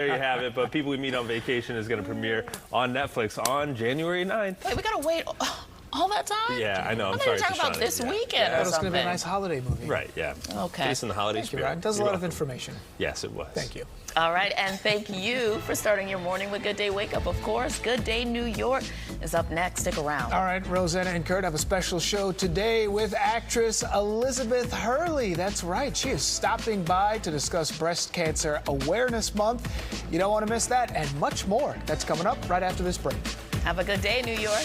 There you have it. But People We Meet on Vacation is going to premiere on Netflix on January 9th. Wait, we got to wait all that time? Yeah, I know. I'm I sorry. thought you were talking about this weekend or It's going to be a something. nice holiday movie. Right, yeah. Okay. Based on the holiday Thank you, spirit. Ryan. Does a You're lot of welcome. information. Yes, it was. Thank you. All right, and thank you for starting your morning with Good Day Wake Up, of course. Good Day New York is up next. Stick around. All right, Rosanna and Curt have a special show today with actress Elizabeth Hurley. That's right. She is stopping by to discuss Breast Cancer Awareness Month. You don't want to miss that and much more. That's coming up right after this break. Have a good day, New York.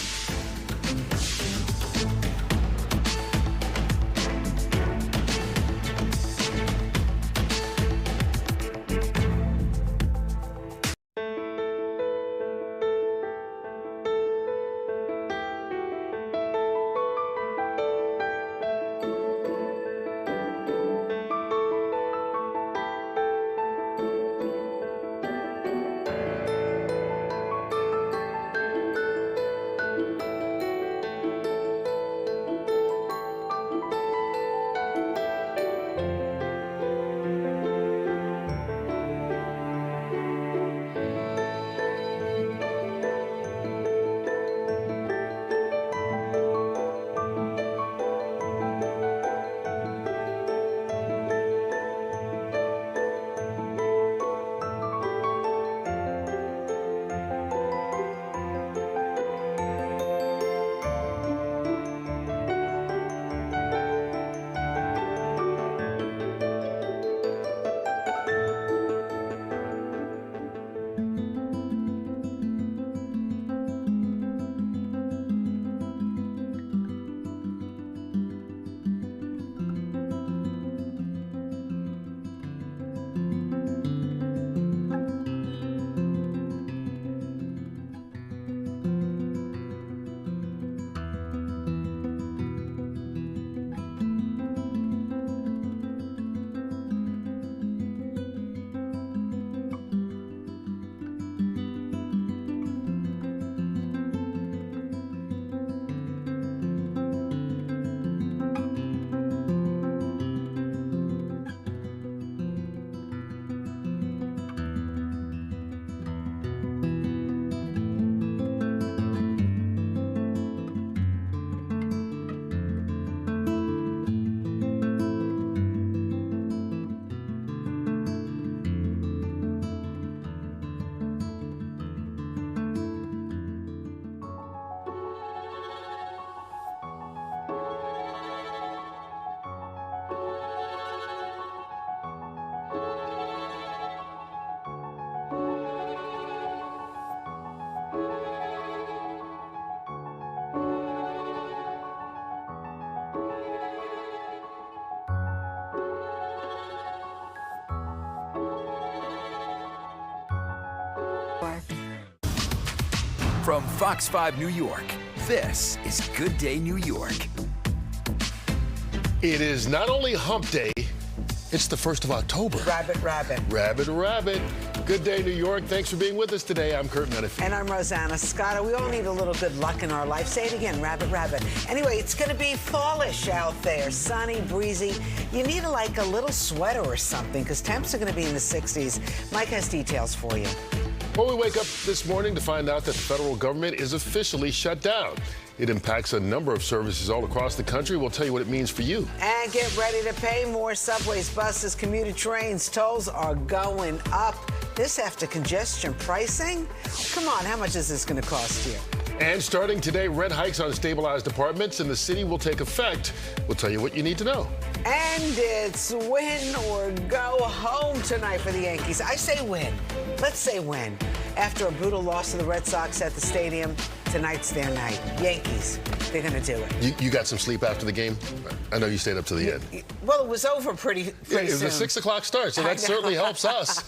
From Fox 5 New York, this is Good Day New York. It is not only hump day, it's the 1st of October. Rabbit, rabbit. Rabbit, rabbit. Good day, New York. Thanks for being with us today. I'm Curt and Rosanna. And I'm Rosanna Scotto. We all need a little good luck in our life. Say it again, rabbit, rabbit. Anyway, it's going to be fallish out there. Sunny, breezy. You need like a little sweater or something because temps are going to be in the 60s. Mike has details for you. Well, we wake up this morning to find out that the federal government is officially shut down. It impacts a number of services all across the country. We'll tell you what it means for you. And get ready to pay more. Subways, buses, commuter trains, tolls are going up. This after congestion pricing? Come on, how much is this going to cost you? And starting today, rent hikes on stabilized apartments in the city will take effect. We'll tell you what you need to know. And it's win or go home tonight for the Yankees. I say win. Let's say win. After a brutal loss to the Red Sox at the stadium, tonight's their night. Yankees, they're going to do it. You got some sleep after the game? I know you stayed up to the end. Well, it was over pretty It was soon. a 6 o'clock start, so that certainly helps us.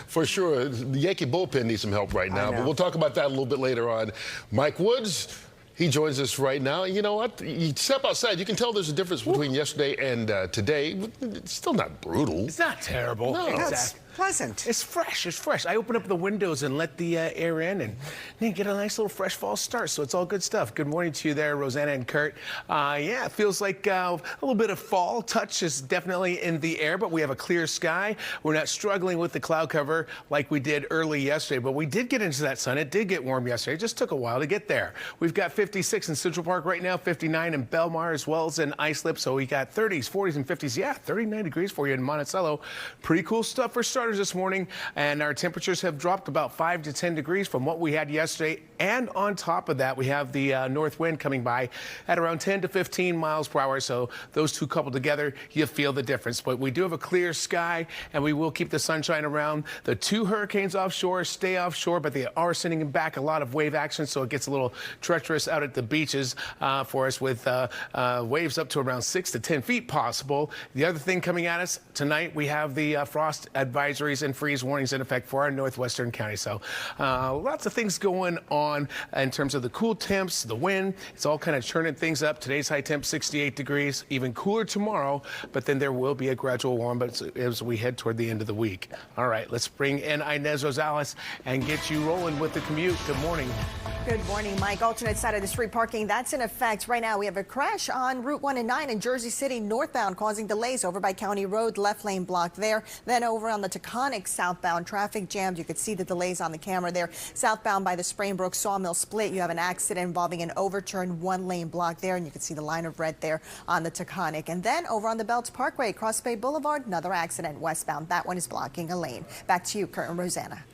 For sure. The Yankee bullpen needs some help right now, but we'll talk about that a little bit later on. Mike Woods, he joins us right now. You know what? You step outside, you can tell there's a difference between yesterday and today. It's still not brutal. It's not terrible. No. Exactly. pleasant. It's fresh. It's fresh. I open up the windows and let the air in and then get a nice little fresh fall start. So it's all good stuff. Good morning to you there, Rosanna and Curt. Yeah, it feels like a little bit of fall touch is definitely in the air, but we have a clear sky. We're not struggling with the cloud cover like we did early yesterday, but we did get into that sun. It did get warm yesterday. It just took a while to get there. We've got 56 in Central Park right now, 59 in Belmar, as well as in Islip. So we got 30s, 40s, and 50s. Yeah, 39 degrees for you in Monticello. Pretty cool stuff for starters this morning. And our temperatures have dropped about 5 to 10 degrees from what we had yesterday. And on top of that, we have the north wind coming by at around 10 to 15 miles per hour. So those two coupled together, you feel the difference. But we do have a clear sky, and we will keep the sunshine around. The two hurricanes offshore stay offshore, but they are sending back a lot of wave action, so it gets a little treacherous out at the beaches for us, with waves up to around 6 to 10 feet possible. The other thing coming at us tonight, we have the frost advisories and freeze warnings in effect for our northwestern county. So lots of things going on in terms of the cool temps, the wind. It's all kind of churning things up. Today's high temp 68 degrees, even cooler tomorrow, but then there will be a gradual warm as we head toward the end of the week. All right, let's bring in Inez Rosales and get you rolling with the commute. Good morning. Good morning, Mike. Alternate side of the street parking, that's in effect right now. We have a crash on Route 1 and 9 in Jersey City northbound, causing delays over by County Road, left lane blocked there. Then over on the Taconic southbound, traffic jammed. You could see the delays on the camera there. Southbound by the Sprainbrook Sawmill split, you have an accident involving an overturned one lane block there, and you can see the line of red there on the Taconic. And then over on the Belts Parkway, Cross Bay Boulevard, another accident westbound. That one is blocking a lane. Back to you, Curt and Rosanna.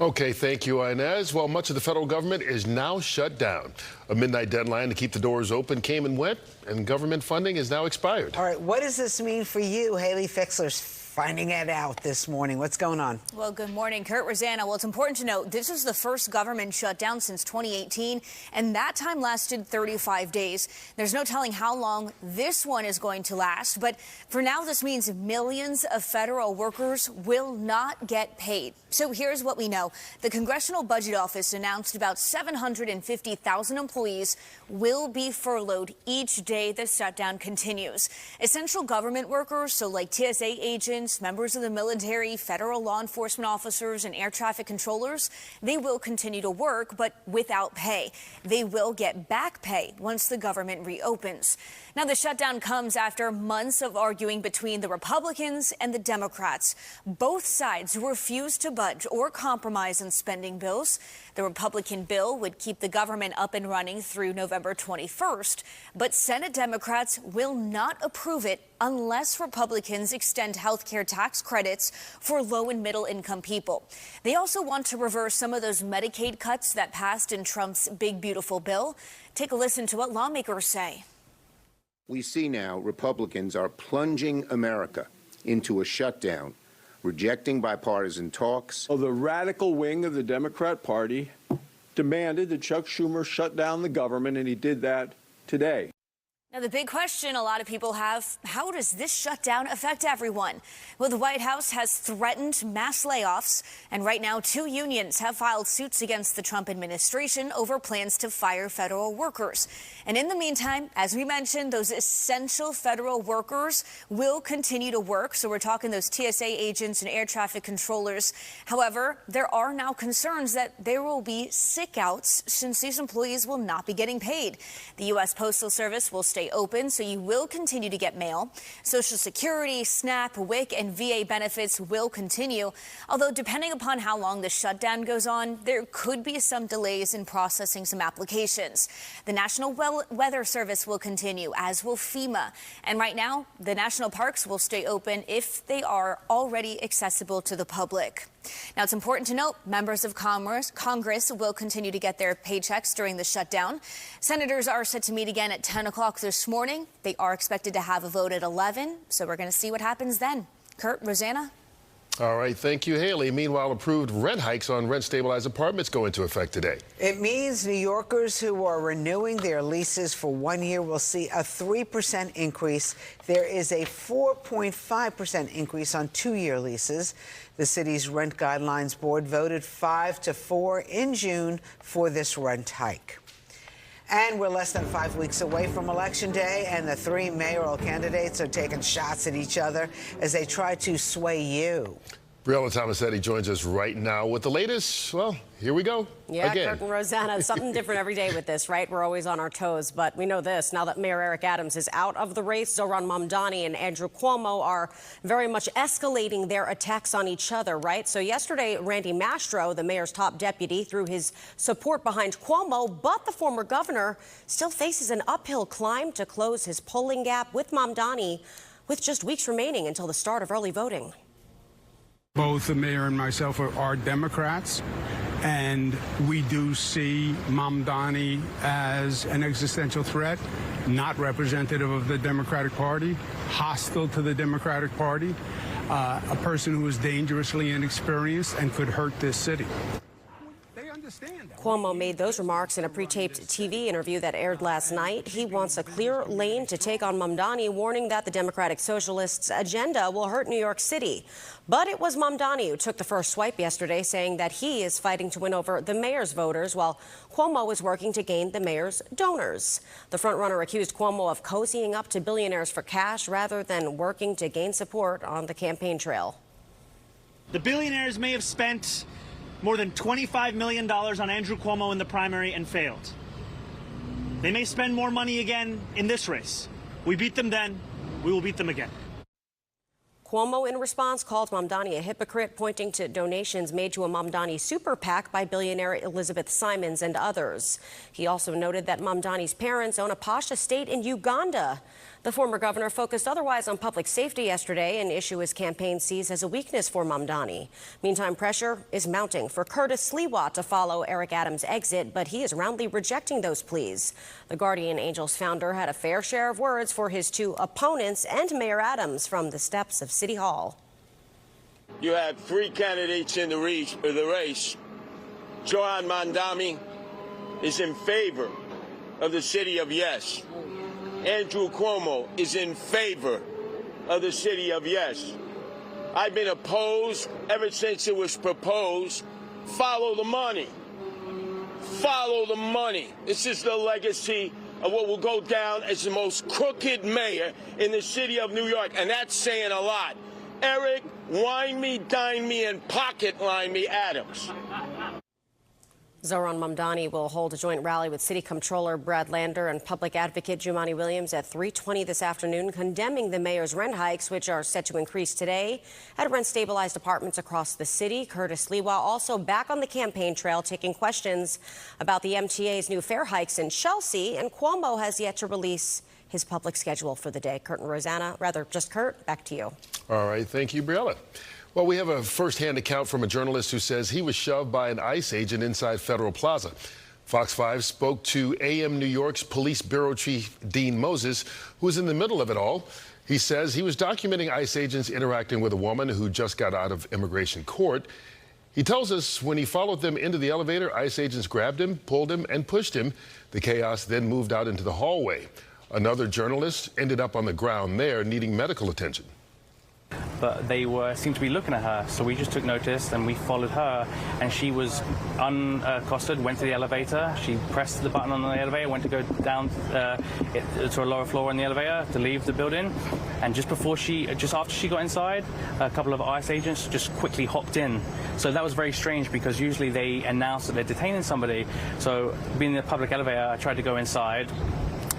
Okay, thank you, Inez. Well, much of the federal government is now shut down. A midnight deadline to keep the doors open came and went, and government funding is now expired. All right, what does this mean for you? Haley Fixler's finding it out this morning. What's going on? Well, good morning, Curt, Rosanna. Well, it's important to note this is the first government shutdown since 2018, and that time lasted 35 days. There's no telling how long this one is going to last, but for now, this means millions of federal workers will not get paid. So here's what we know. The Congressional Budget Office announced about 750,000 employees will be furloughed each day the shutdown continues. Essential government workers, so like TSA agents, members of the military, federal law enforcement officers, and air traffic controllers, they will continue to work, but without pay. They will get back pay once the government reopens. Now, the shutdown comes after months of arguing between the Republicans and the Democrats. Both sides refused to budge or compromise on spending bills. The Republican bill would keep the government up and running through November 21st, but Senate Democrats will not approve it unless Republicans extend health care tax credits for low and middle income people. They also want to reverse some of those Medicaid cuts that passed in Trump's big, beautiful bill. Take a listen to what lawmakers say. We see now Republicans are plunging America into a shutdown, rejecting bipartisan talks. The radical wing of the Democrat Party demanded that Chuck Schumer shut down the government, and he did that today. Now, the big question a lot of people have, how does this shutdown affect everyone? Well, the White House has threatened mass layoffs, and right now 2 unions have filed suits against the Trump administration over plans to fire federal workers. And in the meantime, as we mentioned, those essential federal workers will continue to work. So we're talking those TSA agents and air traffic controllers. However, there are now concerns that there will be sick outs since these employees will not be getting paid. The U.S. Postal Service will stay open, so you will continue to get mail. Social Security, SNAP, WIC, and VA benefits will continue, although depending upon how long the shutdown goes on, there could be some delays in processing some applications. The National Weather Service will continue, as will FEMA. And right now, the national parks will stay open if they are already accessible to the public. Now, it's important to note members of Congress will continue to get their paychecks during the shutdown. Senators are set to meet again at 10 o'clock this morning. They are expected to have a vote at 11, so we're going to see what happens then. Curt, Rosanna? All right, thank you, Haley. Meanwhile, approved rent hikes on rent-stabilized apartments go into effect today. It means New Yorkers who are renewing their leases for 1 year will see a 3% increase. There is a 4.5% increase on 2-year leases. The city's Rent Guidelines Board voted 5-4 in June for this rent hike. And we're less than 5 weeks away from Election Day, and the 3 mayoral candidates are taking shots at each other as they try to sway you. Briella Tomasetti joins us right now with the latest. Well, here we go. Yeah, again. Curt and Rosanna, something different every day with this, right? We're always on our toes, but we know this. Now that Mayor Eric Adams is out of the race, Zohran Mamdani and Andrew Cuomo are very much escalating their attacks on each other, right? So yesterday, Randy Mastro, the mayor's top deputy, threw his support behind Cuomo, but the former governor still faces an uphill climb to close his polling gap with Mamdani, with just weeks remaining until the start of early voting. Both the mayor and myself are Democrats, and we do see Mamdani as an existential threat, not representative of the Democratic Party, hostile to the Democratic Party, a person who is dangerously inexperienced and could hurt this city. Cuomo made those remarks in a pre-taped TV interview that aired last night. He wants a clear lane to take on Mamdani, warning that the Democratic Socialists' agenda will hurt New York City. But it was Mamdani who took the first swipe yesterday, saying that he is fighting to win over the mayor's voters, while Cuomo is working to gain the mayor's donors. The frontrunner accused Cuomo of cozying up to billionaires for cash rather than working to gain support on the campaign trail. The billionaires may have spent more than $25 million on Andrew Cuomo in the primary and failed. They may spend more money again in this race. We beat them then, we will beat them again. Cuomo, in response, called Mamdani a hypocrite, pointing to donations made to a Mamdani super PAC by billionaire Elizabeth Simons and others. He also noted that Mamdani's parents own a posh estate in Uganda. The former governor focused otherwise on public safety yesterday, an issue his campaign sees as a weakness for Mamdani. Meantime, pressure is mounting for Curtis Sliwa to follow Eric Adams' exit, but he is roundly rejecting those pleas. The Guardian Angels founder had a fair share of words for his two opponents and Mayor Adams from the steps of City Hall. You have three candidates in the race. Zohran Mamdani is in favor of the city of yes. Andrew Cuomo is in favor of the city of yes. I've been opposed ever since it was proposed. Follow the money. Follow the money. This is the legacy of what will go down as the most crooked mayor in the city of New York, and that's saying a lot. Eric, wine me, dine me, and pocket line me Adams. Zohran Mamdani will hold a joint rally with City Comptroller Brad Lander and Public Advocate Jumaane Williams at 3:20 this afternoon, condemning the mayor's rent hikes, which are set to increase today at rent-stabilized apartments across the city. Curtis Sliwa also back on the campaign trail, taking questions about the MTA's new fare hikes in Chelsea, and Cuomo has yet to release his public schedule for the day. Curt and Rosanna, rather just Curt, back to you. All right, thank you, Briella. Well, we have a first-hand account from a journalist who says he was shoved by an ICE agent inside Federal Plaza. Fox 5 spoke to AM New York's Police Bureau Chief Dean Moses, who was in the middle of it all. He says he was documenting ICE agents interacting with a woman who just got out of immigration court. He tells us when he followed them into the elevator, ICE agents grabbed him, pulled him, and pushed him. The chaos then moved out into the hallway. Another journalist ended up on the ground there needing medical attention. But they seemed to be looking at her, so we just took notice and we followed her, and she was unaccosted, went to the elevator, she pressed the button on the elevator, went to go down to a lower floor in the elevator to leave the building, and just after she got inside, a couple of ICE agents just quickly hopped in. So that was very strange, because usually they announce that they're detaining somebody. So being in the public elevator, I tried to go inside,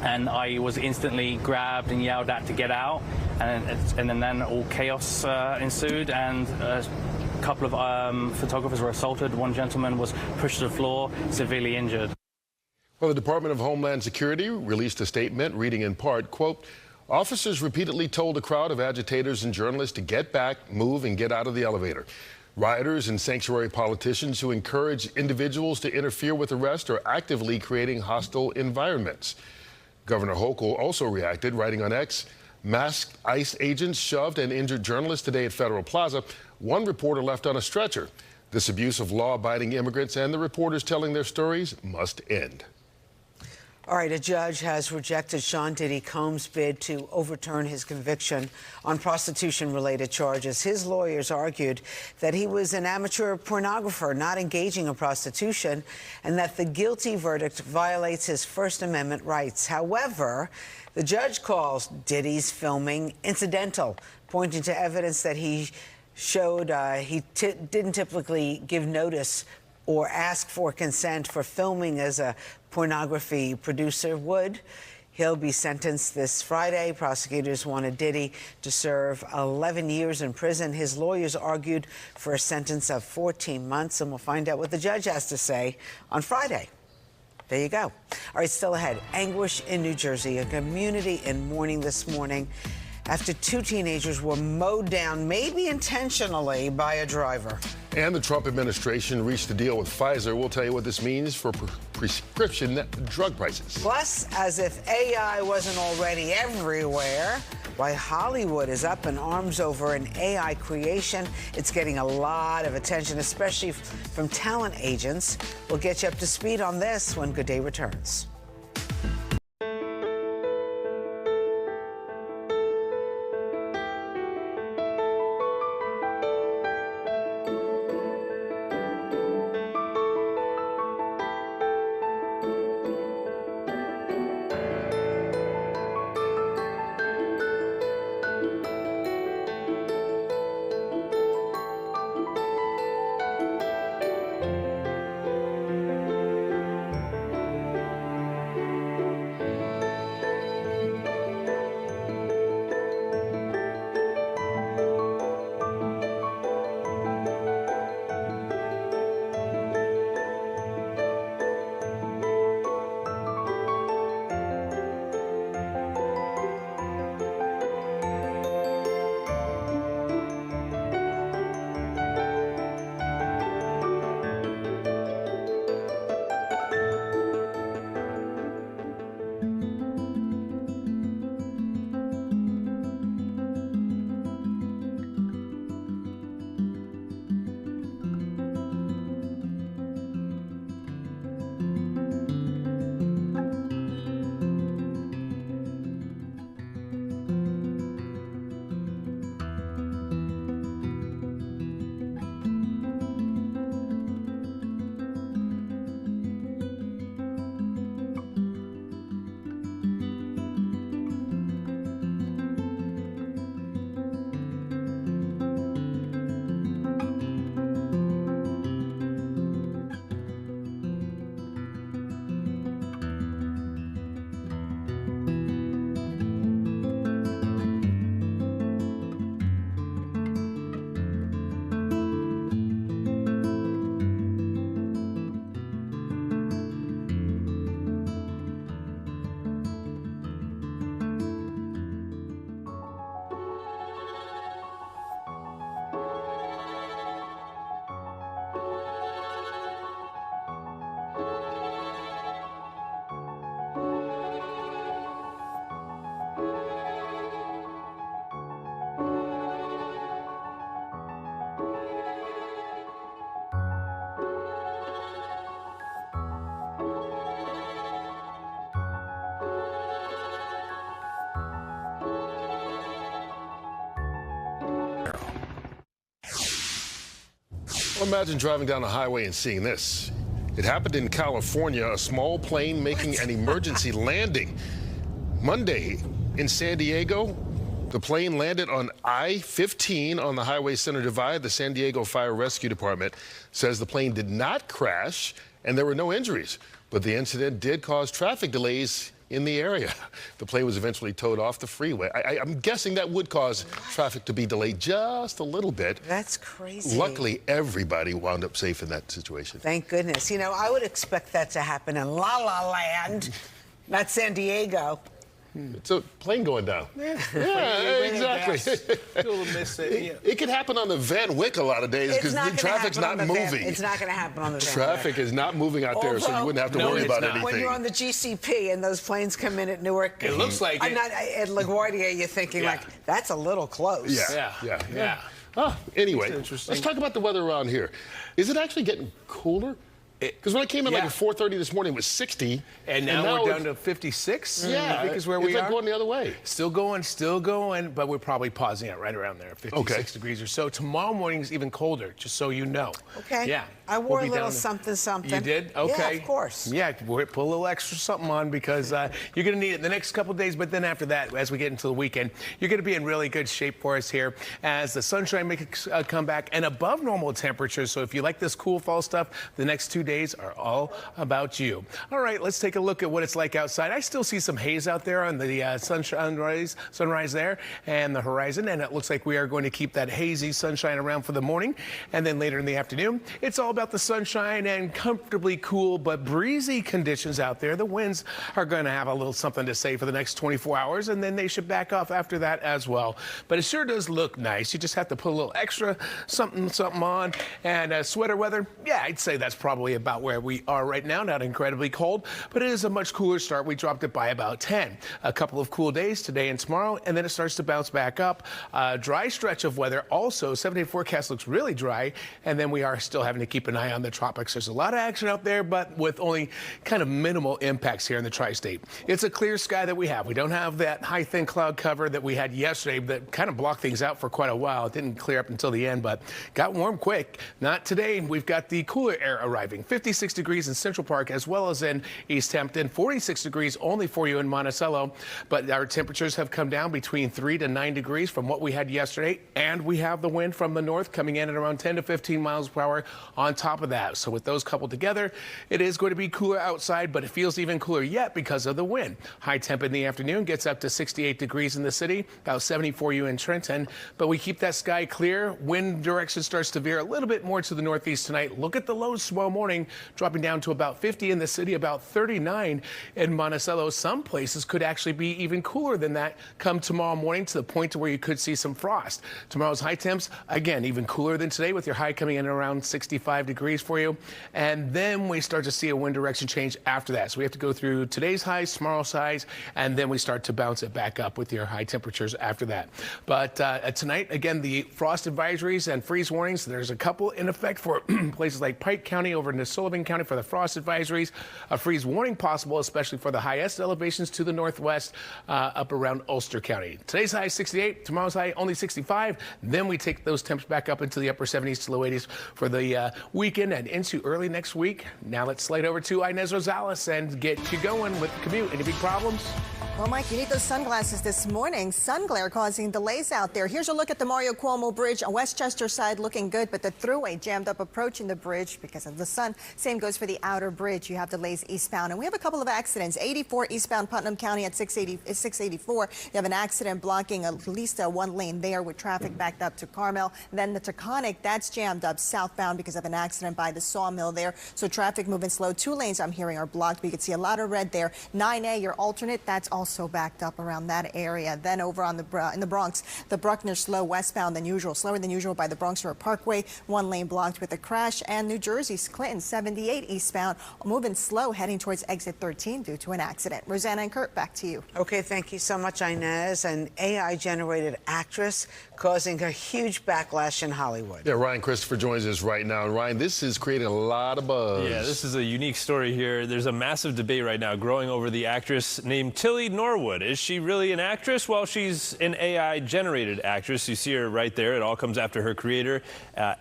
and I was instantly grabbed and yelled at to get out, and then all chaos ensued, and a couple of photographers were assaulted. One gentleman was pushed to the floor, severely injured. Well, the Department of Homeland Security released a statement reading in part, quote, officers repeatedly told a crowd of agitators and journalists to get back, move, and get out of the elevator. Rioters and sanctuary politicians who encourage individuals to interfere with arrest are actively creating hostile environments. Governor Hochul also reacted, writing on X, masked ICE agents shoved and injured journalists today at Federal Plaza. One reporter left on a stretcher. This abuse of law-abiding immigrants and the reporters telling their stories must end. All right, a judge has rejected Sean Diddy Combs' bid to overturn his conviction on prostitution-related charges. His lawyers argued that he was an amateur pornographer not engaging in prostitution, and that the guilty verdict violates his First Amendment rights. However, the judge calls Diddy's filming incidental, pointing to evidence that he showed he didn't typically give notice or ask for consent for filming as a pornography producer would. He'll be sentenced this Friday. Prosecutors wanted Diddy to serve 11 years in prison. His lawyers argued for a sentence of 14 months, and we'll find out what the judge has to say on Friday. There you go. All right, still ahead. Anguish in New Jersey, a community in mourning this morning after two teenagers were mowed down, maybe intentionally, by a driver. And the Trump administration reached a deal with Pfizer. We'll tell you what this means for prescription drug prices. Plus, as if AI wasn't already everywhere, why Hollywood is up in arms over an AI creation. It's getting a lot of attention, especially from talent agents. We'll get you up to speed on this when Good Day returns. Well, imagine driving down a highway and seeing this. It happened in California, a small plane making an emergency landing. Monday in San Diego, the plane landed on I-15 on the Highway Center Divide. The San Diego Fire Rescue Department says the plane did not crash and there were no injuries, but the incident did cause traffic delays in the area. The plane was eventually towed off the freeway. I'm guessing that would cause traffic to be delayed just a little bit. That's crazy. Luckily, everybody wound up safe in that situation. Thank goodness. You know, I would expect that to happen in La La Land, not San Diego. It's a plane going down. Yeah, exactly. It could happen on the Van Wyck a lot of days because the traffic's not moving. It's not going to happen on the Van Traffic is not moving out there, so you wouldn't have to worry about anything. When you're on the GCP and those planes come in at Newark, it looks like it. Not at LaGuardia, you're thinking like that's a little close. Yeah. Anyway, let's talk about the weather around here. Is it actually getting cooler? Because when I came in like at 4:30 this morning, it was 60. And now we're down to 56. Yeah, I think is where we are. It's like are. going the other way. Still going, but we're probably pausing it right around there, 56 degrees or so. Tomorrow morning is even colder, just so you know. Okay. Yeah. I wore a little something. You did? Okay. Yeah, of course. Yeah, put a little extra something on because you're going to need it the next couple of days. But then after that, as we get into the weekend, you're going to be in really good shape for us here as the sunshine makes a comeback and above normal temperatures. So if you like this cool fall stuff, the next 2 days are all about you. All right, let's take a look at what it's like outside. I still see some haze out there on the sunrise there and the horizon, and it looks like we are going to keep that hazy sunshine around for the morning, and then later in the afternoon, it's all about the sunshine and comfortably cool but breezy conditions out there. The winds are going to have a little something to say for the next 24 hours, and then they should back off after that as well. But it sure does look nice. You just have to put a little extra something on. And sweater weather, yeah, I'd say that's probably about where we are right now. Not incredibly cold, but it is a much cooler start. We dropped it by about 10. A couple of cool days today and tomorrow, and then it starts to bounce back up. Dry stretch of weather also. 7-day forecast looks really dry, and then we are still having to keep an eye on the tropics. There's a lot of action out there, but with only kind of minimal impacts here in the tri-state. It's a clear sky that we have. We don't have that high thin cloud cover that we had yesterday that kind of blocked things out for quite a while. It didn't clear up until the end, but got warm quick. Not today. We've got the cooler air arriving. 56 degrees in Central Park as well as in East Hampton. 46 degrees only for you in Monticello, but our temperatures have come down between 3 to 9 degrees from what we had yesterday, and we have the wind from the north coming in at around 10 to 15 miles per hour on top of that. So with those coupled together, it is going to be cooler outside, but it feels even cooler yet because of the wind. High temp in the afternoon gets up to 68 degrees in the city, about 70 for you in Trenton, but we keep that sky clear. Wind direction starts to veer a little bit more to the northeast tonight. Look at the lows tomorrow morning, dropping down to about 50 in the city, about 39 in Monticello. Some places could actually be even cooler than that come tomorrow morning, to the point to where you could see some frost. Tomorrow's high temps, again, even cooler than today, with your high coming in around 65 degrees for you. And then we start to see a wind direction change after that. So we have to go through today's highs, tomorrow's highs, and then we start to bounce it back up with your high temperatures after that. But tonight, again, the frost advisories and freeze warnings, there's a couple in effect for places like Pike County over into Sullivan County for the frost advisories. A freeze warning possible, especially for the highest elevations to the northwest up around Ulster County. Today's high 68, tomorrow's high only 65. Then we take those temps back up into the upper 70s to low 80s for the weekend and into early next week. Now let's slide over to Inez Rosales and get you going with the commute. Any big problems? Well, Mike, you need those sunglasses this morning. Sun glare causing delays out there. Here's a look at the Mario Cuomo Bridge on Westchester side, looking good, but the thruway jammed up approaching the bridge because of the sun. Same goes for the outer bridge. You have delays eastbound, and we have a couple of accidents. 84 eastbound Putnam County at 684. You have an accident blocking at least one lane there with traffic backed up to Carmel. Then the Taconic, that's jammed up southbound because of an accident by the sawmill there. So traffic moving slow. 2 lanes I'm hearing are blocked. We can see a lot of red there. 9A, your alternate, that's also backed up around that area. Then over on in the Bronx, the Bruckner slow westbound than usual, slower than usual by the Bronx River Parkway. 1 lane blocked with a crash. And New Jersey's Clinton 78 eastbound moving slow heading towards exit 13 due to an accident. Rosanna and Curt, back to you. Okay, thank you so much, Inez. An AI-generated actress causing a huge backlash in Hollywood. Yeah, Ryan Christopher joins us right now. And Ryan, this is creating a lot of buzz. Yeah, this is a unique story here. There's a massive debate right now growing over the actress named Tilly Norwood. Is she really an actress? Well, she's an AI-generated actress. You see her right there. It all comes after her creator,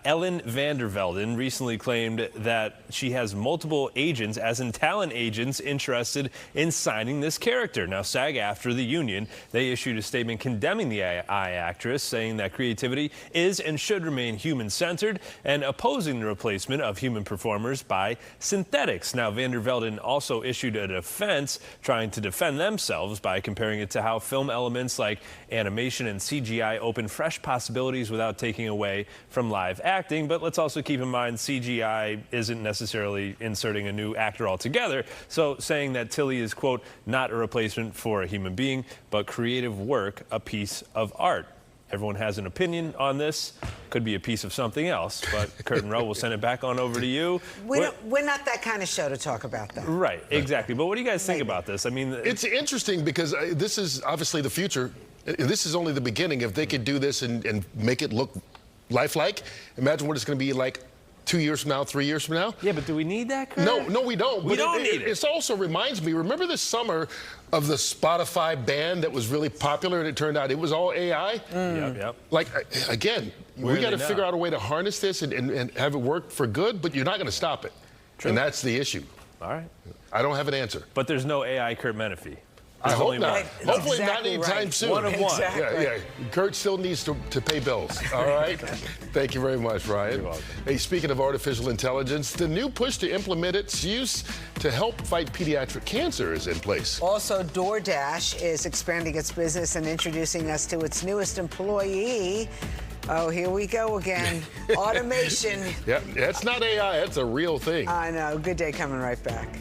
Ellen van der Velden, recently claimed that she has multiple agents, as in talent agents, interested in signing this character. Now, SAG-AFTRA, the union, they issued a statement condemning the AI actress, saying that creativity is and should remain human-centered and opposing the replacement of human performers by synthetics. Now, van der Velden also issued a defense trying to defend themselves by comparing it to how film elements like animation and CGI open fresh possibilities without taking away from live acting. But let's also keep in mind CGI isn't necessarily inserting a new actor altogether. So saying that Tilly is, quote, not a replacement for a human being, but creative work, a piece of art. Everyone has an opinion on this. Could be a piece of something else, but Curt and Ro, we'll send it back on over to you. We're not that kind of show to talk about that. Right, exactly. But what do you guys think about this? I mean, it's interesting because this is obviously the future. This is only the beginning. If they could do this and make it look lifelike, imagine what it's going to be like 2 years from now, 3 years from now. Yeah, but do we need that, Kurt? No, we don't. We don't need it. It also reminds me, remember this summer of the Spotify band that was really popular and it turned out it was all AI? Yep. Like, again, we got to figure out a way to harness this and have it work for good, but you're not going to stop it. True. And that's the issue. All right. I don't have an answer. But there's no AI Kurt Menefee. I hope not. Hopefully not Exactly anytime right. soon. One of one. Exactly. Yeah. Kurt still needs to pay bills. All right. Thank you very much, Ryan. You're welcome. Hey, speaking of artificial intelligence, the new push to implement its use to help fight pediatric cancer is in place. Also, DoorDash is expanding its business and introducing us to its newest employee. Oh, here we go again. Automation. Yeah, that's not AI. That's a real thing. I know. Good Day coming right back.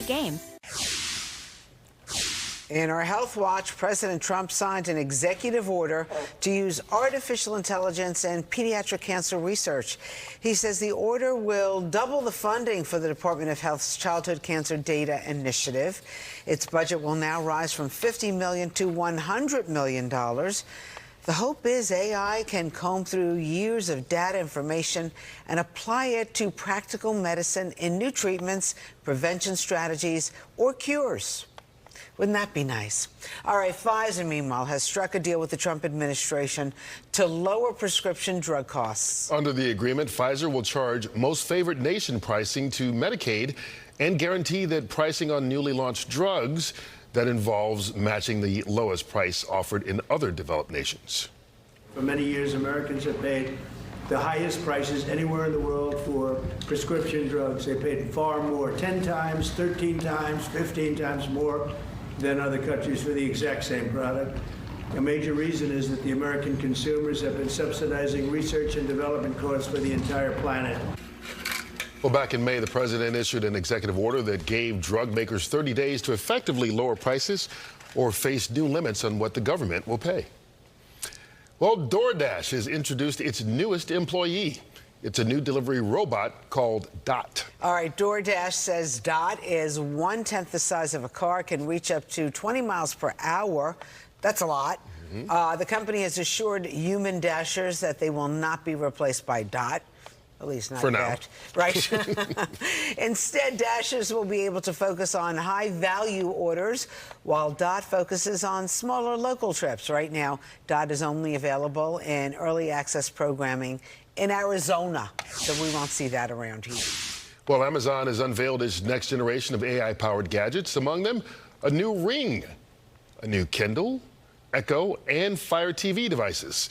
Game. In our Health Watch, President Trump signed an executive order to use artificial intelligence in pediatric cancer research. He says the order will double the funding for the Department of Health's Childhood Cancer Data Initiative. Its budget will now rise from $50 million to $100 million. The hope is AI can comb through years of data information and apply it to practical medicine in new treatments, prevention strategies, or cures. Wouldn't that be nice? All right, Pfizer, meanwhile, has struck a deal with the Trump administration to lower prescription drug costs. Under the agreement, Pfizer will charge most favored nation pricing to Medicaid and guarantee that pricing on newly launched drugs that involves matching the lowest price offered in other developed nations. For many years, Americans have paid the highest prices anywhere in the world for prescription drugs. They paid far more, 10 times, 13 times, 15 times more than other countries for the exact same product. A major reason is that the American consumers have been subsidizing research and development costs for the entire planet. Well, back in May, the president issued an executive order that gave drug makers 30 days to effectively lower prices or face new limits on what the government will pay. Well, DoorDash has introduced its newest employee. It's a new delivery robot called Dot. All right, DoorDash says Dot is 1/10 the size of a car, can reach up to 20 miles per hour. That's a lot. The company has assured human dashers that they will not be replaced by Dot. At least not for now. yet. Right. Instead, dashers will be able to focus on high-value orders, while Dot focuses on smaller local trips. Right now, Dot is only available in early access programming in Arizona, so we won't see that around here. Well, Amazon has unveiled its next generation of AI-powered gadgets, among them a new Ring, a new Kindle, Echo, and Fire TV devices.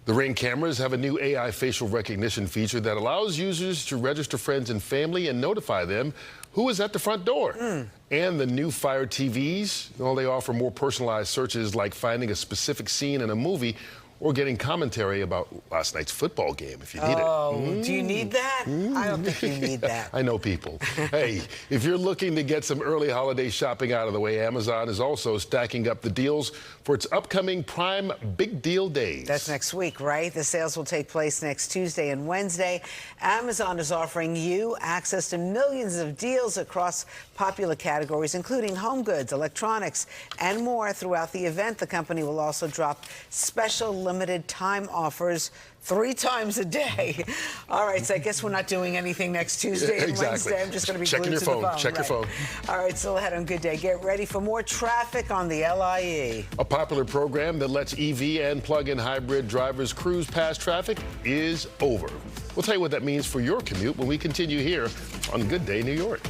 The Ring cameras have a new AI facial recognition feature that allows users to register friends and family and notify them who is at the front door. And the new Fire TVs, well, they offer more personalized searches like finding a specific scene in a movie or getting commentary about last night's football game if you need it. Oh, do you need that? I don't think you need that. I know people. Hey, if you're looking to get some early holiday shopping out of the way, Amazon is also stacking up the deals for its upcoming Prime Big Deal Days. That's next week, right? The sales will take place next Tuesday and Wednesday. Amazon is offering you access to millions of deals across popular categories, including home goods, electronics, and more. Throughout the event, the company will also drop special limited time offers 3 times a day. All right, so I guess we're not doing anything next Tuesday and Wednesday. I'm just going to be checking glued your to phone. the phone. Check your phone. All right, still ahead on Good Day. Get ready for more traffic on the LIE. A popular program that lets EV and plug-in hybrid drivers cruise past traffic is over. We'll tell you what that means for your commute when we continue here on Good Day New York.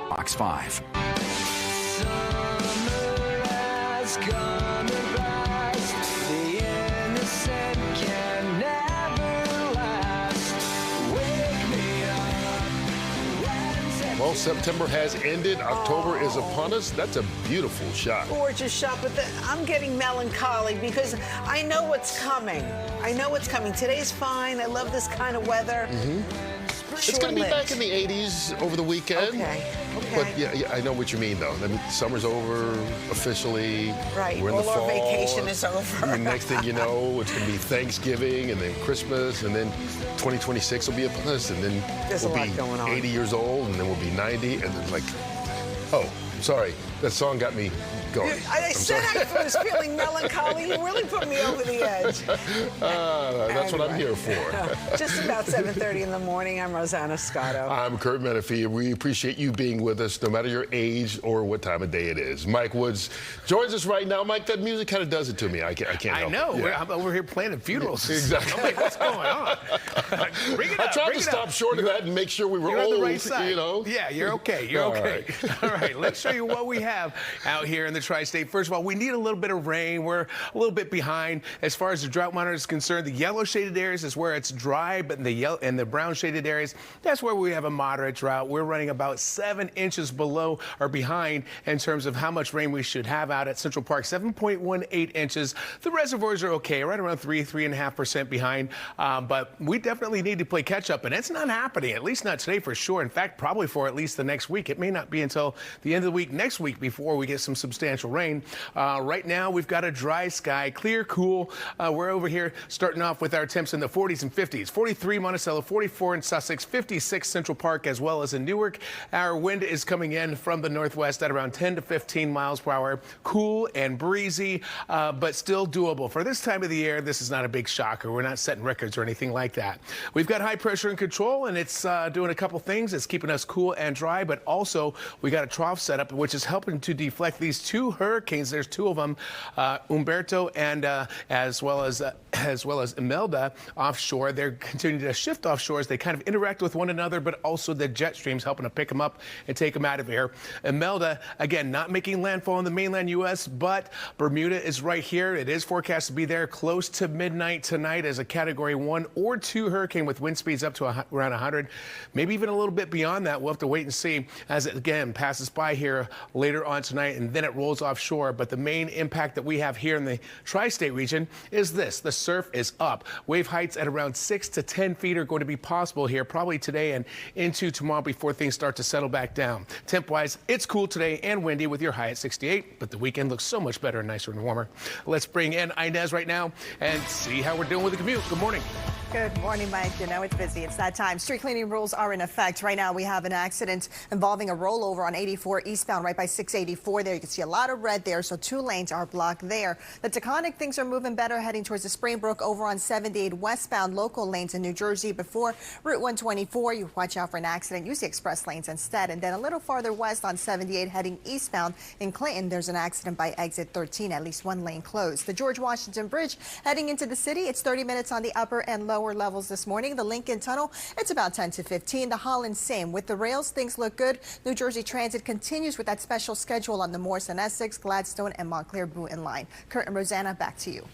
Fox 5. Well, September has ended. October is upon us. That's a beautiful shot. Gorgeous shot, but I'm getting melancholy because I know what's coming. I know what's coming. Today's fine. I love this kind of weather. It's going to be back in the 80s over the weekend. Okay. But yeah, I know what you mean, though. I mean, summer's over officially. Right. We're in the fall. All our vacation is over. The next thing you know, it's going to be Thanksgiving and then Christmas, and then 2026 will be upon us, and then There's we'll a lot be going on. 80 years old, and then we'll be 90, and then like, oh, sorry, that song got me going. I said I was feeling melancholy. You really put me over the edge. That's what I'm here for. Just about 7:30 in the morning. I'm Rosanna Scotto. I'm Curt Menefee. We appreciate you being with us, no matter your age or what time of day it is. Mike Woods joins us right now. Mike, that music kind of does it to me. I can't help I know. it. Yeah. I'm over here planning funerals. Exactly. I'm like, what's going on? Bring it up. I tried to stop short of that and make sure we were you're old. on the right side. You know? Yeah, you're okay. You're okay. All right. Let's show you what we have. have out here in the tri-state. First of all, we need a little bit of rain. We're a little bit behind as far as the drought monitor is concerned. The yellow shaded areas is where it's dry, but in the yellow and the brown shaded areas, that's where we have a moderate drought. We're running about 7 inches below or behind in terms of how much rain we should have out at Central Park. 7.18 inches. The reservoirs are okay, right around 3.5% behind. But we definitely need to play catch up, and it's not happening, at least not today for sure. In fact, probably for at least the next week. It may not be until the end of the week next week before we get some substantial rain. Right now, we've got a dry sky, clear, cool. We're over here starting off with our temps in the 40s and 50s. 43 Monticello, 44 in Sussex, 56 Central Park, as well as in Newark. Our wind is coming in from the northwest at around 10 to 15 miles per hour. Cool and breezy, but still doable. For this time of the year, this is not a big shocker. We're not setting records or anything like that. We've got high pressure in control, and it's doing a couple things. It's keeping us cool and dry, but also we got a trough setup, which is helping to deflect these two hurricanes. There's two of them, Umberto and as well as Imelda offshore. They're continuing to shift offshore as they kind of interact with one another, but also the jet streams helping to pick them up and take them out of here. Imelda, again, not making landfall in the mainland U.S., but Bermuda is right here. It is forecast to be there close to midnight tonight as a Category 1 or 2 hurricane with wind speeds up to around 100, maybe even a little bit beyond that. We'll have to wait and see as it, again, passes by here later on tonight, and then it rolls offshore. But the main impact that we have here in the tri-state region is this. The surf is up. Wave heights at around 6 to 10 feet are going to be possible here probably today and into tomorrow before things start to settle back down. Temp-wise, it's cool today and windy with your high at 68, but the weekend looks so much better and nicer and warmer. Let's bring in Inez right now and see how we're doing with the commute. Good morning. Good morning, Mike. You know it's busy. It's that time. Street cleaning rules are in effect. Right now, we have an accident involving a rollover on 84 eastbound right by 684 there. You can see a lot of red there, so 2 lanes are blocked there. The Taconic, things are moving better heading towards the Springbrook over on 78 westbound local lanes in New Jersey before Route 124. You watch out for an accident. Use the express lanes instead. And then a little farther west on 78 heading eastbound in Clinton, there's an accident by exit 13, at least 1 lane closed. The George Washington Bridge heading into the city. It's 30 minutes on the upper and lower levels this morning. The Lincoln Tunnel, it's about 10 to 15. The Holland, same. With the rails, things look good. New Jersey Transit continues with that special schedule on the Morse and Essex, Gladstone, and Montclair Boonton line. Curt and Rosanna, back to you.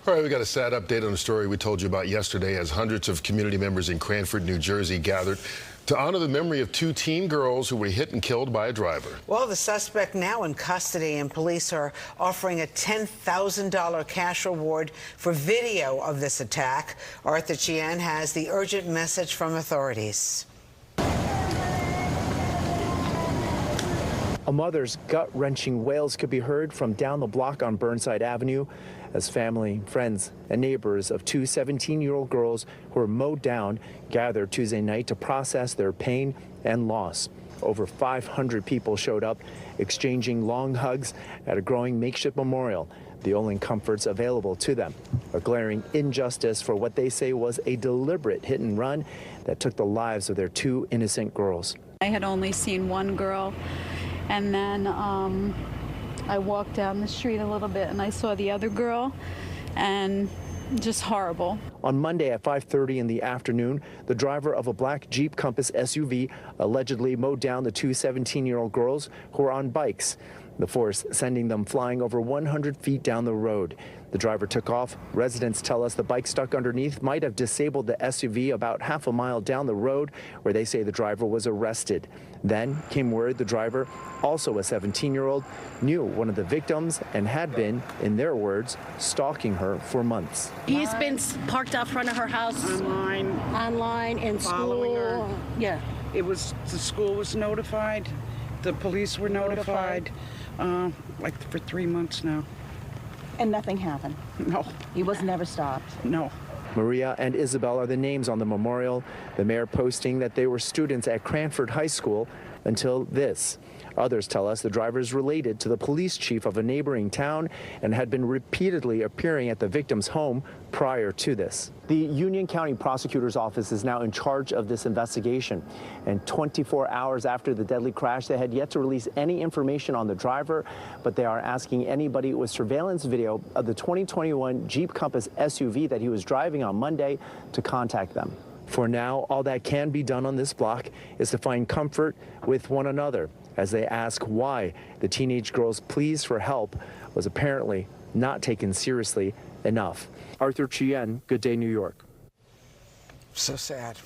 All right, we got a sad update on the story we told you about yesterday as hundreds of community members in Cranford, New Jersey gathered to honor the memory of 2 teen girls who were hit and killed by a driver. Well, the suspect now in custody, and police are offering a $10,000 cash reward for video of this attack. Arthur Chien has the urgent message from authorities. A mother's gut-wrenching wails could be heard from down the block on Burnside Avenue as family, friends, and neighbors of 2 17-year-old girls who were mowed down gathered Tuesday night to process their pain and loss. Over 500 people showed up, exchanging long hugs at a growing makeshift memorial, the only comforts available to them. A glaring injustice for what they say was a deliberate hit and run that took the lives of their 2 innocent girls. I had only seen one girl, and then I walked down the street a little bit and I saw the other girl, and just horrible. On Monday at 5:30 in the afternoon, the driver of a black Jeep Compass SUV allegedly mowed down the 2 17-year-old girls who were on bikes, the force sending them flying over 100 feet down the road. The driver took off. Residents tell us the bike stuck underneath might have disabled the SUV about half a mile down the road, where they say the driver was arrested. Then came word the driver, also a 17-year-old, knew one of the victims and had been, in their words, stalking her for months. He's been parked out front of her house. Online, in Following school. her. Yeah. It was, the school was notified, the police were notified, like for 3 months now. And nothing happened? No. He was never stopped? No. Maria and Isabel are the names on the memorial, the mayor posting that they were students at Cranford High School until this. Others tell us the driver is related to the police chief of a neighboring town and had been repeatedly appearing at the victim's home prior to this. The Union County Prosecutor's Office is now in charge of this investigation. And 24 hours after the deadly crash, they had yet to release any information on the driver, but they are asking anybody with surveillance video of the 2021 Jeep Compass SUV that he was driving on Monday to contact them. For now, all that can be done on this block is to find comfort with one another as they ask why the teenage girl's pleas for help was apparently not taken seriously enough. Arthur Chien, Good Day, New York. So sad.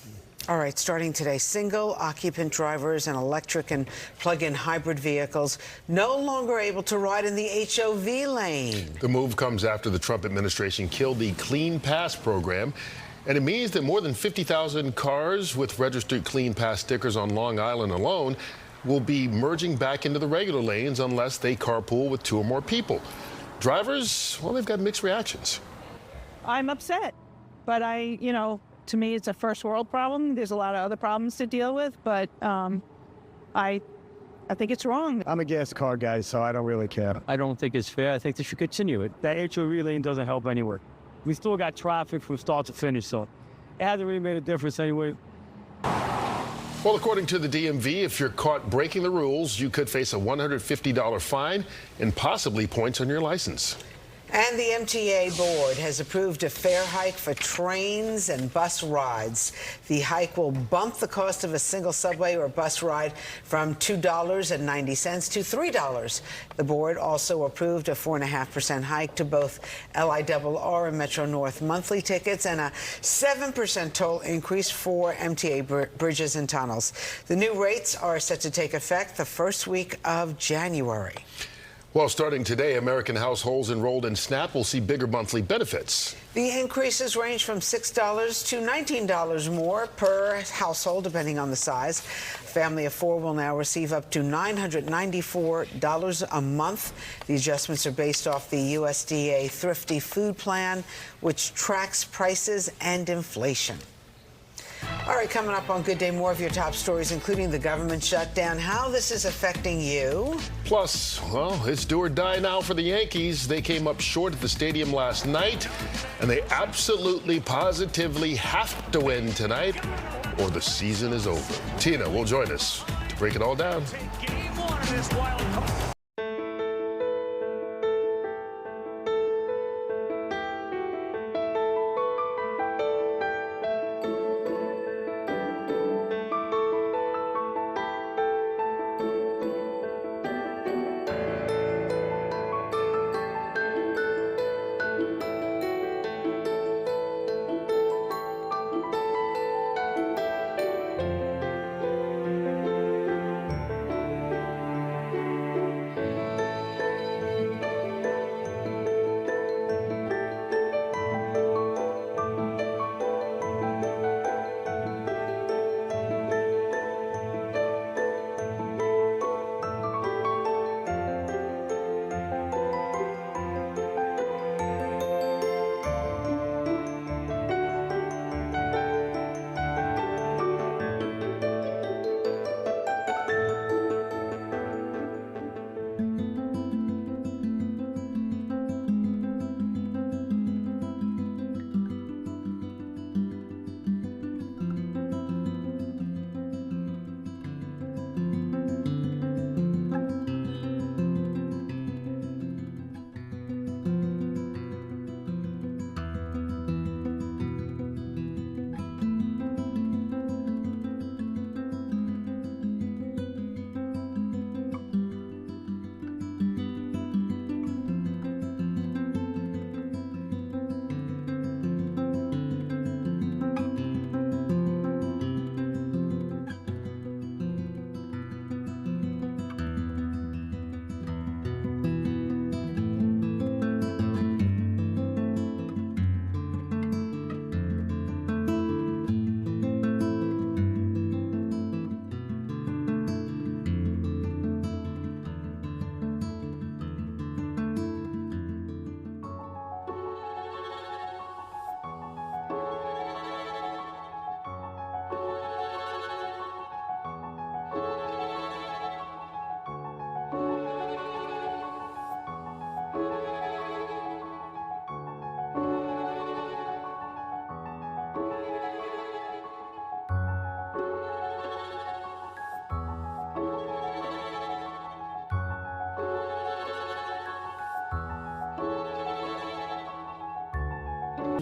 All right, starting today, single-occupant drivers and electric and plug-in hybrid vehicles no longer able to ride in the HOV lane. The move comes after the Trump administration killed the Clean Pass program, and it means that more than 50,000 cars with registered Clean Pass stickers on Long Island alone will be merging back into the regular lanes unless they carpool with 2 or more people. Drivers, well, they've got mixed reactions. I'm upset, but to me, it's a first world problem. There's a lot of other problems to deal with, but I think it's wrong. I'm a gas car guy, so I don't really care. I don't think it's fair. I think they should continue it. That HOV lane doesn't help anywhere. We still got traffic from start to finish, so it hasn't really made a difference anyway. Well, according to the DMV, if you're caught breaking the rules, you could face a $150 fine and possibly points on your license. And the MTA board has approved a fare hike for trains and bus rides. The hike will bump the cost of a single subway or bus ride from $2.90 to $3. The board also approved a 4.5% hike to both LIRR and Metro North monthly tickets and a 7% toll increase for MTA bridges and tunnels. The new rates are set to take effect the first week of January. Well, starting today, American households enrolled in SNAP will see bigger monthly benefits. The increases range from $6 to $19 more per household, depending on the size. A family of 4 will now receive up to $994 a month. The adjustments are based off the USDA Thrifty Food Plan, which tracks prices and inflation. All right, coming up on Good Day, more of your top stories, including the government shutdown, how this is affecting you. Plus, well, it's do or die now for the Yankees. They came up short at the stadium last night, and they absolutely, positively have to win tonight, or the season is over. Tina will join us to break it all down.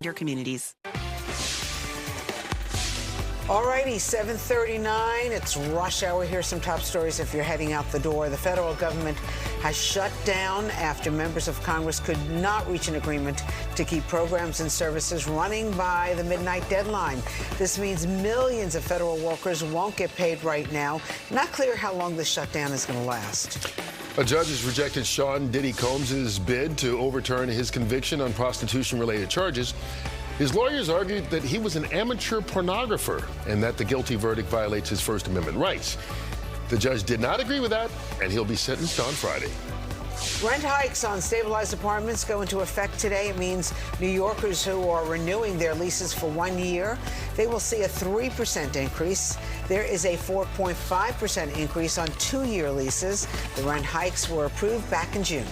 Your communities. All righty, 7:39. It's rush hour. Here's some top stories if you're heading out the door. The federal government has shut down after members of Congress could not reach an agreement to keep programs and services running by the midnight deadline. This means millions of federal workers won't get paid right now. Not clear how long the shutdown is going to last. A judge has rejected Sean Diddy Combs' bid to overturn his conviction on prostitution-related charges. His lawyers argued that he was an amateur pornographer and that the guilty verdict violates his First Amendment rights. The judge did not agree with that, and he'll be sentenced on Friday. Rent hikes on stabilized apartments go into effect today. It means New Yorkers who are renewing their leases for 1 year, they will see a 3% increase. There is a 4.5% increase on 2-year leases. The rent hikes were approved back in June.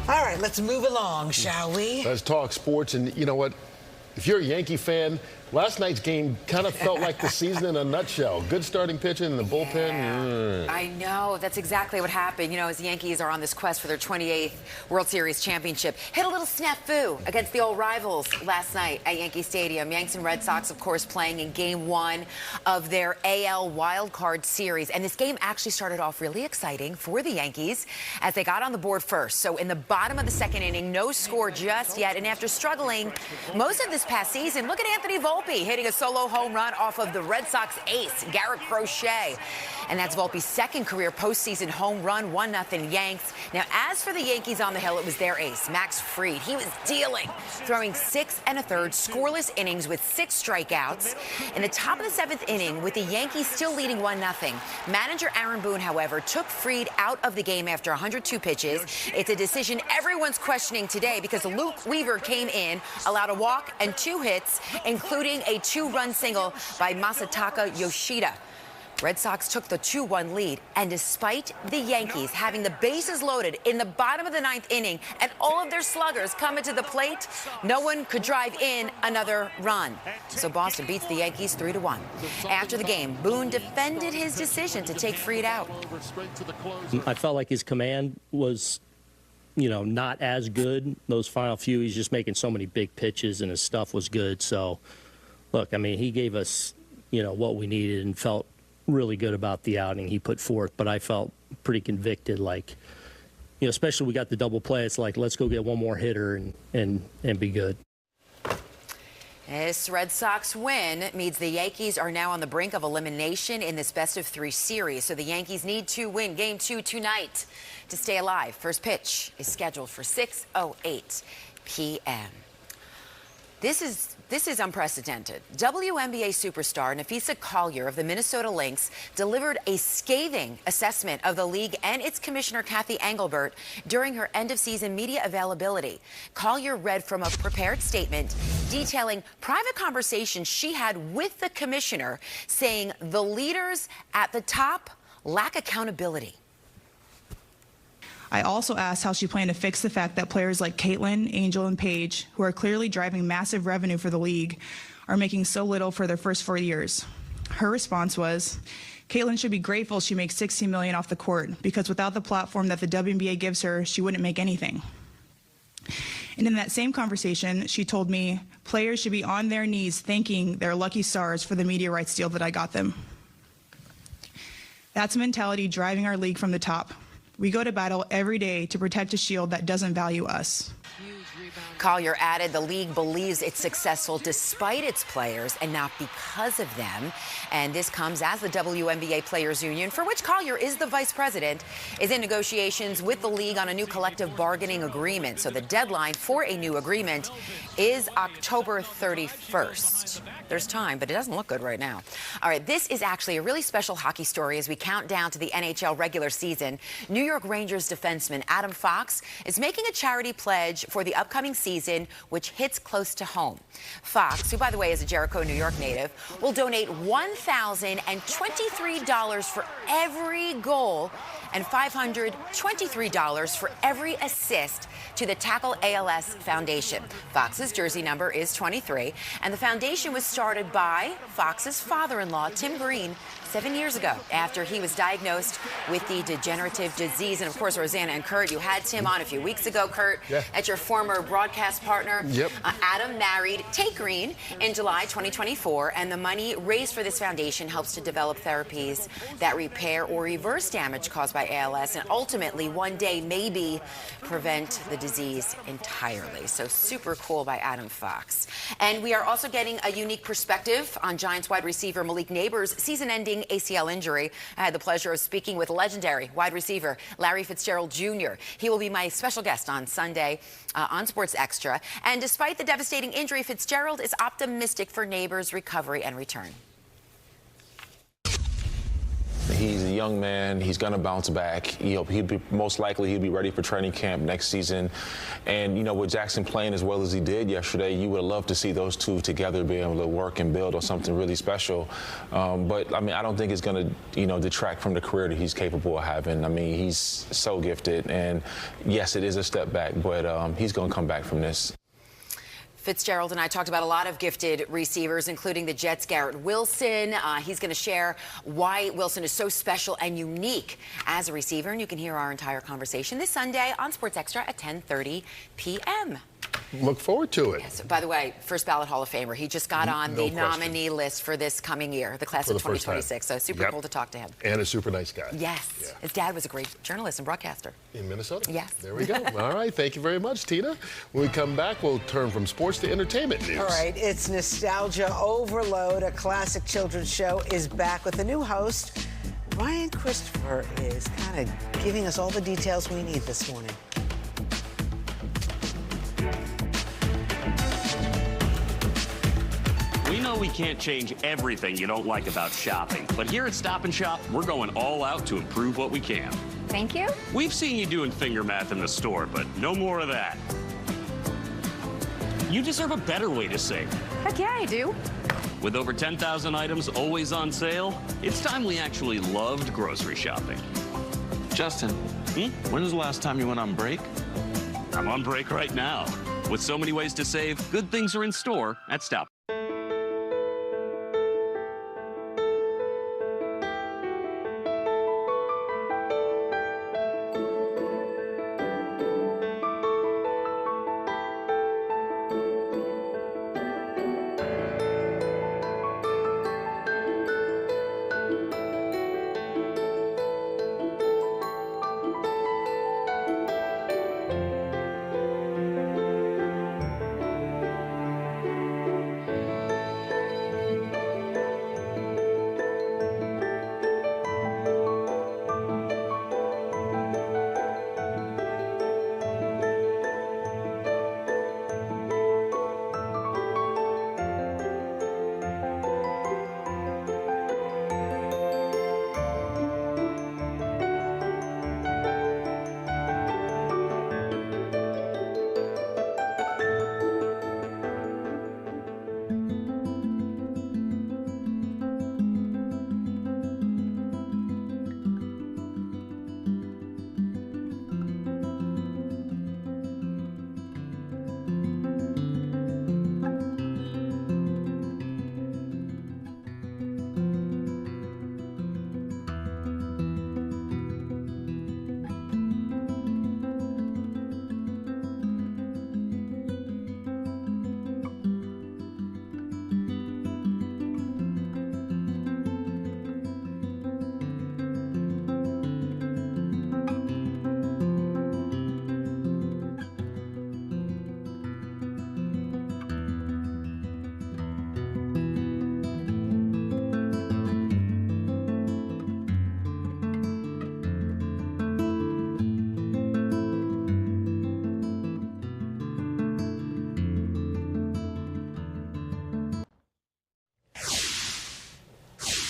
All right, let's move along, shall we? Let's talk sports. And you know what? If you're a Yankee fan, last night's game kind of felt like the season in a nutshell. Good starting pitching in the bullpen. I know. That's exactly what happened. You know, as the Yankees are on this quest for their 28th World Series championship, hit a little snafu against the old rivals last night at Yankee Stadium. Yanks and Red Sox, of course, playing in Game 1 of their AL wildcard series. And this game actually started off really exciting for the Yankees as they got on the board first. So in the bottom of the second inning, no score just yet. And after struggling most of this past season, look at Anthony Volpe hitting a solo home run off of the Red Sox ace, Garrett Crochet. And that's Volpe's second career postseason home run, 1-0 Yanks. Now, as for the Yankees on the hill, it was their ace, Max Fried. He was dealing, throwing 6 1/3 scoreless innings with 6 strikeouts. In the top of the 7th inning, with the Yankees still leading 1-0, manager Aaron Boone, however, took Fried out of the game after 102 pitches. It's a decision everyone's questioning today because Luke Weaver came in, allowed a walk and 2 hits, including a 2-run single by Masataka Yoshida. Red Sox took the 2-1 lead, and despite the Yankees having the bases loaded in the bottom of the 9th inning and all of their sluggers coming to the plate, no one could drive in another run. So Boston beats the Yankees 3-1. After the game, Boone defended his decision to take Fried out. I felt like his command was, you know, not as good. Those final few, he's just making so many big pitches, and his stuff was good. So, look, I mean, he gave us, you know, what we needed and felt really good about the outing he put forth. But I felt pretty convicted, like, you know, especially we got the double play. It's like, let's go get one more hitter and be good. This Red Sox win means the Yankees are now on the brink of elimination in this best-of-3 series. So the Yankees need to win Game 2 tonight to stay alive. First pitch is scheduled for 6:08 p.m. This is unprecedented. WNBA superstar Nafisa Collier of the Minnesota Lynx delivered a scathing assessment of the league and its commissioner, Kathy Engelbert, during her end-of-season media availability. Collier read from a prepared statement detailing private conversations she had with the commissioner, saying the leaders at the top lack accountability. I also asked how she planned to fix the fact that players like Caitlin, Angel, and Paige, who are clearly driving massive revenue for the league, are making so little for their first 4 years. Her response was, Caitlin should be grateful she makes $16 million off the court, because without the platform that the WNBA gives her, she wouldn't make anything. And in that same conversation, she told me players should be on their knees thanking their lucky stars for the media rights deal that I got them. That's a mentality driving our league from the top. We go to battle every day to protect a shield that doesn't value us. Collier added the league believes it's successful despite its players and not because of them. And this comes as the WNBA Players Union, for which Collier is the vice president, is in negotiations with the league on a new collective bargaining agreement. So the deadline for a new agreement is October 31st. There's time, but it doesn't look good right now. All right, this is actually a really special hockey story as we count down to the NHL regular season. New York Rangers defenseman Adam Fox is making a charity pledge for the upcoming season, which hits close to home. Fox, who, by the way, is a Jericho, New York native, will donate $1,023 for every goal and $523 for every assist to the Tackle ALS Foundation. Fox's jersey number is 23, and the foundation was started by Fox's father-in-law, Tim Green, 7 years ago after he was diagnosed with the degenerative disease. And of course, Rosanna and Curt, you had Tim on a few weeks ago, Curt, at your former broadcast broadcast partner. Yep. Adam married Tay Green in July 2024, and the money raised for this foundation helps to develop therapies that repair or reverse damage caused by ALS, and ultimately one day maybe prevent the disease entirely. So super cool by Adam Fox. And we are also getting a unique perspective on Giants wide receiver Malik Neighbors' season-ending ACL injury. I had the pleasure of speaking with legendary wide receiver Larry Fitzgerald Jr. He will be my special guest on Sunday on Sports Extra. And despite the devastating injury, Fitzgerald is optimistic for Neighbors' recovery and return. He's a young man. He's going to bounce back. He'll be most likely he'll be ready for training camp next season. And, you know, with Jackson playing as well as he did yesterday, you would love to see those two together be able to work and build on something really special. But, I mean, I don't think it's going to, you know, detract from the career that he's capable of having. I mean, he's so gifted. And, yes, it is a step back, but he's going to come back from this. Fitzgerald and I talked about a lot of gifted receivers, including the Jets' Garrett Wilson. He's going to share why Wilson is so special and unique as a receiver. And you can hear our entire conversation this Sunday on Sports Extra at 10:30 p.m. Look forward to it. Yes. By the way, first ballot Hall of Famer. He just got on the nominee list for this coming year, the class of 2026. So super cool to talk to him. And a super nice guy. Yes. Yeah. His dad was a great journalist and broadcaster. In Minnesota? Yes. There we go. All right. Thank you very much, Tina. When we come back, we'll turn from sports to entertainment news. All right. It's nostalgia overload. A classic children's show is back with a new host. Ryan Christopher is kind of giving us all the details we need this morning. We know we can't change everything you don't like about shopping, but here at Stop & Shop, we're going all out to improve what we can. Thank you. We've seen you doing finger math in the store, but no more of that. You deserve a better way to save. Heck yeah, I do. With over 10,000 items always on sale, it's time we actually loved grocery shopping. Justin, when was the last time you went on break? I'm on break right now. With so many ways to save, good things are in store at Stop.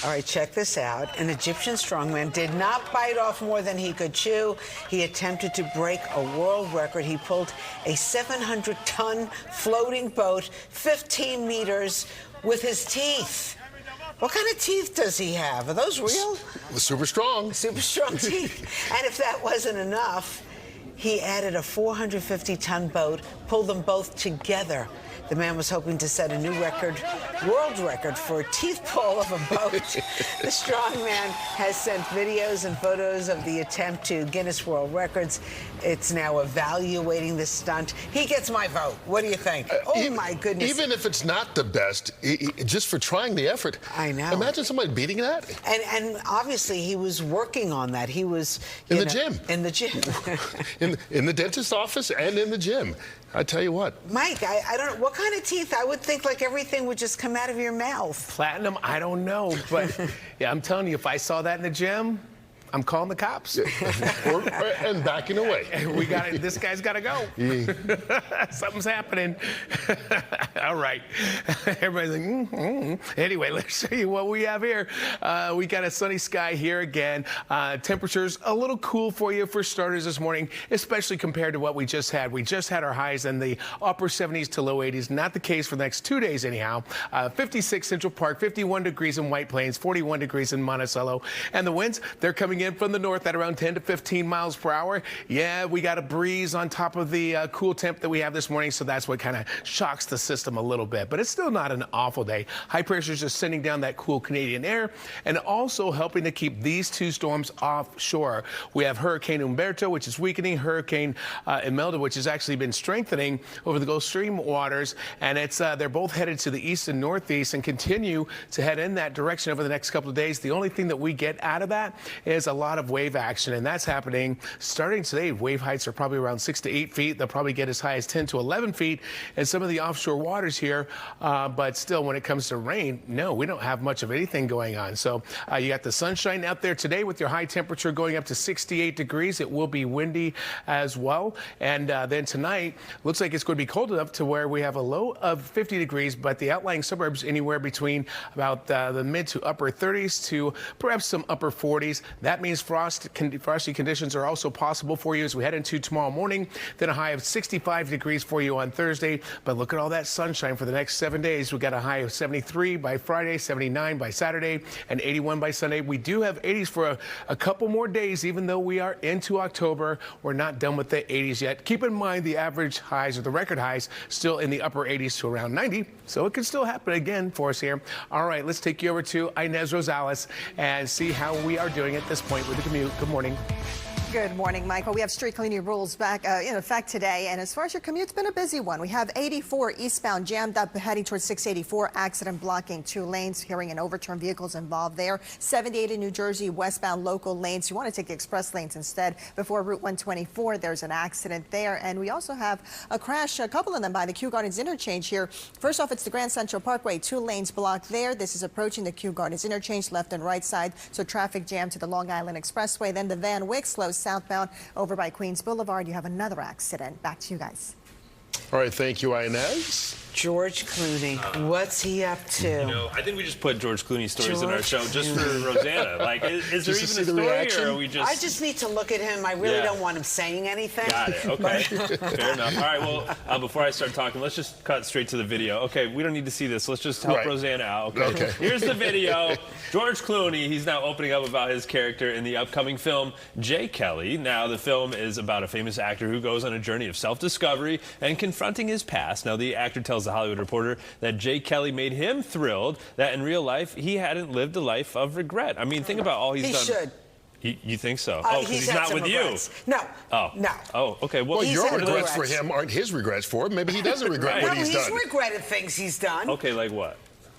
All right, check this out. An Egyptian strongman did not bite off more than he could chew. He attempted to break a world record. He pulled a 700-ton floating boat 15 meters with his teeth. What kind of teeth does he have? Are those real? Super strong. Super strong teeth. And if that wasn't enough, he added a 450-ton boat, pulled them both together The man was hoping to set a new record, world record, for a teeth pull of a boat. The strongman has sent videos and photos of the attempt to Guinness World Records. It's now evaluating the stunt. He gets my vote. What do you think? Oh, my goodness. Even if it's not the best, just for trying the effort. I know. Imagine somebody beating that. And obviously he was working on that. He was in the gym. In the gym. in the dentist's office and in the gym. I tell you what. Mike, I don't know. What kind of teeth? I would think like everything would just come out of your mouth. Platinum? I don't know. But yeah, I'm telling you, if I saw that in the gym, I'm calling the cops. And backing away. This guy's got to go. Yeah. Something's happening. All right. Everybody's like, Anyway, let's show you what we have here. We got a sunny sky here again. Temperatures a little cool for you for starters this morning, especially compared to what we just had. We just had our highs in the upper 70s to low 80s. Not the case for the next 2 days anyhow. 56 Central Park, 51 degrees in White Plains, 41 degrees in Monticello. And the winds, they're coming in from the north at around 10 to 15 miles per hour. Yeah, we got a breeze on top of the cool temp that we have this morning, so that's what kind of shocks the system a little bit. But it's still not an awful day. High pressure is just sending down that cool Canadian air and also helping to keep these two storms offshore. We have Hurricane Humberto, which is weakening, Hurricane Imelda, which has actually been strengthening over the Gulf Stream waters, and they're both headed to the east and northeast and continue to head in that direction over the next couple of days. The only thing that we get out of that is a lot of wave action, and that's happening starting today. Wave heights are probably around 6 to 8 feet. They'll probably get as high as 10 to 11 feet in some of the offshore waters here. But still, when it comes to rain, no, we don't have much of anything going on. So you got the sunshine out there today with your high temperature going up to 68 degrees. It will be windy as well. And then tonight, looks like it's going to be cold enough to where we have a low of 50 degrees, but the outlying suburbs anywhere between about the mid to upper 30s to perhaps some upper 40s. That means frosty conditions are also possible for you as we head into tomorrow morning. Then a high of 65 degrees for you on Thursday. But look at all that sunshine for the next 7 days. We got a high of 73 by Friday, 79 by Saturday, and 81 by Sunday. We do have 80s for a couple more days, even though we are into October. We're not done with the 80s yet. Keep in mind the average highs or the record highs still in the upper 80s to around 90. So it could still happen again for us here. All right, let's take you over to Inez Rosales and see how we are doing at this point with the commute. Good morning. Good morning, Michael. We have street cleaning rules back in effect today. And as far as your commute, it's been a busy one. We have 84 eastbound jammed up heading towards 684, accident blocking 2 lanes, hearing and overturned vehicles involved there. 78 in New Jersey, westbound local lanes. You want to take the express lanes instead. Before Route 124, there's an accident there. And we also have a crash, a couple of them by the Kew Gardens interchange here. First off, it's the Grand Central Parkway, 2 lanes blocked there. This is approaching the Kew Gardens interchange, left and right side. So traffic jam to the Long Island Expressway. Then the Van Wyck slows southbound over by Queens Boulevard. You have another accident. Back to you guys. All right, thank you, Inez. George Clooney, what's he up to? You know, I think we just put George Clooney stories in our show just for Rosanna. Like, is there even a story, or are we just... I just need to look at him. I really don't want him saying anything. Got it. Okay. Fair enough. All right, well, before I start talking, let's just cut straight to the video. Okay, we don't need to see this. Let's just help Rosanna out. Okay. Here's the video. George Clooney, he's now opening up about his character in the upcoming film, J. Kelly. Now, the film is about a famous actor who goes on a journey of self-discovery and confronting his past. Now, the actor tells The Hollywood Reporter that J. Kelly made him thrilled that in real life he hadn't lived a life of regret. I mean, think about all he's done. He should. You think so? Oh, because he's not with regrets. No. Oh. No. Oh, okay. Well, your regrets for him aren't his regrets for him. Maybe he doesn't regret what he's done. He's regretted things he's done. Okay, like what?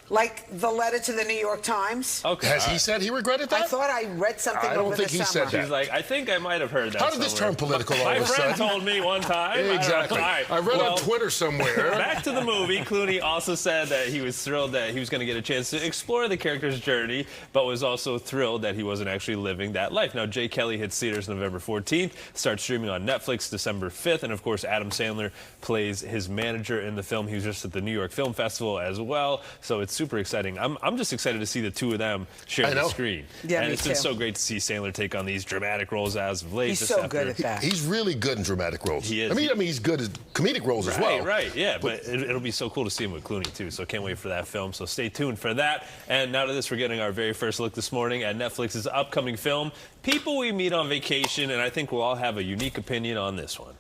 Like the letter to the New York Times. Okay. Has he said he regretted that? I thought I read something over the summer. I don't think he said that. He's like, I think I might have heard that. How did this turn political all of a sudden? My friend told me one time. Exactly. I read on Twitter somewhere. Back to the movie, Clooney also said that he was thrilled that he was going to get a chance to explore the character's journey, but was also thrilled that he wasn't actually living that life. Now, J. Kelly hits theaters November 14th, starts streaming on Netflix December 5th, and of course, Adam Sandler plays his manager in the film. He was just at the New York Film Festival as well, so it's super exciting. I'm just excited to see the two of them share the screen. Yeah, and it's been so great to see Sandler take on these dramatic roles as of late. He's so good at that. He's really good in dramatic roles. He is. I mean, he's good at comedic roles as well. Right, yeah. But it'll be so cool to see him with Clooney, too. So can't wait for that film. So stay tuned for that. And now to this, we're getting our very first look this morning at Netflix's upcoming film, People We Meet on Vacation. And I think we'll all have a unique opinion on this one.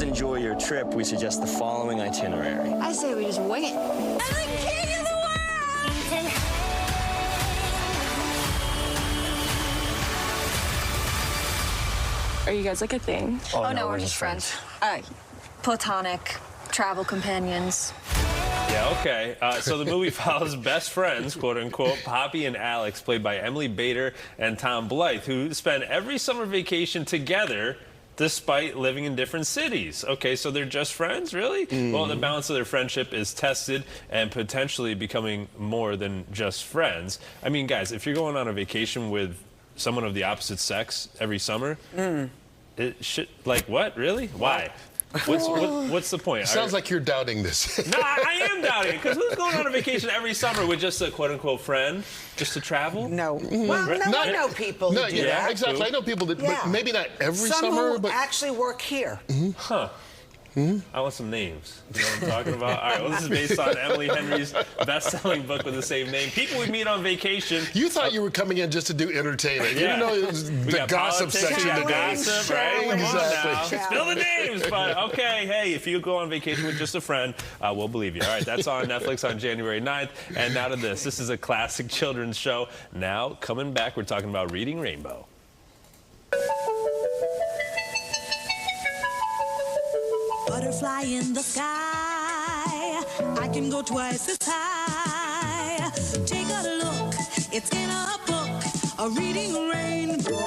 just enjoy your trip, we suggest the following itinerary. I say we just wing it. I'm the king of the world! Are you guys like a thing? Oh, no, we're just friends. Platonic, travel companions. Yeah, okay. So the movie follows best friends, quote unquote, Poppy and Alex, played by Emily Bader and Tom Blythe, who spend every summer vacation together despite living in different cities. Okay, so they're just friends, really? Well, the balance of their friendship is tested and potentially becoming more than just friends. I mean, guys, if you're going on a vacation with someone of the opposite sex every summer, it should, like, what, really? Why? What's the point? Sounds like you're doubting this. No, I am doubting it, because who's going on a vacation every summer with just a quote-unquote friend, just to travel? No. Well, no, I know people who do that. Exactly. I know people that, but maybe not every Some summer. who But actually work here. Huh. I want some names. You know what I'm talking about? All right, well, this is based on Emily Henry's best-selling book with the same name. People we meet on vacation. You thought you were coming in just to do entertainment. You didn't know it was the gossip section today. Gossip, right? Exactly. Spill the names. But, okay, hey, if you go on vacation with just a friend, we'll believe you. All right, that's on Netflix on January 9th. And now to this. This is a classic children's show. Now, coming back, we're talking about Reading Rainbow. Butterfly in the sky, I can go twice as high. Take a look, it's in a book, a reading rainbow.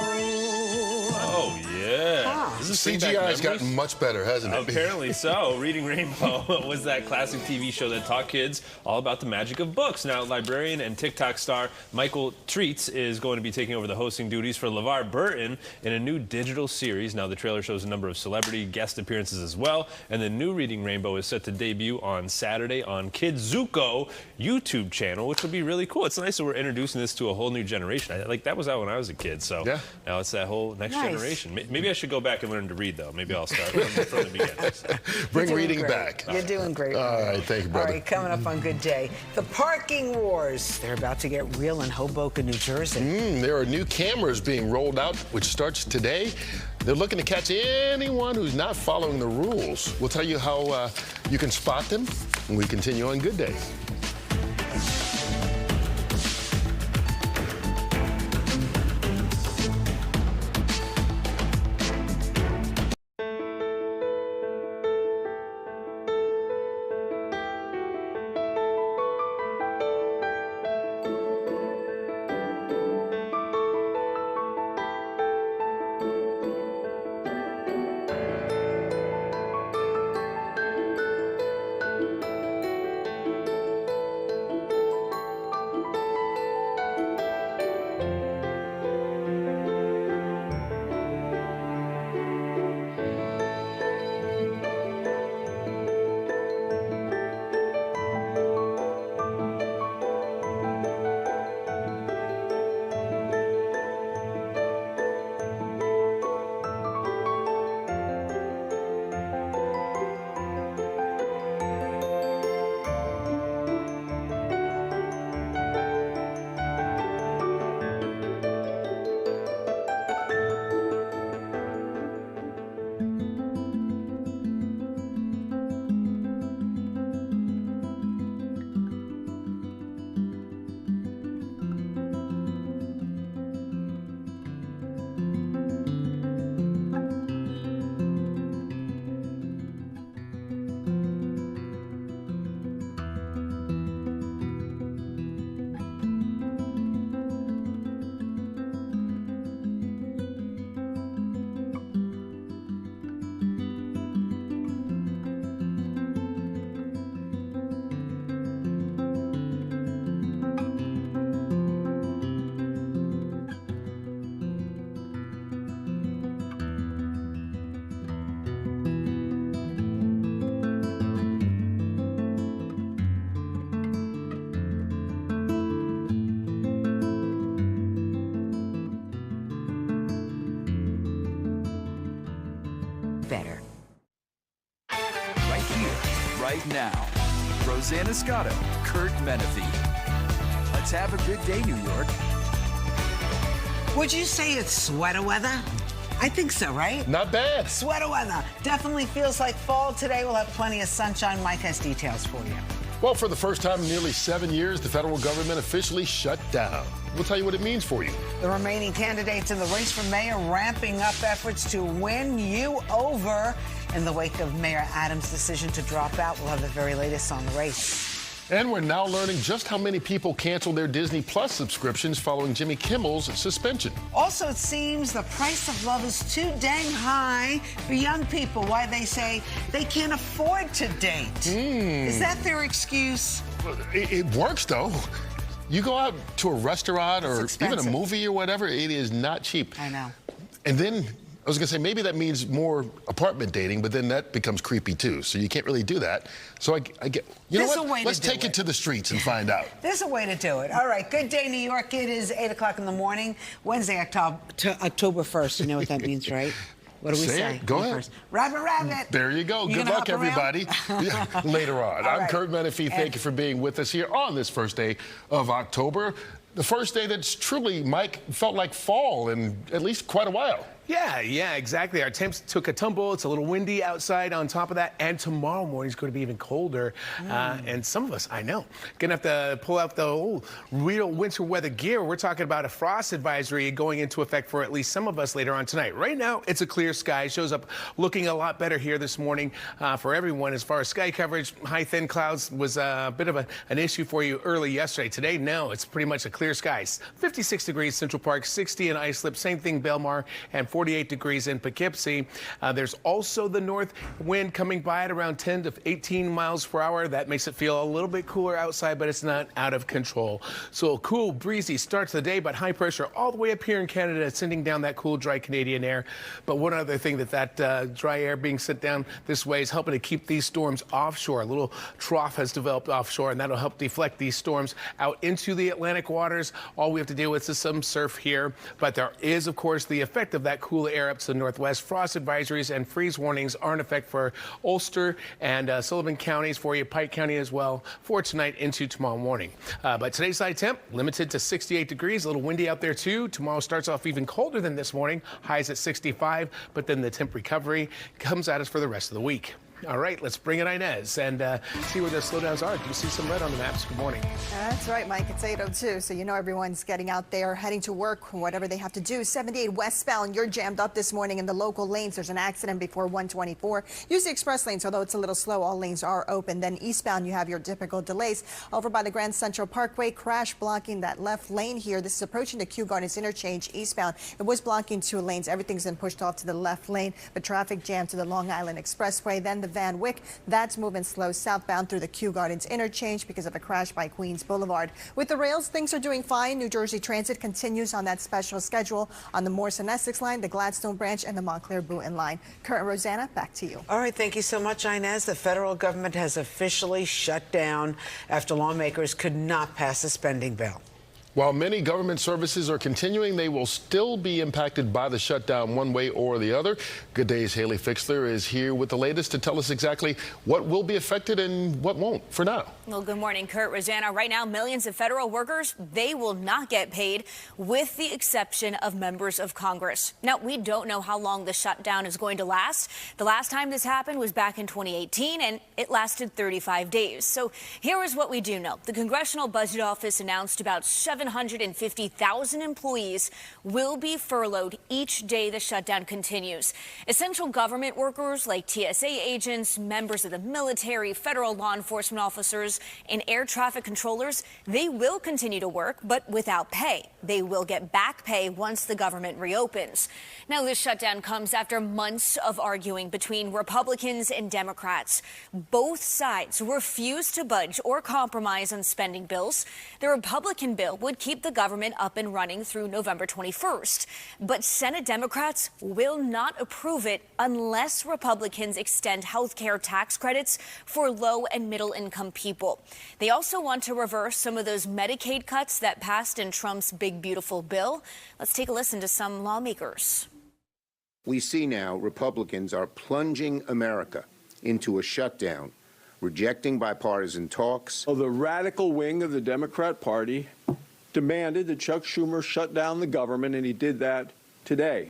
Oh, yeah. This is CGI's gotten much better, hasn't it? Apparently so. Reading Rainbow was that classic TV show that taught kids all about the magic of books. Now, librarian and TikTok star Michael Treats is going to be taking over the hosting duties for LeVar Burton in a new digital series. Now, the trailer shows a number of celebrity guest appearances as well. And the new Reading Rainbow is set to debut on Saturday on Kidzuko YouTube channel, which will be really cool. It's nice that we're introducing this to a whole new generation. Like, that was out when I was a kid. So now it's that whole next generation. Maybe I should go back and learn to read, though. Maybe I'll start from the beginning. Bring reading back. You're doing great. All right, thank you, brother. All right, coming up on Good Day, the parking wars. They're about to get real in Hoboken, New Jersey. There are new cameras being rolled out, which starts today. They're looking to catch anyone who's not following the rules. We'll tell you how you can spot them when we continue on Good Day. Better. Right here, right now. Rosanna Scotto, Curt Menefee. Let's have a good day, New York. Would you say it's sweater weather? I think so, right? Not bad. Sweater weather. Definitely feels like fall today. We'll have plenty of sunshine. Mike has details for you. Well, for the first time in nearly 7 years, the federal government officially shut down. We'll tell you what it means for you. The remaining candidates in the race for mayor ramping up efforts to win you over. In the wake of Mayor Adams' decision to drop out, we'll have the very latest on the race. And we're now learning just how many people canceled their Disney Plus subscriptions following Jimmy Kimmel's suspension. Also, it seems the price of love is too dang high for young people. Why they say they can't afford to date. Is that their excuse? It works, though. You go out to a restaurant or even a expensive. movie or whatever, it is not cheap. I know. And then I was going to say, maybe that means more apartment dating, but then that becomes creepy, too. So you can't really do that. So I get, you know There's a what? way to Let's do take it to the streets and find out. There's a way to do it. All right. Good day, New York. It is 8 o'clock in the morning, Wednesday, October 1st. You know what that means, right? What do we say? Go ahead. First. Rabbit. There you go. You Good gonna luck, hop around? everybody. Later on. All I'm right. Curt Menefee. Thank you for being with us here on this first day of October. The first day that's truly, Mike, felt like fall in at least quite a while. Yeah, exactly. Our temps took a tumble. It's a little windy outside on top of that. And tomorrow morning is going to be even colder. And some of us, I know, going to have to pull out the real winter weather gear. We're talking about a frost advisory going into effect for at least some of us later on tonight. Right now, it's a clear sky. Shows up looking a lot better here this morning for everyone as far as sky coverage. High, thin clouds was a bit of an issue for you early yesterday. Today, no, it's pretty much a clear skies. 56 degrees Central Park, 60 in Islip, same thing Belmar, and 48 degrees in Poughkeepsie. There's also the north wind coming by at around 10 to 18 miles per hour. That makes it feel a little bit cooler outside, but it's not out of control. So a cool, breezy start to the day, but high pressure all the way up here in Canada, sending down that cool, dry Canadian air. But one other thing that dry air being sent down this way is helping to keep these storms offshore. A little trough has developed offshore, and that'll help deflect these storms out into the Atlantic waters. All we have to deal with is some surf here, but there is, of course, the effect of that cool air up to the northwest. Frost advisories and freeze warnings are in effect for Ulster and Sullivan counties, for you, Pike County as well, for tonight into tomorrow morning. But today's high temp limited to 68 degrees, a little windy out there too. Tomorrow starts off even colder than this morning, highs at 65, but then the temp recovery comes at us for the rest of the week. All right, let's bring in Inez and see where the slowdowns are. Do you see some red on the maps? Good morning. That's right, Mike. It's 8:02, so you know everyone's getting out there, heading to work, whatever they have to do. 78 westbound, you're jammed up this morning in the local lanes. There's an accident before 124. Use the express lanes, although it's a little slow. All lanes are open. Then eastbound, you have your typical delays. Over by the Grand Central Parkway, crash blocking that left lane here. This is approaching the Kew Gardens interchange eastbound. It was blocking 2 lanes. Everything's been pushed off to the left lane, but traffic jammed to the Long Island Expressway. Then the Van Wyck, that's moving slow southbound through the Kew Gardens interchange because of a crash by Queens Boulevard. With the rails, things are doing fine. New Jersey Transit continues on that special schedule on the Morrison Essex line, the Gladstone branch, and the Montclair Boonton line. Curt and Rosanna, back to you. All right, thank you so much, Inez. The federal government has officially shut down after lawmakers could not pass a spending bill. While many government services are continuing, they will still be impacted by the shutdown one way or the other. Good Day's Haley Fixler is here with the latest to tell us exactly what will be affected and what won't for now. Well, good morning, Curt, Rosanna. Right now, millions of federal workers, they will not get paid, with the exception of members of Congress. Now, we don't know how long the shutdown is going to last. The last time this happened was back in 2018, and it lasted 35 days. So here is what we do know. The Congressional Budget Office announced about 750,000 employees will be furloughed each day the shutdown continues. Essential government workers like TSA agents, members of the military, federal law enforcement officers, and air traffic controllers, they will continue to work, but without pay. They will get back pay once the government reopens. Now, this shutdown comes after months of arguing between Republicans and Democrats. Both sides refused to budge or compromise on spending bills. The Republican bill would keep the government up and running through November 21st. But Senate Democrats will not approve it unless Republicans extend health care tax credits for low and middle income people. They also want to reverse some of those Medicaid cuts that passed in Trump's big, beautiful bill. Let's take a listen to some lawmakers. We see now Republicans are plunging America into a shutdown, rejecting bipartisan talks. The radical wing of the Democrat Party demanded that Chuck Schumer shut down the government, and he did that today.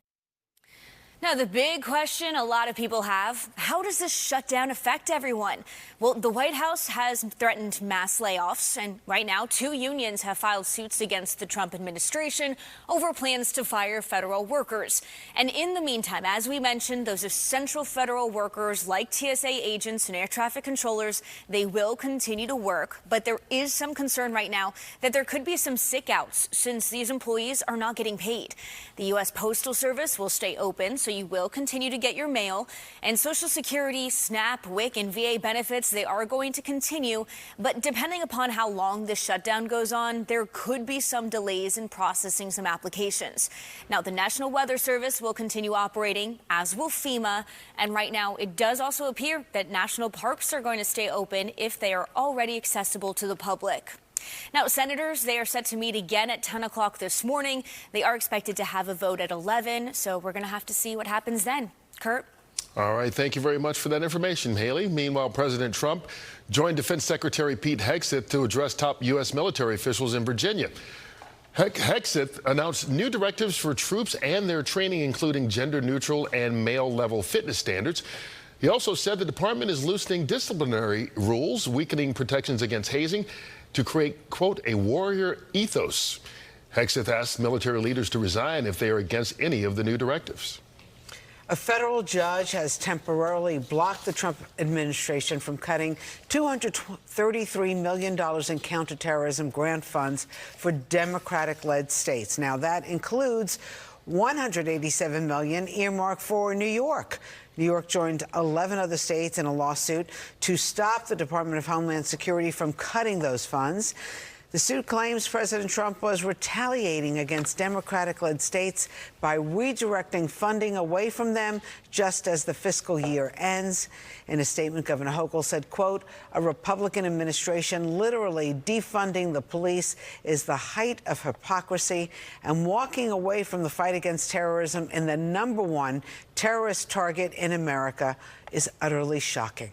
Now, the big question a lot of people have, how does this shutdown affect everyone? Well, the White House has threatened mass layoffs, and right now 2 unions have filed suits against the Trump administration over plans to fire federal workers. And in the meantime, as we mentioned, those essential federal workers like TSA agents and air traffic controllers, they will continue to work, but there is some concern right now that there could be some sick outs since these employees are not getting paid. The U.S. Postal Service will stay open, so you will continue to get your mail, and Social Security, SNAP, WIC, and VA benefits, they are going to continue, but depending upon how long this shutdown goes on, there could be some delays in processing some applications. Now, the National Weather Service will continue operating, as will FEMA, and right now it does also appear that national parks are going to stay open if they are already accessible to the public. Now, senators, they are set to meet again at 10 o'clock this morning. They are expected to have a vote at 11, so we're going to have to see what happens then. Curt? All right, thank you very much for that information, Haley. Meanwhile, President Trump joined Defense Secretary Pete Hegseth to address top U.S. military officials in Virginia. Hegseth announced new directives for troops and their training, including gender-neutral and male-level fitness standards. He also said the department is loosening disciplinary rules, weakening protections against hazing, to create, quote, a warrior ethos. Hegseth asked military leaders to resign if they are against any of the new directives. A federal judge has temporarily blocked the Trump administration from cutting $233 million in counterterrorism grant funds for Democratic-led states. Now, that includes $187 million earmarked for New York. New York joined 11 other states in a lawsuit to stop the Department of Homeland Security from cutting those funds. The suit claims President Trump was retaliating against Democratic-led states by redirecting funding away from them just as the fiscal year ends. In a statement, Governor Hochul said, quote, a Republican administration literally defunding the police is the height of hypocrisy, and walking away from the fight against terrorism in the #1 terrorist target in America is utterly shocking.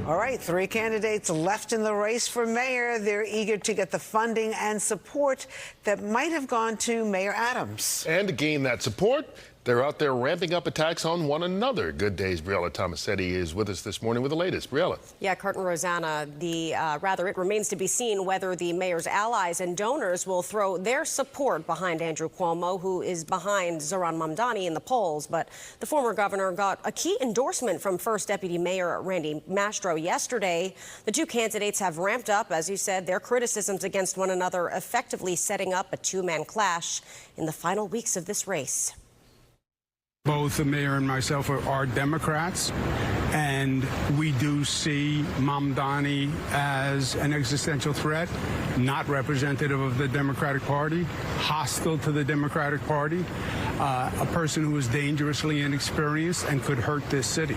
All right, 3 candidates left in the race for mayor. They're eager to get the funding and support that might have gone to Mayor Adams. And to gain that support, they're out there ramping up attacks on one another. Good day's Briella Tomasetti is with us this morning with the latest. Briella. Yeah, Curt and Rosanna, it remains to be seen whether the mayor's allies and donors will throw their support behind Andrew Cuomo, who is behind Zohran Mamdani in the polls. But the former governor got a key endorsement from First Deputy Mayor Randy Mastro yesterday. The 2 candidates have ramped up, as you said, their criticisms against one another, effectively setting up a 2-man clash in the final weeks of this race. Both the mayor and myself are Democrats, and we do see Mamdani as an existential threat, not representative of the Democratic Party, hostile to the Democratic Party, a person who is dangerously inexperienced and could hurt this city.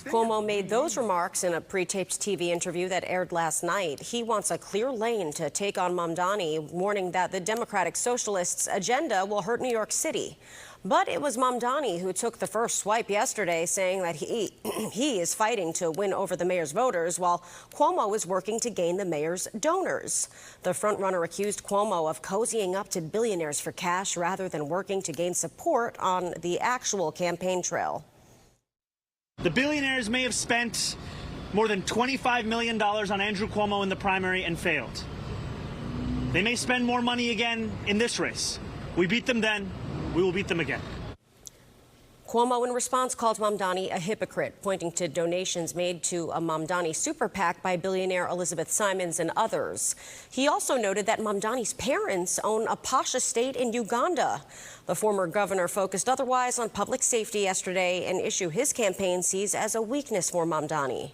Cuomo made those remarks in a pre-taped TV interview that aired last night. He wants a clear lane to take on Mamdani, warning that the Democratic Socialists' agenda will hurt New York City. But it was Mamdani who took the first swipe yesterday, saying that he is fighting to win over the mayor's voters, while Cuomo is working to gain the mayor's donors. The frontrunner accused Cuomo of cozying up to billionaires for cash rather than working to gain support on the actual campaign trail. The billionaires may have spent more than $25 million on Andrew Cuomo in the primary and failed. They may spend more money again in this race. We beat them then. We will beat them again. Cuomo, in response, called Mamdani a hypocrite, pointing to donations made to a Mamdani super PAC by billionaire Elizabeth Simons and others. He also noted that Mamdani's parents own a posh estate in Uganda. The former governor focused otherwise on public safety yesterday, an issue his campaign sees as a weakness for Mamdani.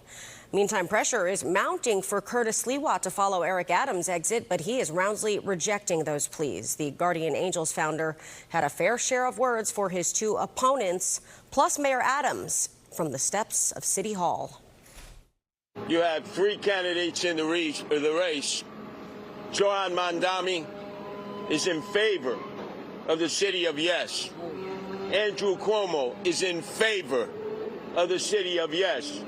Meantime, pressure is mounting for Curtis Sliwa to follow Eric Adams' exit, but he is roundly rejecting those pleas. The Guardian Angels founder had a fair share of words for his 2 opponents, plus Mayor Adams, from the steps of City Hall. You have 3 candidates in the race. Zohran Mamdani is in favor of the city of yes. Andrew Cuomo is in favor of the city of yes.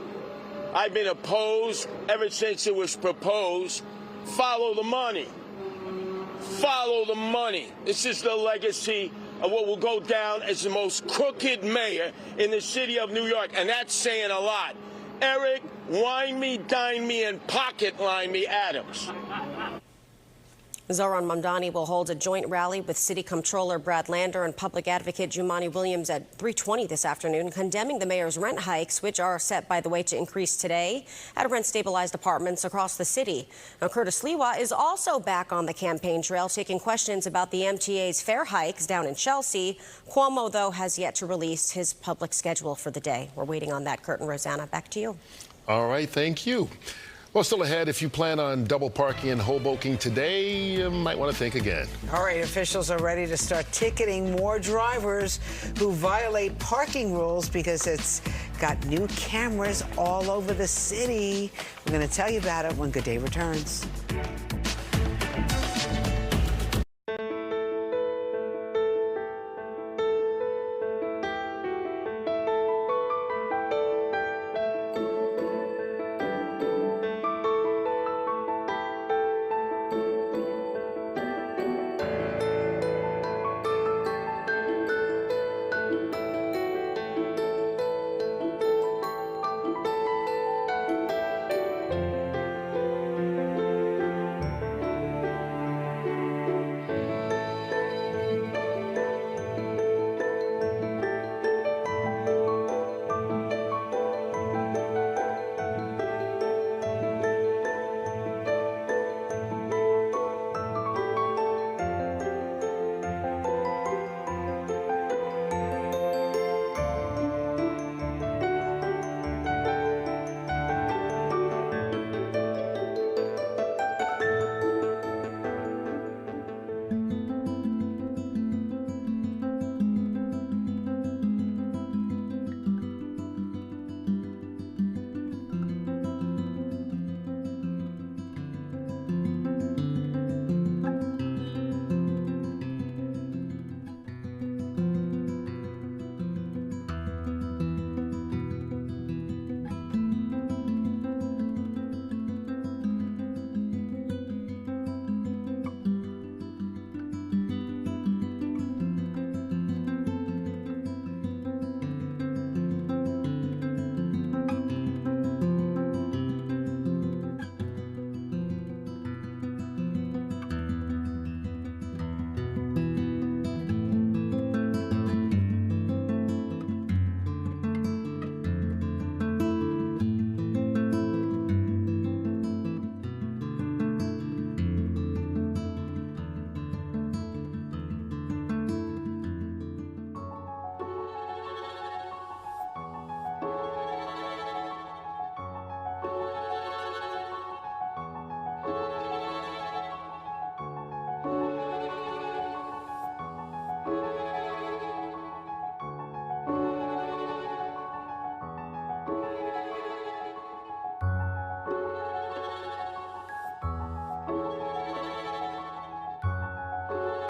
I've been opposed ever since it was proposed. Follow the money. follow the money. This is the legacy of what will go down as the most crooked mayor in the city of New York, and that's saying a lot. Eric, wine me, dine me, and pocket line me Adams. Zohran Mamdani will hold a joint rally with City Comptroller Brad Lander and Public Advocate Jumaane Williams at 3:20 this afternoon, condemning the mayor's rent hikes, which are set, by the way, to increase today at rent-stabilized apartments across the city. Now, Curtis Lewa is also back on the campaign trail, taking questions about the MTA's fare hikes down in Chelsea. Cuomo, though, has yet to release his public schedule for the day. We're waiting on that. Curt and Rosanna, back to you. All right, thank you. Well, still ahead, if you plan on double parking in Hoboken today, you might want to think again. All right, officials are ready to start ticketing more drivers who violate parking rules because it's got new cameras all over the city. We're going to tell you about it when Good Day returns.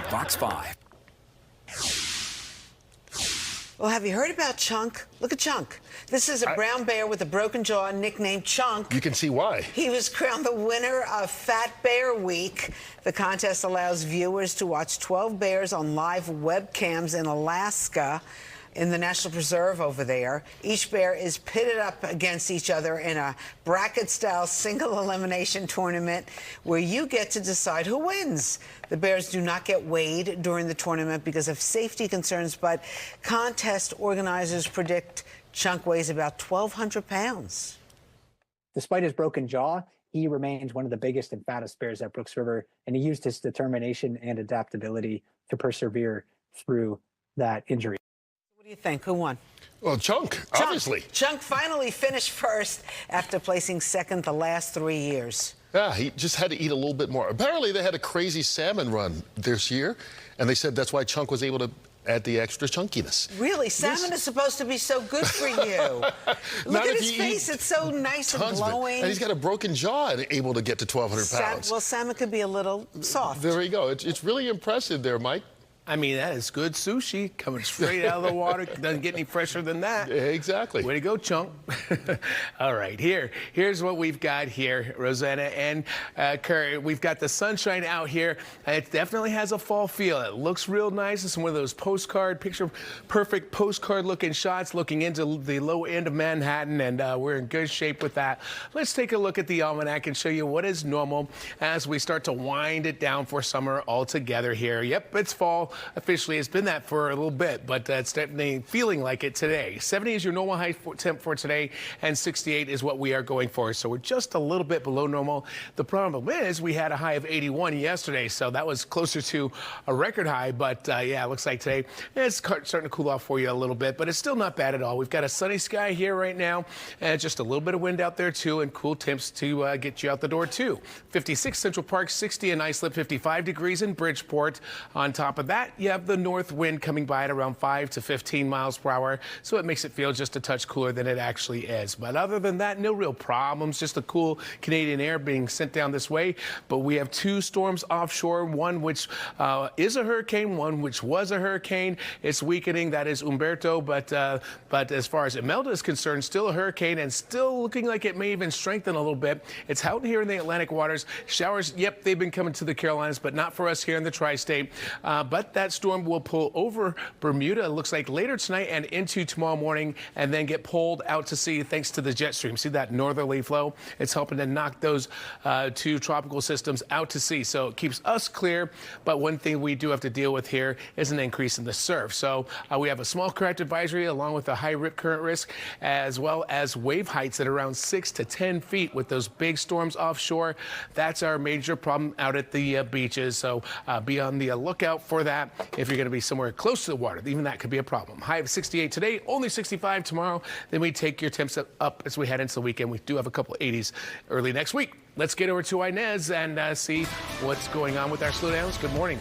Fox 5. Well, have you heard about Chunk? Look at Chunk. This is a brown bear with a broken jaw nicknamed Chunk. You can see why. He was crowned the winner of Fat Bear Week. The contest allows viewers to watch 12 bears on live webcams in Alaska, in the National Preserve over there. Each bear is pitted up against each other in a bracket-style single elimination tournament where you get to decide who wins. The bears do not get weighed during the tournament because of safety concerns, but contest organizers predict Chunk weighs about 1,200 pounds. Despite his broken jaw, he remains one of the biggest and fattest bears at Brooks River, and he used his determination and adaptability to persevere through that injury. What do you think? Who won? Well, Chunk, obviously. Chunk finally finished first after placing second the last 3 years. Yeah, he just had to eat a little bit more. Apparently, they had a crazy salmon run this year, and they said that's why Chunk was able to add the extra chunkiness. Really? Salmon is supposed to be so good for you. Look at his face. It's so nice and glowing. And he's got a broken jaw and able to get to 1,200 pounds. Well, salmon could be a little soft. There you go. It's really impressive there, Mike. I mean, that is good sushi coming straight out of the water. Doesn't get any fresher than that. Yeah, exactly. Way to go, chunk. All right, here's what we've got here, Rosanna and Curt. We've got the sunshine out here. It definitely has a fall feel. It looks real nice. It's one of those picture-perfect postcard-looking shots looking into the low end of Manhattan, and we're in good shape with that. Let's take a look at the almanac and show you what is normal as we start to wind it down for summer altogether here. Yep, it's fall. Officially, it's been that for a little bit, but it's definitely feeling like it today. 70 is your normal high temp for today, and 68 is what we are going for. So we're just a little bit below normal. The problem is we had a high of 81 yesterday, so that was closer to a record high. But yeah, it looks like today it's starting to cool off for you a little bit, but it's still not bad at all. We've got a sunny sky here right now, and just a little bit of wind out there too, and cool temps to get you out the door too. 56 Central Park, 60 in Islip, 55 degrees in Bridgeport. On top of that, you have the north wind coming by at around 5 to 15 miles per hour, so it makes it feel just a touch cooler than it actually is. But other than that, no real problems, just the cool Canadian air being sent down this way. But we have two storms offshore, one which is a hurricane, one which was a hurricane. It's weakening, that is Umberto, but as far as Imelda is concerned, still a hurricane and still looking like it may even strengthen a little bit. It's out here in the Atlantic waters. Showers, yep, they've been coming to the Carolinas, but not for us here in the tri-state. But that storm will pull over Bermuda, it looks like later tonight and into tomorrow morning, and then get pulled out to sea thanks to the jet stream. See that northerly flow? It's helping to knock those two tropical systems out to sea. So it keeps us clear, but one thing we do have to deal with here is an increase in the surf. So we have a small current advisory along with a high rip current risk, as well as wave heights at around 6 to 10 feet with those big storms offshore. That's our major problem out at the beaches. So be on the lookout for that if you're going to be somewhere close to the water. Even that could be a problem. High of 68 today, only 65 tomorrow. Then we take your temps up as we head into the weekend. We do have a couple 80s early next week. Let's get over to Inez and see what's going on with our slowdowns. Good morning.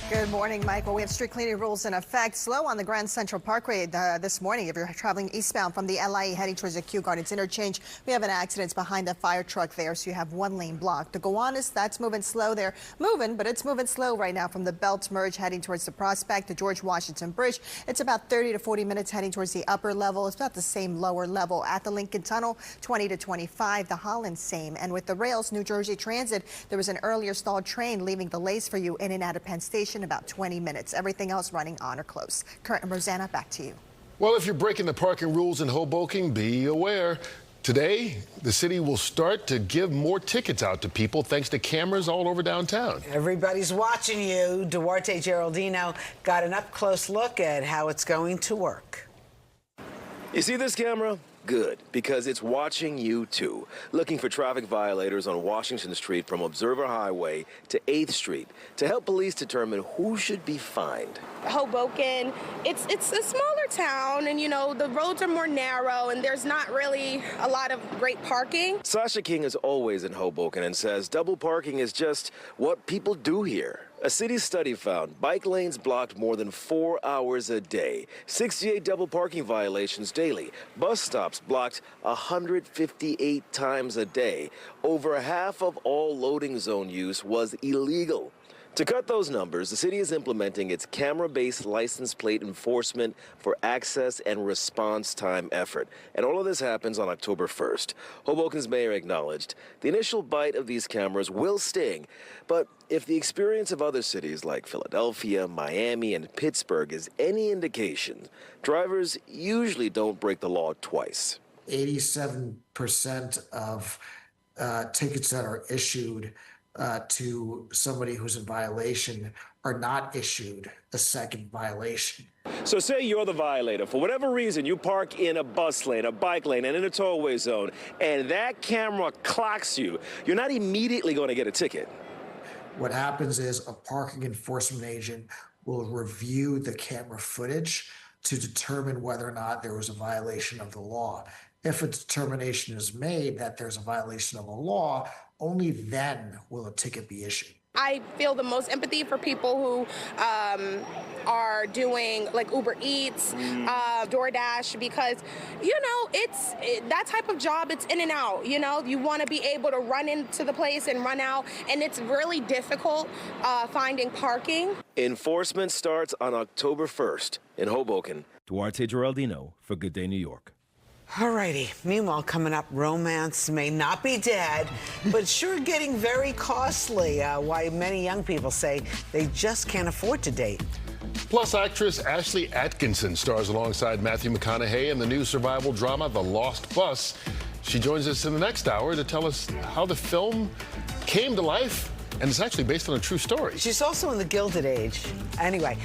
Good morning, Michael. We have strict cleaning rules in effect. Slow on the Grand Central Parkway this morning. If you're traveling eastbound from the LIE heading towards the Kew Gardens interchange, we have an accident behind the fire truck there, so you have one lane blocked. The Gowanus, that's moving slow there. But it's moving slow right now from the Belts Merge heading towards the Prospect to George Washington Bridge. It's about 30 to 40 minutes heading towards the upper level. It's about the same lower level at the Lincoln Tunnel, 20 to 25. The Holland, same. And with the rails, New Jersey Transit, there was an earlier stalled train leaving delays for you in and out of Penn Station, about 20 minutes. Everything else running on or close. Curt and Rosanna, back to you. Well, if you're breaking the parking rules in Hoboken, be aware. Today, the city will start to give more tickets out to people thanks to cameras all over downtown. Everybody's watching you. Duarte Geraldino got an up-close look at how it's going to work. You see this camera? Good, because it's watching you too. Looking for traffic violators on Washington Street from Observer Highway to 8th Street to help police determine who should be fined. Hoboken, it's a smaller town, and you know, the roads are more narrow and there's not really a lot of great parking. Sasha King is always in Hoboken and says double parking is just what people do here. A city study found bike lanes blocked more than 4 hours a day, 68 double parking violations daily, bus stops blocked 158 times a day. Over half of all loading zone use was illegal. To cut those numbers, the city is implementing its camera-based license plate enforcement for access and response time effort. And all of this happens on October 1st. Hoboken's mayor acknowledged the initial bite of these cameras will sting, but if the experience of other cities like Philadelphia, Miami, and Pittsburgh is any indication, drivers usually don't break the law twice. 87% of tickets that are issued to somebody who's in violation are not issued a second violation. So say you're the violator. For whatever reason, you park in a bus lane, a bike lane, and in a tollway zone, and that camera clocks you. You're not immediately going to get a ticket. What happens is a parking enforcement agent will review the camera footage to determine whether or not there was a violation of the law. If a determination is made that there's a violation of the law, only then will a ticket be issued. I feel the most empathy for people who are doing like Uber Eats, DoorDash, because, you know, that type of job, it's in and out, you know? You want to be able to run into the place and run out, and it's really difficult finding parking. Enforcement starts on October 1st in Hoboken. Duarte Geraldino for Good Day New York. Alrighty. Meanwhile, coming up, romance may not be dead, but sure getting very costly. Why many young people say they just can't afford to date. Plus, actress Ashley Atkinson stars alongside Matthew McConaughey in the new survival drama The Lost Bus. She joins us in the next hour to tell us how the film came to life, and it's actually based on a true story. She's also in the Gilded Age. Anyway,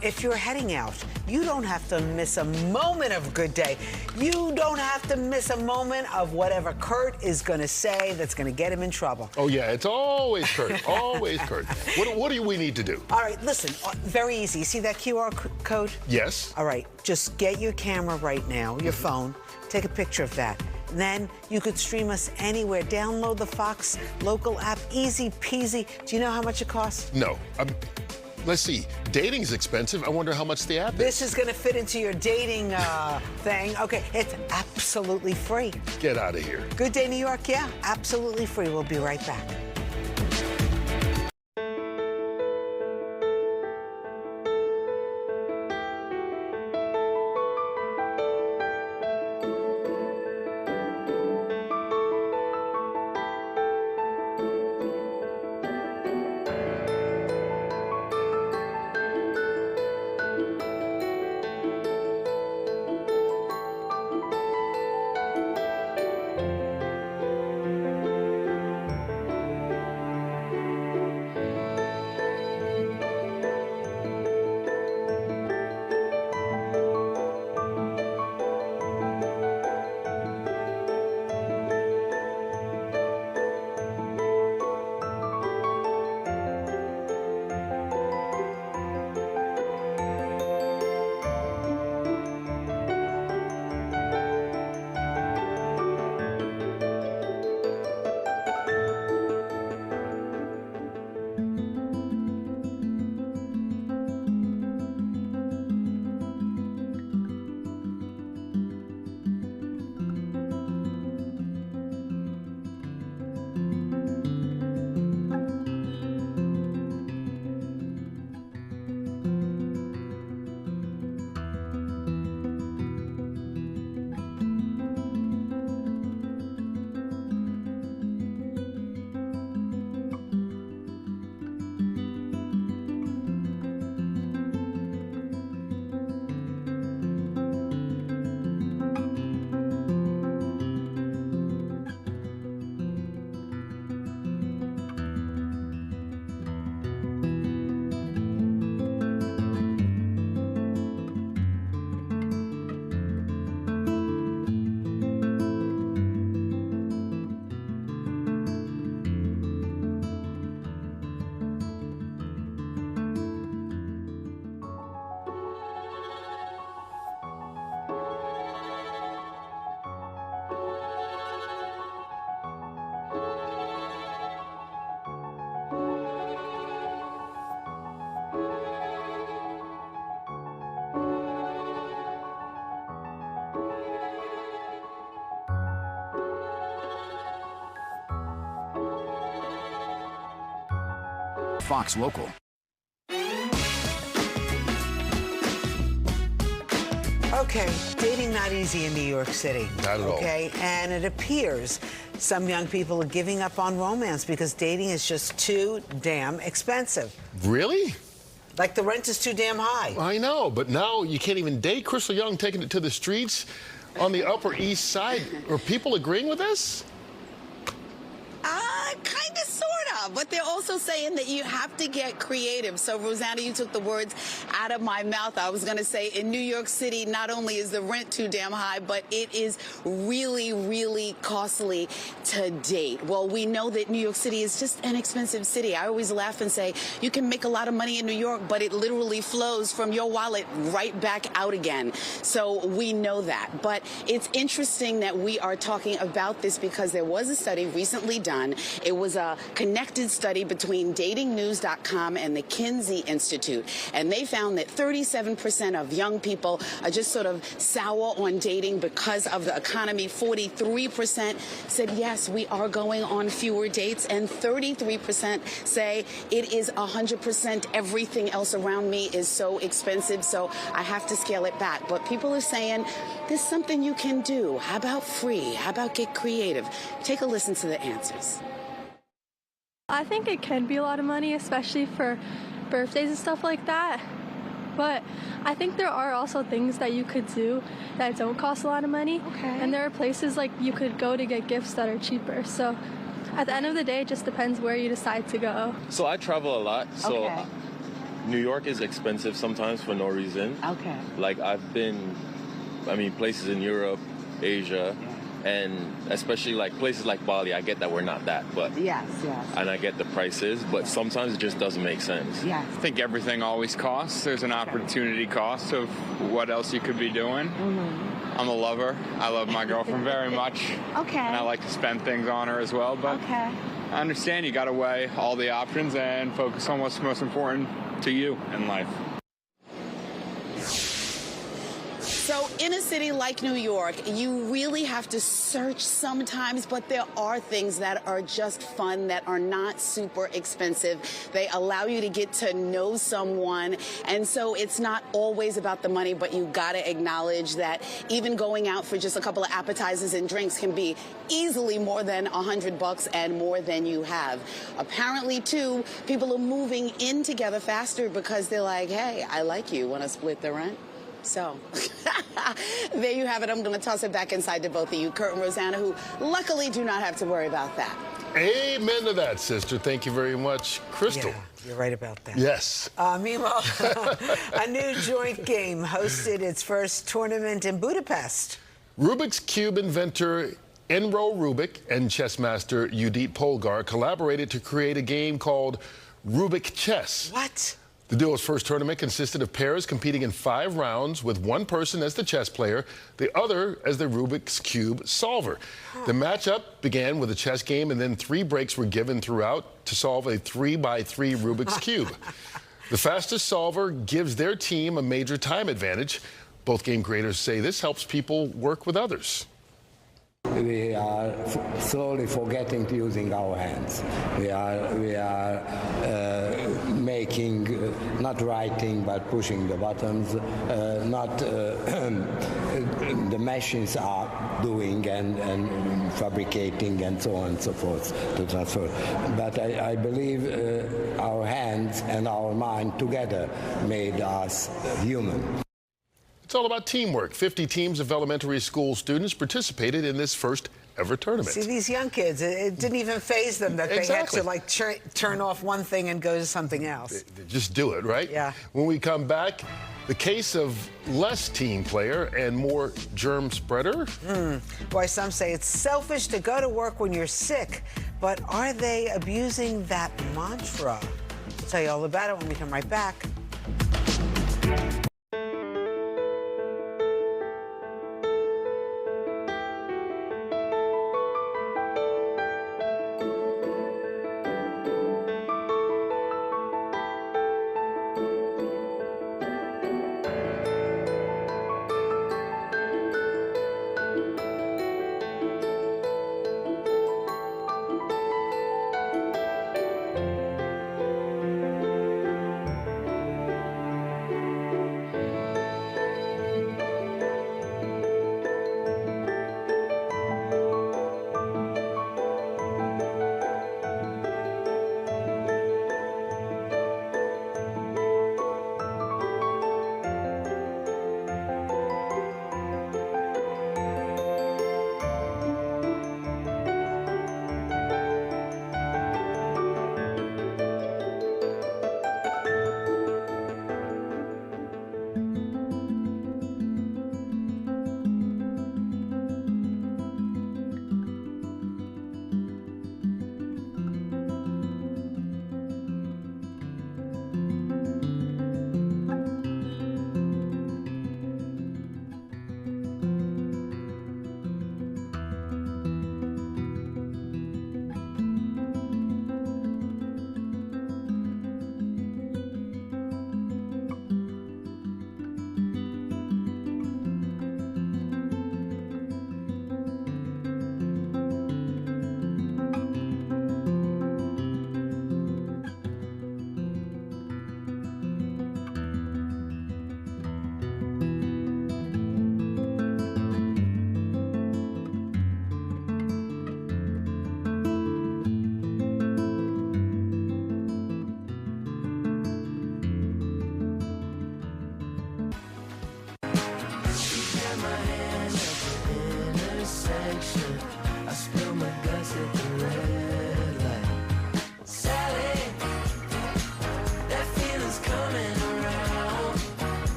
if you're heading out, you don't have to miss a moment of Good Day. You don't have to miss a moment of whatever Curt is going to say that's going to get him in trouble. Oh, yeah, it's always Curt, always Curt. What do we need to do? All right, listen, very easy. You see that QR code? Yes. All right, just get your camera right now, your phone, take a picture of that. Then you could stream us anywhere. Download the Fox local app, easy peasy. Do you know how much it costs? No. Let's see. Dating's expensive. I wonder how much the app is. This is going to fit into your dating thing. Okay, it's absolutely free. Get out of here. Good Day New York, yeah, absolutely free. We'll be right back. Fox Local. Okay, dating not easy in New York City. Not at all. Okay, and it appears some young people are giving up on romance because dating is just too damn expensive. Really? Like the rent is too damn high. I know, but now you can't even date. Crystal Young taking it to the streets on the Upper East Side. Are people agreeing with this? Kind of, sort of, but they're also saying that you have to get creative. So, Rosanna, you took the words out of my mouth. I was going to say, in New York City, not only is the rent too damn high, but it is really, really costly to date. Well, we know that New York City is just an expensive city. I always laugh and say, you can make a lot of money in New York, but it literally flows from your wallet right back out again. So we know that. But it's interesting that we are talking about this because there was a study recently done. It was a connected conducted study between datingnews.com and the Kinsey Institute, and they found that 37% of young people are just sort of sour on dating because of the economy. 43% said, yes, we are going on fewer dates, and 33% say it is 100% everything else around me is so expensive, so I have to scale it back. But people are saying there's something you can do. How about free? How about get creative? Take a listen to the answers. I think it can be a lot of money, especially for birthdays and stuff like that. But I think there are also things that you could do that don't cost a lot of money. Okay. And there are places like you could go to get gifts that are cheaper. So at the end of the day, it just depends where you decide to go. So I travel a lot. So New York is expensive sometimes for no reason. Okay. Like I've been, places in Europe, Asia, and especially like places like Bali. I get that we're not that, but yes. And I get the prices, but sometimes it just doesn't make sense. Yes. I think everything always costs. There's an opportunity cost of what else you could be doing. Mm-hmm. I'm a lover. I love my girlfriend very much. Okay. And I like to spend things on her as well, but okay. I understand you got to weigh all the options and focus on what's most important to you in life. So in a city like New York, you really have to search sometimes, but there are things that are just fun, that are not super expensive. They allow you to get to know someone. And so it's not always about the money, but you got to acknowledge that even going out for just a couple of appetizers and drinks can be easily more than $100 and more than you have. Apparently, too, people are moving in together faster because they're like, hey, I like you. Want to split the rent? So there you have it. I'm going to toss it back inside to both of you, Curt and Rosanna, who luckily do not have to worry about that. Amen to that, sister. Thank you very much, Crystal. Yeah, you're right about that. Yes. Meanwhile, a new joint game hosted its first tournament in Budapest. Rubik's Cube inventor Enro Rubik and chess master Judith Polgar collaborated to create a game called Rubik Chess. What? The duo's first tournament consisted of pairs competing in 5 rounds with one person as the chess player, the other as the Rubik's Cube solver. The matchup began with a chess game, and then 3 breaks were given throughout to solve a 3x3 Rubik's Cube. The fastest solver gives their team a major time advantage. Both game creators say this helps people work with others. We are slowly forgetting using our hands. We are making, not writing, but pushing the buttons. The machines are doing and fabricating and so on and so forth to transfer. But I believe our hands and our mind together made us human. It's all about teamwork. 50 teams of elementary school students participated in this first ever tournament. See, these young kids, it didn't even faze them that they had to like turn off one thing and go to something else. They just do it, right? Yeah. When we come back, the case of less team player and more germ spreader. Boy, some say it's selfish to go to work when you're sick, but are they abusing that mantra? We'll tell you all about it when we come right back.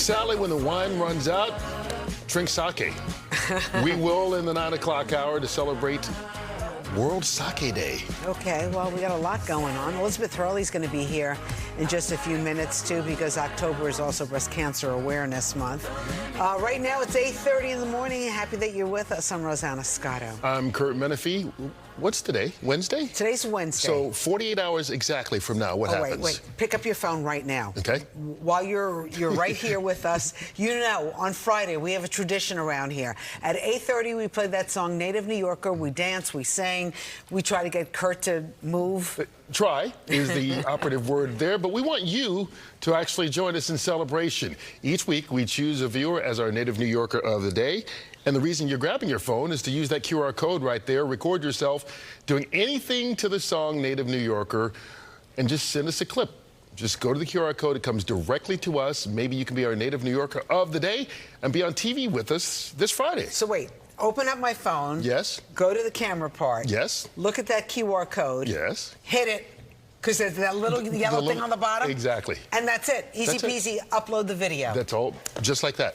Sally, when the wine runs out, drink sake. We will in the 9 o'clock hour to celebrate World Sake Day. Okay, well, we got a lot going on. Elizabeth Hurley's going to be here in just a few minutes, too, because October is also Breast Cancer Awareness Month. Right now, it's 8:30 in the morning. Happy that you're with us. I'm Rosanna Scotto. I'm Curt Menifee. What's today? Wednesday? Today's Wednesday. So 48 hours exactly from now, what happens? Wait. Pick up your phone right now. Okay. While you're right here with us, you know, on Friday, we have a tradition around here. At 8:30, we play that song, Native New Yorker. We dance, we sing. We try to get Curt to move. Try is the operative word there, but we want you to actually join us in celebration. Each week, we choose a viewer as our Native New Yorker of the day. And the reason you're grabbing your phone is to use that QR code right there, record yourself doing anything to the song Native New Yorker, and just send us a clip. Just go to the QR code. It comes directly to us. Maybe you can be our Native New Yorker of the day and be on TV with us this Friday. So wait, open up my phone. Yes. Go to the camera part. Yes. Look at that QR code. Yes. Hit it, because there's that little yellow thing on the bottom. Exactly. And that's it. Easy peasy, upload the video. That's all, just like that.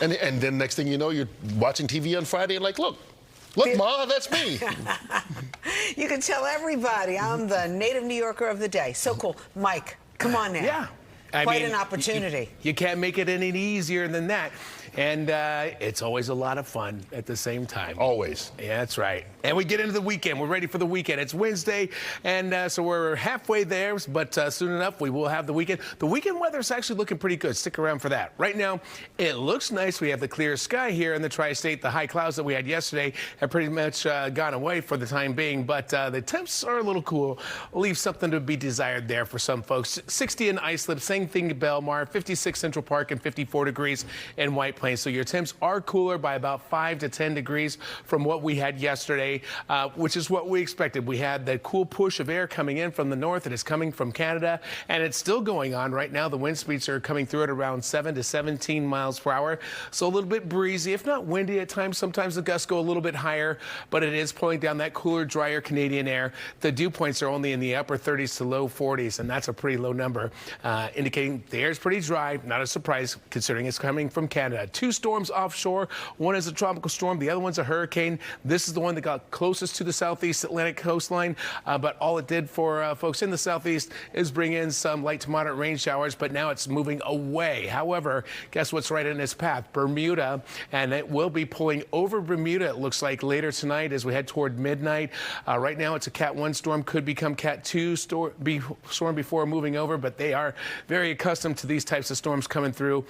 And then next thing you know, you're watching TV on Friday and like, look, Ma, that's me. You can tell everybody I'm the Native New Yorker of the day. So cool. Mike, come on now. Yeah. Quite an opportunity. You can't make it any easier than that. And it's always a lot of fun at the same time. Always. Yeah, that's right. And we get into the weekend. We're ready for the weekend. It's Wednesday, and so we're halfway there, but soon enough, we will have the weekend. The weekend weather is actually looking pretty good. Stick around for that. Right now, it looks nice. We have the clear sky here in the tri-state. The high clouds that we had yesterday have pretty much gone away for the time being, but the temps are a little cool. Leave something to be desired there for some folks. 60 in Islip, same thing in Belmar, 56 Central Park, and 54 degrees in White Plains. So your temps are cooler by about 5 to 10 degrees from what we had yesterday, which is what we expected. We had that cool push of air coming in from the north. It is coming from Canada, and it's still going on right now. The wind speeds are coming through at around 7 to 17 miles per hour. So a little bit breezy, if not windy at times. Sometimes the gusts go a little bit higher, but it is pulling down that cooler, drier Canadian air. The dew points are only in the upper 30s to low 40s, and that's a pretty low number, indicating the air is pretty dry. Not a surprise considering it's coming from Canada. 2 storms offshore. One is a tropical storm. The other one's a hurricane. This is the one that got closest to the southeast Atlantic coastline, but all it did for folks in the southeast is bring in some light to moderate rain showers, but now it's moving away. However, guess what's right in its path? Bermuda, and it will be pulling over Bermuda, it looks like, later tonight as we head toward midnight. Right now, it's a Cat 1 storm, could become Cat 2 storm before moving over, but they are very accustomed to these types of storms coming through.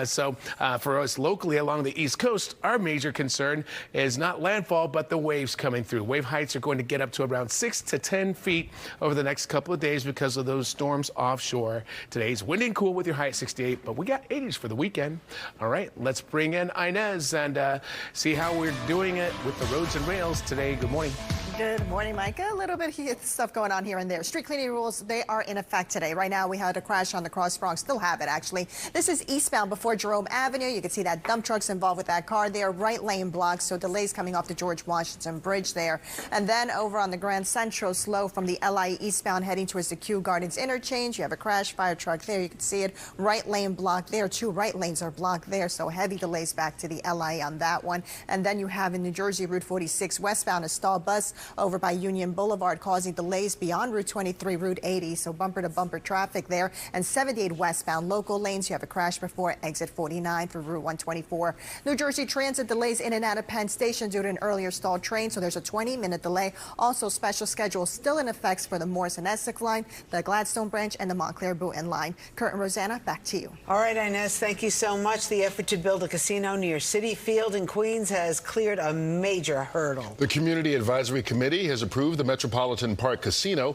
So for us locally along the East Coast, our major concern is not landfall, but the waves coming through. Wave heights are going to get up to around 6 to 10 feet over the next couple of days because of those storms offshore. Today's windy and cool with your high at 68, but we got 80s for the weekend. All right, let's bring in Inez and see how we're doing it with the roads and rails today. Good morning. Good morning, Micah. A little bit of stuff going on here and there. Street cleaning rules, they are in effect today. Right now, we had a crash on the Cross Bronx. Still have it, actually. This is eastbound before Jerome Avenue. You can see that dump truck's involved with that car there. Right lane blocked, so delays coming off the George Washington Bridge there. And then over on the Grand Central, slow from the LI eastbound heading towards the Kew Gardens interchange. You have a crash, fire truck there. You can see it. Right lane blocked there. 2 right lanes are blocked there, so heavy delays back to the LI on that one. And then you have in New Jersey, Route 46 westbound, a stalled bus over by Union Boulevard causing delays beyond Route 23, Route 80, so bumper-to-bumper traffic there. And 78 westbound local lanes, you have a crash before exit 49 through Route 124. New Jersey Transit delays in and out of Penn Station due to an earlier stalled train, so there's a 20-minute delay. Also, special schedule still in effect for the Morris and Essex line, the Gladstone branch, and the Montclair Boonton line. Curt and Rosanna, back to you. All right, Inez, thank you so much. The effort to build a casino near Citi Field in Queens has cleared a major hurdle. The Community Advisory Committee has approved the Metropolitan Park Casino.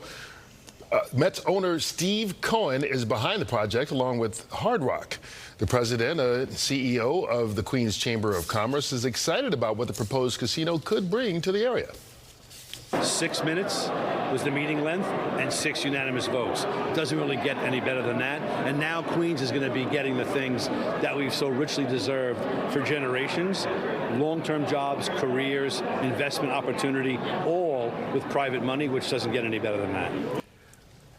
Mets owner Steve Cohen is behind the project along with Hard Rock. The president and CEO of the Queens Chamber of Commerce is excited about what the proposed casino could bring to the area. 6 minutes was the meeting length and 6 unanimous votes. Doesn't really get any better than that. And now Queens is going to be getting the things that we've so richly deserved for generations. Long-term jobs, careers, investment opportunity, all with private money, which doesn't get any better than that.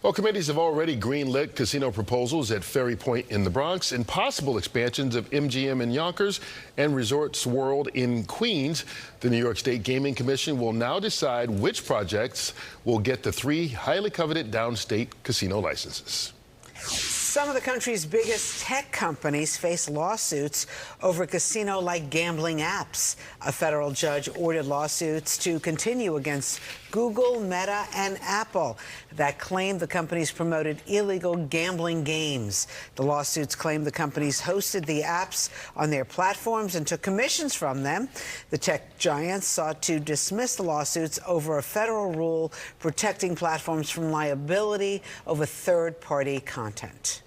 Well, committees have already greenlit casino proposals at Ferry Point in the Bronx and possible expansions of MGM in Yonkers and Resorts World in Queens. The New York State Gaming Commission will now decide which projects will get the 3 highly coveted downstate casino licenses. Some of the country's biggest tech companies face lawsuits over casino-like gambling apps. A federal judge ordered lawsuits to continue against Google, Meta, and Apple that claimed the companies promoted illegal gambling games. The lawsuits claim the companies hosted the apps on their platforms and took commissions from them. The tech giants sought to dismiss the lawsuits over a federal rule protecting platforms from liability over third-party content.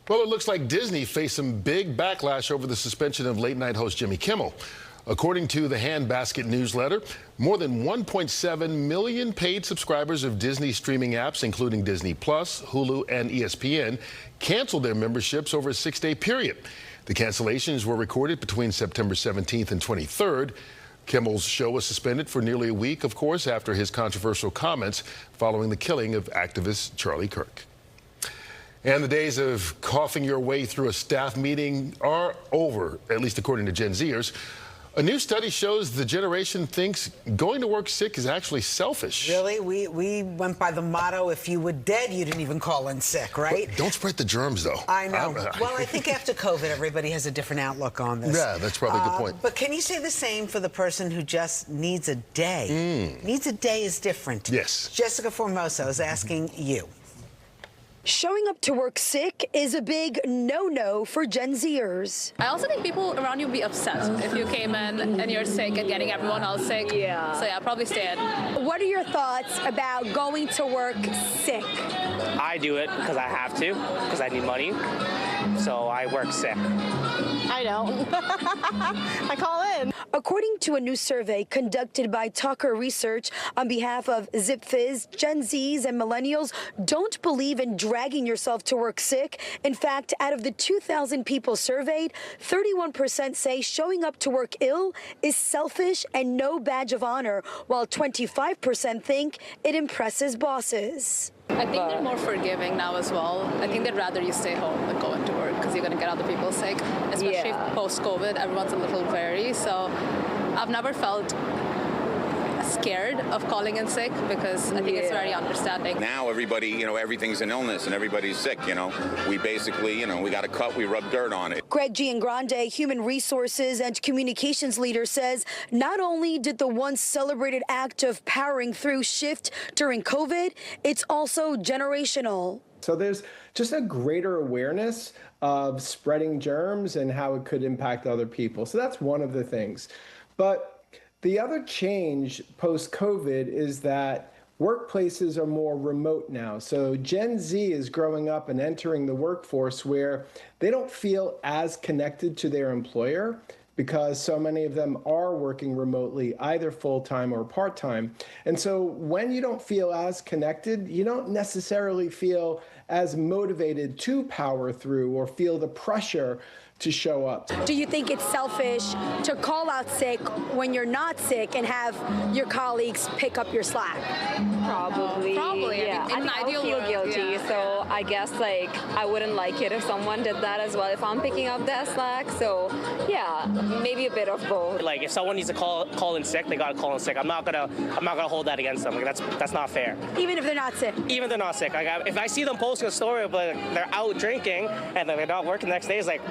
Well, it looks like Disney faced some big backlash over the suspension of late-night host Jimmy Kimmel. According to the Handbasket newsletter, more than 1.7 million paid subscribers of Disney streaming apps, including Disney Plus, Hulu, and ESPN, canceled their memberships over a 6-day period. The cancellations were recorded between September 17th and 23rd. Kimmel's show was suspended for nearly a week, of course, after his controversial comments following the killing of activist Charlie Kirk. And the days of coughing your way through a staff meeting are over, at least according to Gen Zers. A new study shows the generation thinks going to work sick is actually selfish. Really? We went by the motto, if you were dead, you didn't even call in sick, right? But don't spread the germs, though. I know. Well, I think after COVID, everybody has a different outlook on this. Yeah, that's probably a good point. But can you say the same for the person who just needs a day? Needs a day is different. Yes. Jessica Formoso is asking you. Showing up to work sick is a big no-no for Gen Zers. I also think people around you would be upset if you came in and you're sick and getting everyone else sick. Yeah. So yeah, probably stay in. What are your thoughts about going to work sick? I do it because I have to, because I need money. So I work sick. I don't. I call in. According to a new survey conducted by Tucker Research on behalf of ZipFizz, Gen Zs and millennials don't believe in dragging yourself to work sick. In fact, out of the 2,000 people surveyed, 31% say showing up to work ill is selfish and no badge of honor, while 25% think it impresses bosses. I think they're more forgiving now as well. I think they'd rather you stay home than go into work because you're going to get other people sick, especially post-COVID. Everyone's a little wary. So I've never felt scared of calling in sick because I think it's very understanding. Now everybody, everything's an illness and everybody's sick, We basically, we got a cut, we rub dirt on it. Greg Giangrande, human resources and communications leader, says not only did the once celebrated act of powering through shift during COVID, it's also generational. So there's just a greater awareness of spreading germs and how it could impact other people. So that's one of the things. But the other change post-COVID is that workplaces are more remote now. So Gen Z is growing up and entering the workforce where they don't feel as connected to their employer because so many of them are working remotely, either full-time or part-time. And so when you don't feel as connected, you don't necessarily feel as motivated to power through or feel the pressure to show up. Do you think it's selfish to call out sick when you're not sick and have your colleagues pick up your slack? Probably. Yeah. I think I would feel guilty, so I guess I wouldn't like it if someone did that as well if I'm picking up that slack. So yeah, maybe a bit of both. Like if someone needs to call in sick, they gotta call in sick. I'm not gonna hold that against them. That's not fair. Even if they're not sick. Even if they're not sick. If I see them posting a story but they're out drinking and they're not working the next day, it's like,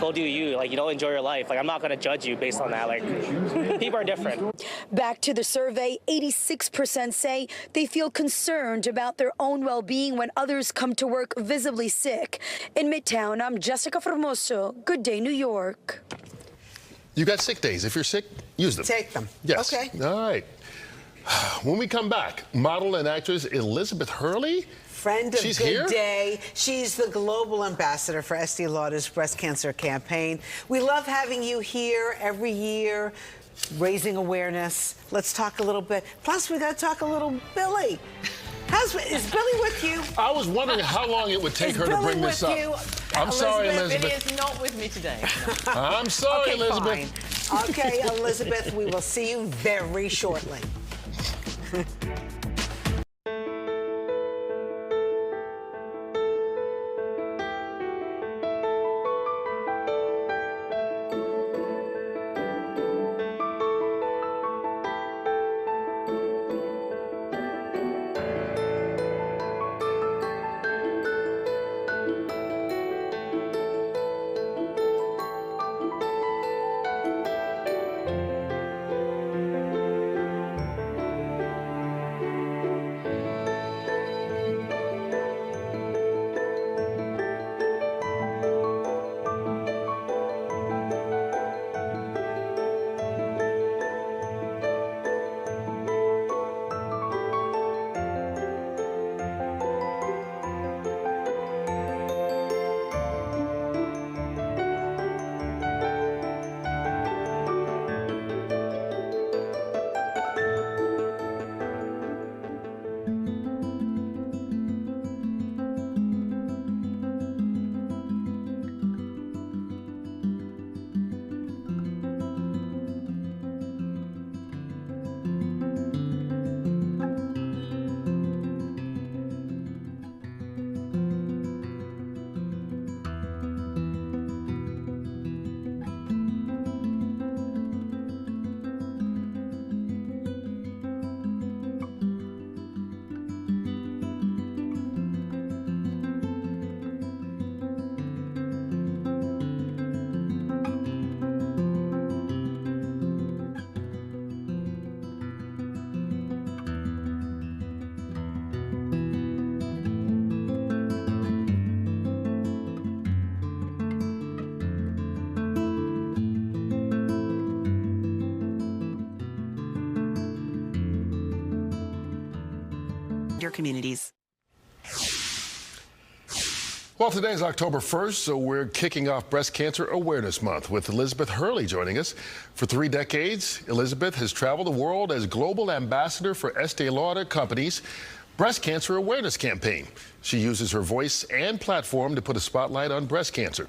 go do you. Enjoy your life. I'm not gonna judge you based on that. People are different. Back to the survey, 86% say they feel concerned about their own well-being when others come to work visibly sick. In Midtown, I'm Jessica Formoso. Good day, New York. You got sick days. If you're sick, use them. Take them. Yes. Okay. All right. When we come back, model and actress Elizabeth Hurley. Friend of She's Good here? Day. She's the global ambassador for Estee Lauder's breast cancer campaign. We love having you here every year, raising awareness. Let's talk a little bit. Plus, we got to talk a little Billy. Is Billy with you? I was wondering how long it would take her to bring this up. You? I'm sorry, Elizabeth. It is not with me today. I'm sorry, okay, Elizabeth. Fine. Okay, Elizabeth, we will see you very shortly. your communities. Well, today is October 1st, so we're kicking off Breast Cancer Awareness Month with Elizabeth Hurley joining us. For 3 decades, Elizabeth has traveled the world as global ambassador for Estee Lauder Company's Breast Cancer Awareness Campaign. She uses her voice and platform to put a spotlight on breast cancer.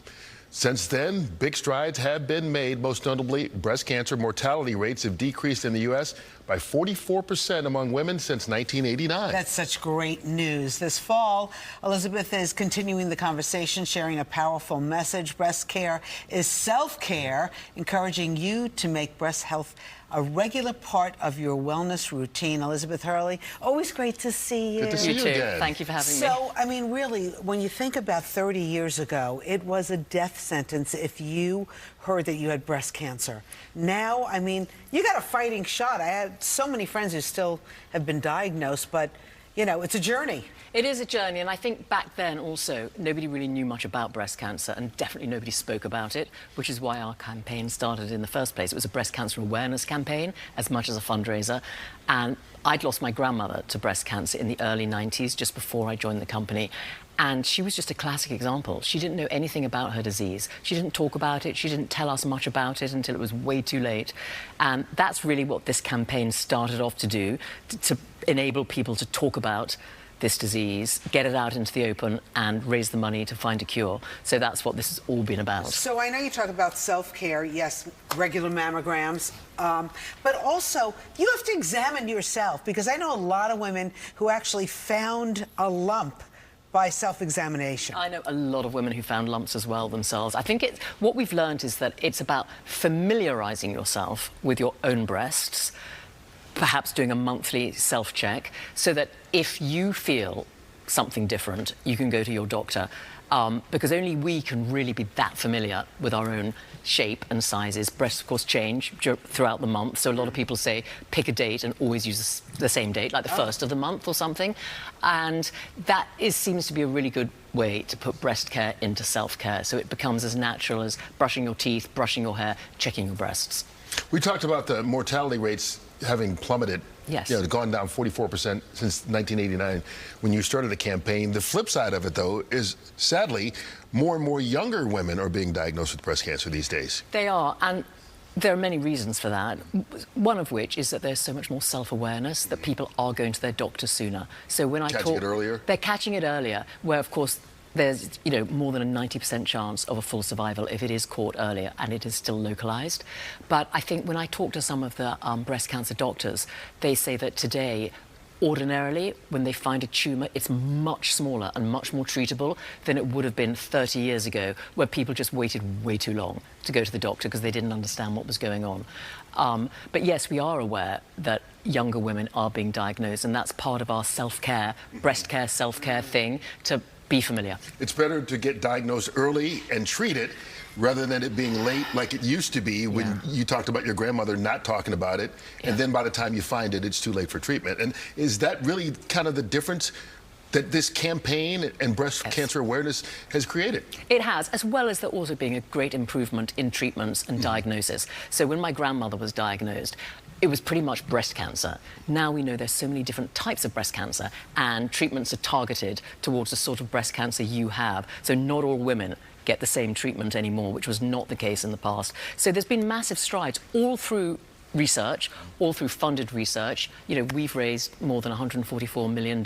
Since then, big strides have been made. Most notably, breast cancer mortality rates have decreased in the U.S. by 44% among women since 1989. That's such great news. This fall, Elizabeth is continuing the conversation, sharing a powerful message. Breast care is self-care, encouraging you to make breast health a regular part of your wellness routine. Elizabeth Hurley, always great to see you. Good to see you again. Thank you for having me. So, I mean, really, when you think about 30 years ago, it was a death sentence if you heard that you had breast cancer. Now, I mean, you got a fighting shot. I had so many friends who still have been diagnosed, but, you know, it's a journey. It is a journey, and I think back then also nobody really knew much about breast cancer, and definitely nobody spoke about it, which is why our campaign started in the first place. It was a breast cancer awareness campaign as much as a fundraiser, and I'd lost my grandmother to breast cancer in the early 90s, just before I joined the company. And she was just a classic example. She didn't know anything about her disease. She didn't talk about it. She didn't tell us much about it until it was way too late. And that's really what this campaign started off to do, to enable people to talk about this disease, get it out into the open, and raise the money to find a cure. So that's what this has all been about. So I know you talk about self-care, yes, regular mammograms, but also you have to examine yourself, because I know a lot of women who actually found a lump by self-examination. I know a lot of women who found lumps as well themselves. I think what we've learned is that it's about familiarizing yourself with your own breasts, perhaps doing a monthly self-check, so that if you feel something different, you can go to your doctor, because only we can really be that familiar with our own shape and sizes. Breasts, of course, change throughout the month, so a lot of people say pick a date and always use the same date, like the first of the month or something, and that seems to be a really good way to put breast care into self-care, so it becomes as natural as brushing your teeth, brushing your hair, checking your breasts. We talked about the mortality rates having plummeted. Yes. You know, gone down 44% since 1989 when you started the campaign. The flip side of it, though, is sadly more and more younger women are being diagnosed with breast cancer these days. They are, and there are many reasons for that. One of which is that there's so much more self-awareness, that people are going to their doctor sooner. So when I talk, it earlier? They're catching it earlier, where of course there's, you know, more than a 90% chance of a full survival if it is caught earlier and it is still localized. But I think when I talk to some of the breast cancer doctors, they say that today, ordinarily, when they find a tumour, it's much smaller and much more treatable than it would have been 30 years ago, where people just waited way too long to go to the doctor because they didn't understand what was going on. But yes, we are aware that younger women are being diagnosed, and that's part of our self-care, breast care, self-care thing, to be familiar. It's better to get diagnosed early and treat it rather than it being late like it used to be when you talked about your grandmother not talking about it, and then by the time you find it, it's too late for treatment. And is that really kind of the difference that this campaign and breast cancer awareness has created? It has, as well as there also being a great improvement in treatments and diagnosis. So when my grandmother was diagnosed, it was pretty much breast cancer. Now we know there's so many different types of breast cancer, and treatments are targeted towards the sort of breast cancer you have. So not all women get the same treatment anymore, which was not the case in the past. So there's been massive strides all through research, all through funded research. You know, we've raised more than $144 million,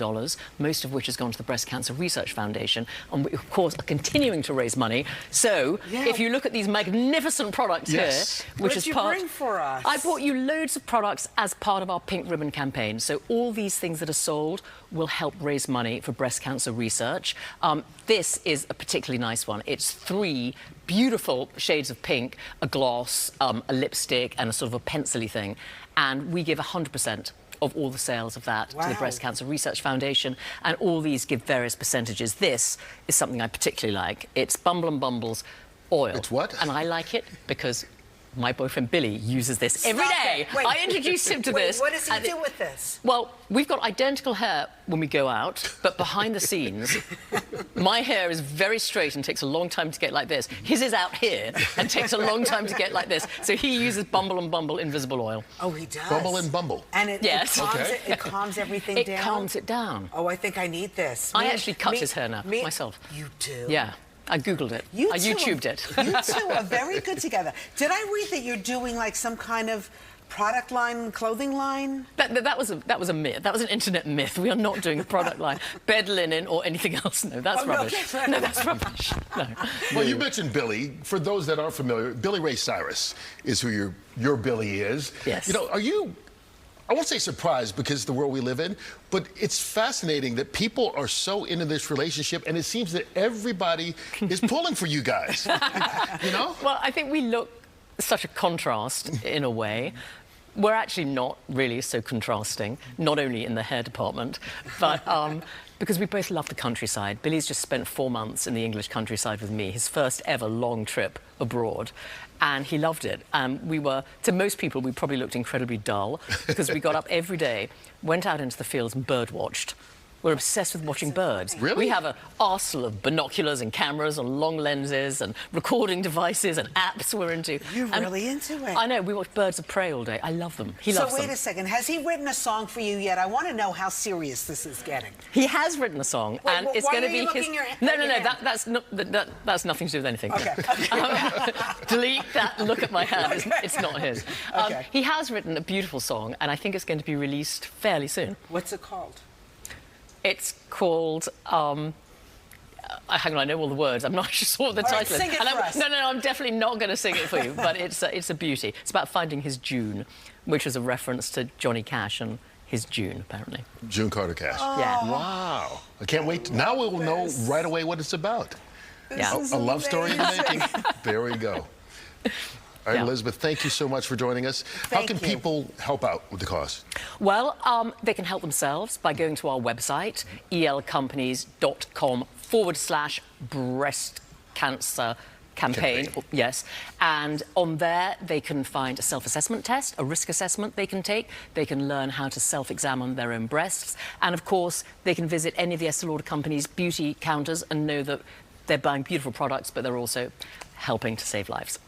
most of which has gone to the Breast Cancer Research Foundation, and we, of course, are continuing to raise money. So, if you look at these magnificent products here, which is part... What did you bring for us? I brought you loads of products as part of our Pink Ribbon campaign. So all these things that are sold will help raise money for breast cancer research. This is a particularly nice one. It's 3 beautiful shades of pink, a gloss, a lipstick, and a sort of a pencil-y thing. And we give 100% of all the sales of that to the Breast Cancer Research Foundation, and all these give various percentages. This is something I particularly like. It's Bumble and Bumble's oil. It's what? And I like it because my boyfriend Billy uses this every day. Wait. I introduced him to this. What does he do with this? Well, we've got identical hair when we go out, but behind the scenes, My hair is very straight and takes a long time to get like this. His is out here and takes a long time to get like this. So he uses Bumble and Bumble invisible oil. Oh, he does? Bumble and Bumble. And it calms everything down? It calms it down. Oh, I think I need this. I actually cut his hair now myself. You do? Yeah. I Googled it. I YouTubed it. You two are very good together. Did I read that you're doing like some kind of product line, clothing line? That was a myth. That was an internet myth. We are not doing a product line, bed linen or anything else. No, that's rubbish. No, that's rubbish. No. Well, you mentioned Billy. For those that aren't familiar, Billy Ray Cyrus is who your Billy is. Yes. You know, are you? I won't say surprised because the world we live in, but it's fascinating that people are so into this relationship, and it seems that everybody is pulling for you guys. You know? Well, I think we look such a contrast in a way. We're actually not really so contrasting, not only in the hair department, but because we both love the countryside. Billy's just spent 4 months in the English countryside with me, his first ever long trip abroad, and he loved it. We were, to most people, we probably looked incredibly dull because we got up every day, went out into the fields and bird watched. We're obsessed with watching birds. Really? We have an arsenal of binoculars and cameras and long lenses and recording devices and apps we're into. You're really into it. I know. We watch Birds of Prey all day. I love them. He loves them. So wait a second. Has he written a song for you yet? I want to know how serious this is getting. He has written a song, and it's going to be his. No. That's nothing to do with anything. Okay. Delete that. Look at my hand. Okay. It's not his. Okay. He has written a beautiful song, and I think it's going to be released fairly soon. What's it called? It's called. Hang on, I know all the words. I'm not sure what the title is. Sing it for us. No, I'm definitely not going to sing it for you. But it's a beauty. It's about finding his June, which is a reference to Johnny Cash and his June, apparently. June Carter Cash. Oh. Yeah. Wow. I can't wait. Now we'll know right away what it's about. Yeah. A love story in the making. There we go. All right, Yeah. Elizabeth, thank you so much for joining us. How can people help out with the cause? Well, they can help themselves by going to our website, elcompanies.com/breast cancer campaign. Yes. And on there, they can find a self-assessment test, a risk assessment they can take. They can learn how to self-examine their own breasts. And, of course, they can visit any of the Estée Lauder Company's beauty counters and know that they're buying beautiful products, but they're also helping to save lives.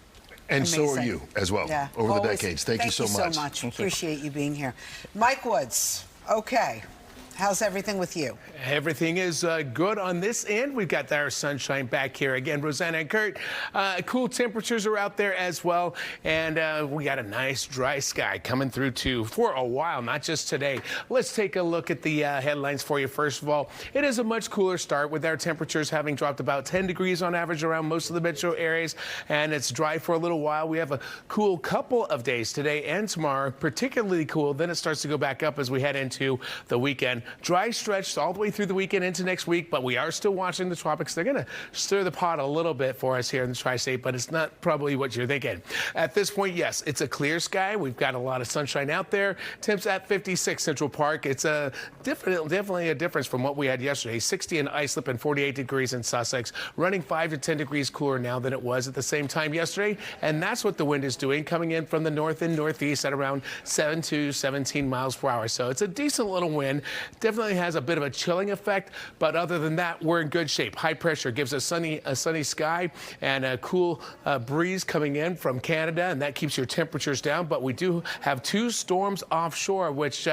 And Amazing. so are you as well, over the decades. Thank you so much. Appreciate you being here. Mike Woods, okay. How's everything with you? Everything is good on this end. We've got our sunshine back here again. Rosanna and Curt, cool temperatures are out there as well. And we got a nice dry sky coming through too for a while, not just today. Let's take a look at the headlines for you. First of all, it is a much cooler start with our temperatures having dropped about 10 degrees on average around most of the metro areas. And it's dry for a little while. We have a cool couple of days today and tomorrow, particularly cool. Then it starts to go back up as we head into the weekend. Dry stretched all the way through the weekend into next week, but we are still watching the tropics. They're going to stir the pot a little bit for us here in the tri-state, but it's not probably what you're thinking. At this point, yes, it's a clear sky. We've got a lot of sunshine out there. Temps at 56 Central Park. It's definitely a difference from what we had yesterday. 60 in Islip and 48 degrees in Sussex, running 5 to 10 degrees cooler now than it was at the same time yesterday, and that's what the wind is doing, coming in from the north and northeast at around 7 to 17 miles per hour. So it's a decent little wind. Definitely has a bit of a chilling effect, but other than that, we're in good shape. High pressure gives us a sunny sky and a cool breeze coming in from Canada, and that keeps your temperatures down. But we do have 2 storms offshore, which,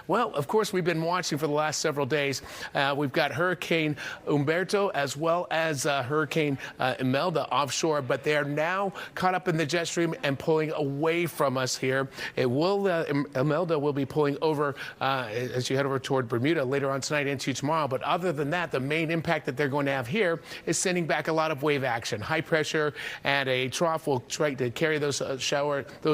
well, of course, we've been watching for the last several days. We've got Hurricane Umberto as well as Hurricane Imelda offshore, but they are now caught up in the jet stream and pulling away from us here. It will, Imelda will be pulling over as you head over toward Bermuda later on tonight into tomorrow. But other than that, the main impact that they're going to have here is sending back a lot of wave action. High pressure and a trough will try to carry those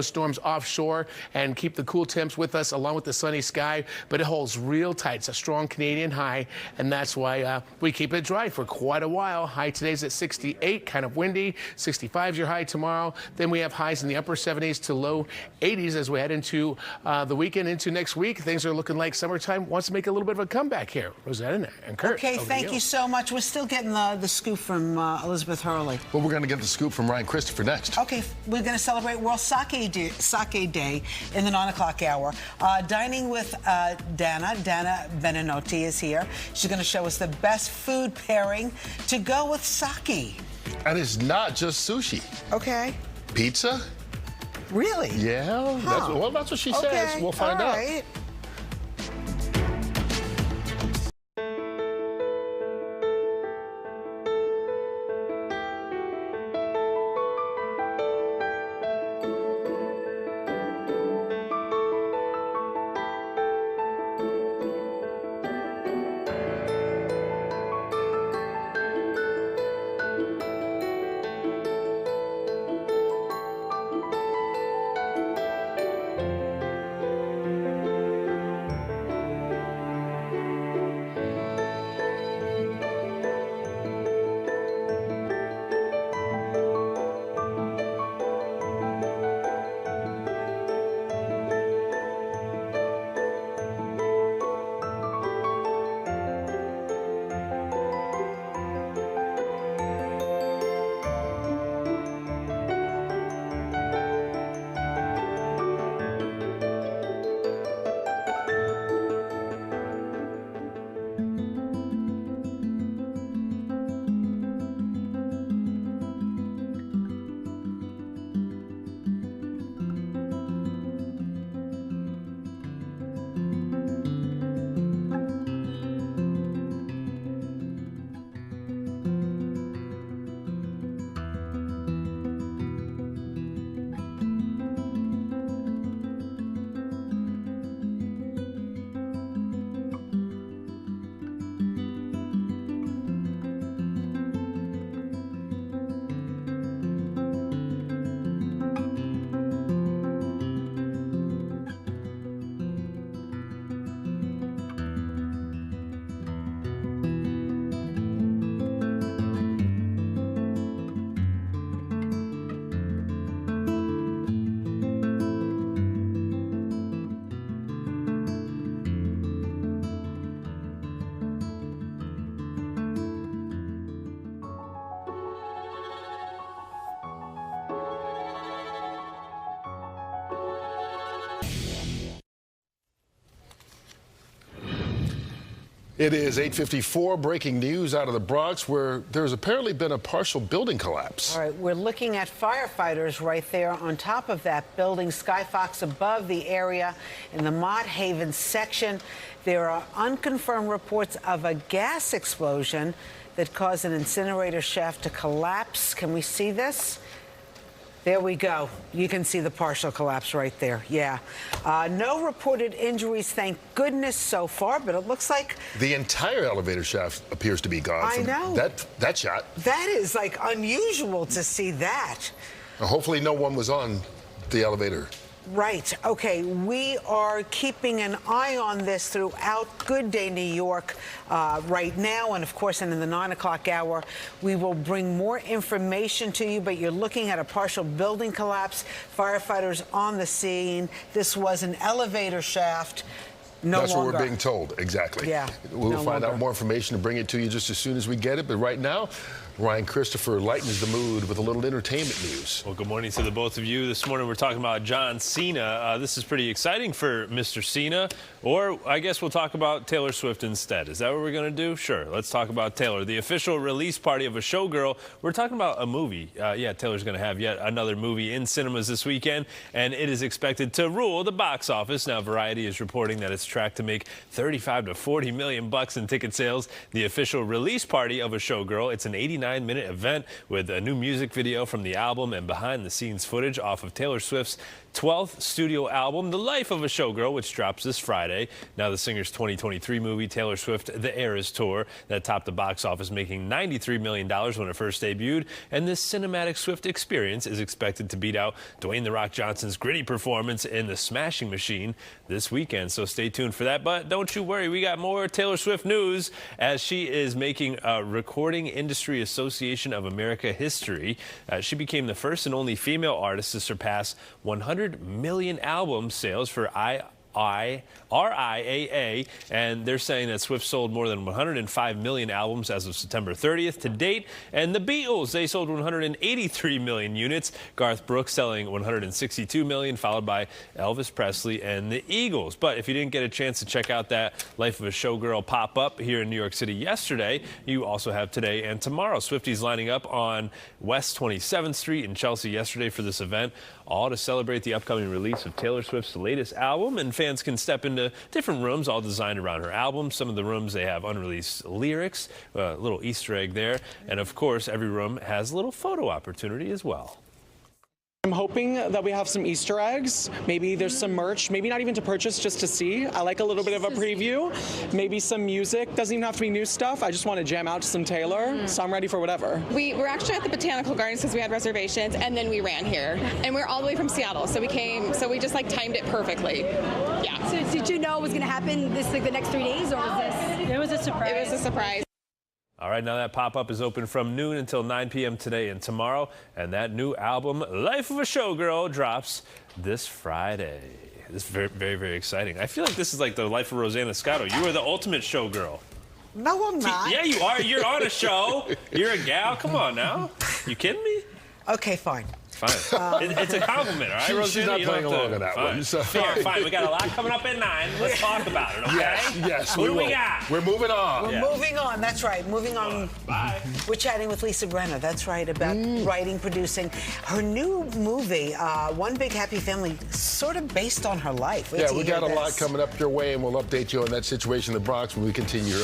storms offshore and keep the cool temps with us along with the sunny sky. But it holds real tight. It's a strong Canadian high, and that's why we keep it dry for quite a while. High today's at 68, kind of windy. 65 is your high tomorrow. Then we have highs in the upper 70s to low 80s as we head into the weekend, into next week. Things are looking like summertime wants to make make a little bit of a comeback here. Rosanna and Curt. Okay, thank you so much. We're still getting the scoop from Elizabeth Hurley. Well, we're going to get the scoop from Ryan Christopher next. Okay, we're going to celebrate World Sake Day in the 9 o'clock hour. Dining with Dana Beninotti is here. She's going to show us the best food pairing to go with sake. And it's not just sushi. Okay. Pizza? Really? Yeah. Huh. That's what she says. We'll find out. Right. It is 8:54, breaking news out of the Bronx, where there's apparently been a partial building collapse. All right, we're looking at firefighters right there on top of that building, Skyfox above the area in the Mott Haven section. There are unconfirmed reports of a gas explosion that caused an incinerator shaft to collapse. Can we see this? There we go. You can see the partial collapse right there. Yeah. No reported injuries, thank goodness, so far, but it looks like the entire elevator shaft appears to be gone. I know. That shot. That is, like, unusual to see that. Hopefully no one was on the elevator. Right. Okay. We are keeping an eye on this throughout Good Day New York right now. And, of course, in the 9 o'clock hour, we will bring more information to you. But you're looking at a partial building collapse. Firefighters on the scene. This was an elevator shaft. That's what we're being told. Exactly. Yeah. We'll find out more information and bring it to you just as soon as we get it. But right now, Ryan Christopher lightens the mood with a little entertainment news. Well, good morning to the both of you. This morning we're talking about John Cena. This is pretty exciting for Mr. Cena, or I guess we'll talk about Taylor Swift instead. Is that what we're going to do? Sure, let's talk about Taylor. The official release party of a showgirl. We're talking about a movie. Yeah, Taylor's going to have yet another movie in cinemas this weekend, and it is expected to rule the box office. Now, Variety is reporting that it's tracked to make 35 to 40 million bucks in ticket sales. The official release party of a showgirl. It's an 89-minute event with a new music video from the album and behind-the-scenes footage off of Taylor Swift's 12th studio album, The Life of a Showgirl, which drops this Friday. Now, the singer's 2023 movie, Taylor Swift, The Eras Tour, that topped the box office, making $93 million when it first debuted. And this cinematic Swift experience is expected to beat out Dwayne "The Rock" Johnson's gritty performance in The Smashing Machine this weekend. So stay tuned for that. But don't you worry, we got more Taylor Swift news as she is making a Recording Industry Association of America history. She became the first and only female artist to surpass 100 million album sales for RIAA, and they're saying that Swift sold more than 105 million albums as of September 30th to date. And the Beatles, they sold 183 million units. Garth Brooks selling 162 million, followed by Elvis Presley and the Eagles. But if you didn't get a chance to check out that Life of a Showgirl pop-up here in New York City yesterday, you also have today and tomorrow. Swifties lining up on West 27th Street in Chelsea yesterday for this event, all to celebrate the upcoming release of Taylor Swift's latest album. And fans can step into different rooms, all designed around her album. Some of the rooms, they have unreleased lyrics, a little Easter egg there. And of course, every room has a little photo opportunity as well. I'm hoping that we have some Easter eggs. Maybe there's some merch, maybe not even to purchase, just to see. I like a little bit of a preview. Maybe some music. Doesn't even have to be new stuff. I just want to jam out to some Taylor, so I'm ready for whatever. We were actually at the Botanical Gardens because we had reservations, and then we ran here. And we're all the way from Seattle, so we came, so we just like timed it perfectly. Yeah. So did you know it was going to happen the next 3 days, or was this? It was a surprise. It was a surprise. All right, now that pop-up is open from noon until 9 p.m. today and tomorrow. And that new album, Life of a Showgirl, drops this Friday. This is very, very, very exciting. I feel like this is like the life of Rosanna Scotto. You are the ultimate showgirl. No, I'm not. Yeah, you are. You're on a show. You're a gal. Come on now. You kidding me? Okay, fine. Fine. It's a compliment, all right, Rosanna? She's not playing along on that fine. one. So. Fine. We got a lot coming up at 9. Let's talk about it, okay? Yes. What do we got? We're moving on. We're moving on. That's right. Moving on. Bye. We're chatting with Lisa Brenner. That's right, about writing, producing her new movie, One Big Happy Family, sort of based on her life. Yeah, we got a lot coming up your way, and we'll update you on that situation in the Bronx when we continue.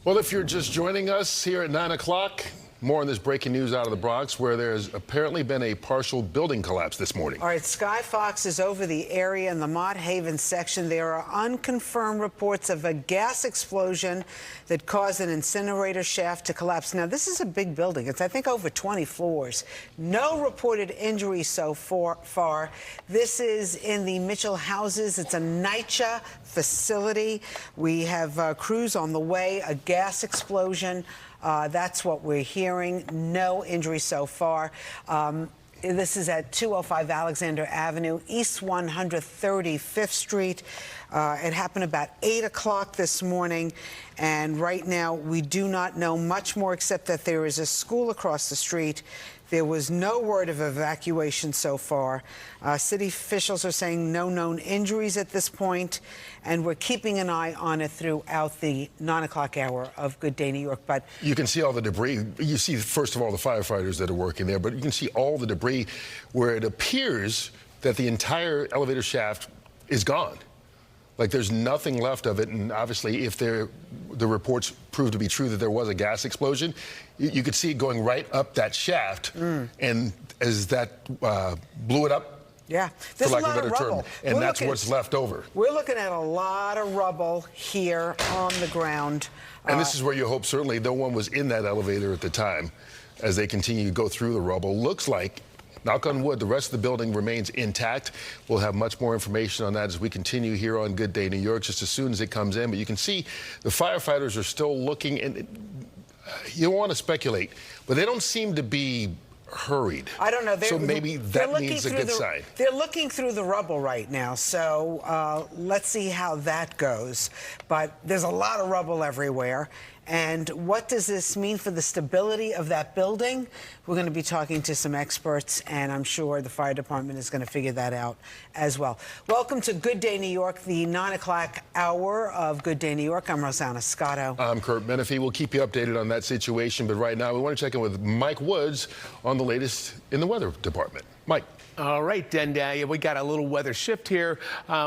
Well, if you're just joining us here at 9 o'clock, more on this breaking news out of the Bronx, where there's apparently been a partial building collapse this morning. All right, Sky Fox is over the area in the Mott Haven section. There are unconfirmed reports of a gas explosion that caused an incinerator shaft to collapse. Now, this is a big building. It's, I think, over 20 floors. No reported injuries so far. This is in the Mitchell houses. It's a NYCHA facility. We have crews on the way. A gas explosion. That's what we're hearing. No injuries so far. This is at 205 Alexander Avenue, East 135th Street. It happened about 8 o'clock this morning. And right now, we do not know much more except that there is a school across the street. There was no word of evacuation so far. City officials are saying no known injuries at this point, and we're keeping an eye on it throughout the 9 o'clock hour of Good Day New York. But you can see all the debris. You see, first of all, the firefighters that are working there, but you can see all the debris where it appears that the entire elevator shaft is gone. Like there's nothing left of it, and obviously if the reports prove to be true that there was a gas explosion, you could see it going right up that shaft, and as that blew it up, yeah, for there's lack a of lot a better of term, rubble. and that's what's left over. We're looking at a lot of rubble here on the ground. And this is where you hope certainly no one was in that elevator at the time as they continue to go through the rubble. Looks like, knock on wood, the rest of the building remains intact. We'll have much more information on that as we continue here on Good Day New York just as soon as it comes in. But you can see the firefighters are still looking, and you don't want to speculate, but they don't seem to be hurried. I don't know. So maybe that means a good sign. They're looking through the rubble right now, so let's see how that goes. But there's a lot of rubble everywhere. And what does this mean for the stability of that building? We're going to be talking to some experts, and I'm sure the fire department is going to figure that out as well. Welcome to Good Day New York, the 9 o'clock hour of Good Day New York. I'm Rosanna Scotto. I'm Curt Menefee. We'll keep you updated on that situation, but right now we want to check in with Mike Woods on the latest in the weather department. Mike. All right, and we got a little weather shift here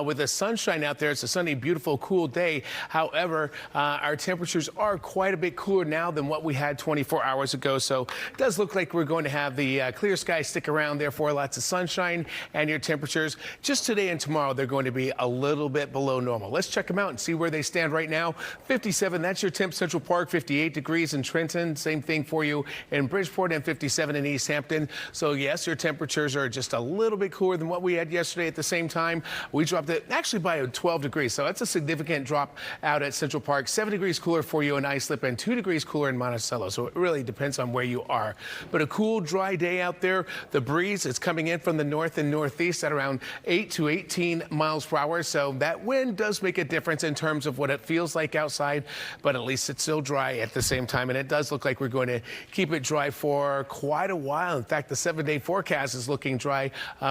with the sunshine out there. It's a sunny, beautiful, cool day. However, our temperatures are quite a bit cooler now than what we had 24 hours ago. So it does look like we're going to have the clear skies stick around, therefore lots of sunshine, and your temperatures just today and tomorrow, they're going to be a little bit below normal. Let's check them out and see where they stand right now. 57, that's your temp. Central Park, 58 degrees in Trenton. Same thing for you in Bridgeport, and 57 in East Hampton. So yes, your temperatures are just a little bit cooler than what we had yesterday. At the same time, we dropped it actually by 12 degrees. So that's a significant drop out at Central Park. 7 degrees cooler for you in Islip and 2 degrees cooler in Monticello. So it really depends on where you are. But a cool, dry day out there. The breeze is coming in from the north and northeast at around 8 to 18 miles per hour. So that wind does make a difference in terms of what it feels like outside, but at least it's still dry at the same time. And it does look like we're going to keep it dry for quite a while. In fact, the 7-day forecast is looking dry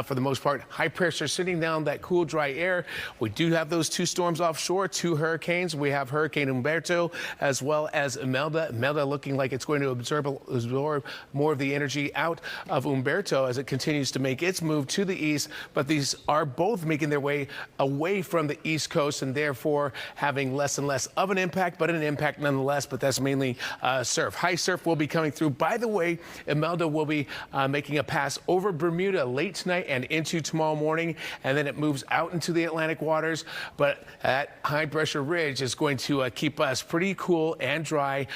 for the most part. High pressure sitting down that cool, dry air. We do have those 2 storms offshore, 2 hurricanes. We have Hurricane Umberto as well as Imelda. Imelda looking like it's going to absorb more of the energy out of Umberto as it continues to make its move to the east. But these are both making their way away from the east coast and therefore having less and less of an impact, but an impact nonetheless. But that's mainly surf. High surf will be coming through. By the way, Imelda will be making a pass over Bermuda late tonight and into tomorrow morning, and then it moves out into the Atlantic waters. But that high pressure ridge is going to keep us pretty cool and dry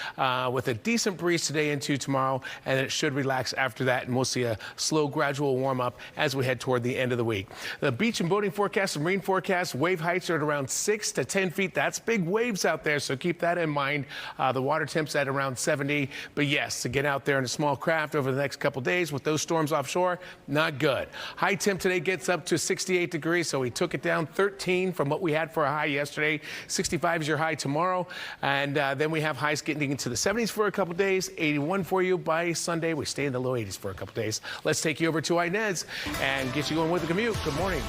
with a decent breeze today into tomorrow, and it should relax after that, and we'll see a slow, gradual warm up as we head toward the end of the week. The beach and boating forecast and marine forecast, wave heights are at around 6 to 10 feet. That's big waves out there, so keep that in mind. The water temps at around 70, but yes, to get out there in a small craft over the next couple days with those storms offshore, not good. High temp today gets up to 68 degrees, so we took it down 13 from what we had for a high yesterday. 65 is your high tomorrow, and then we have highs getting into the 70s for a couple days. 81 for you by Sunday. We stay in the low 80s for a couple days. Let's take you over to Inez and get you going with the commute. Good morning.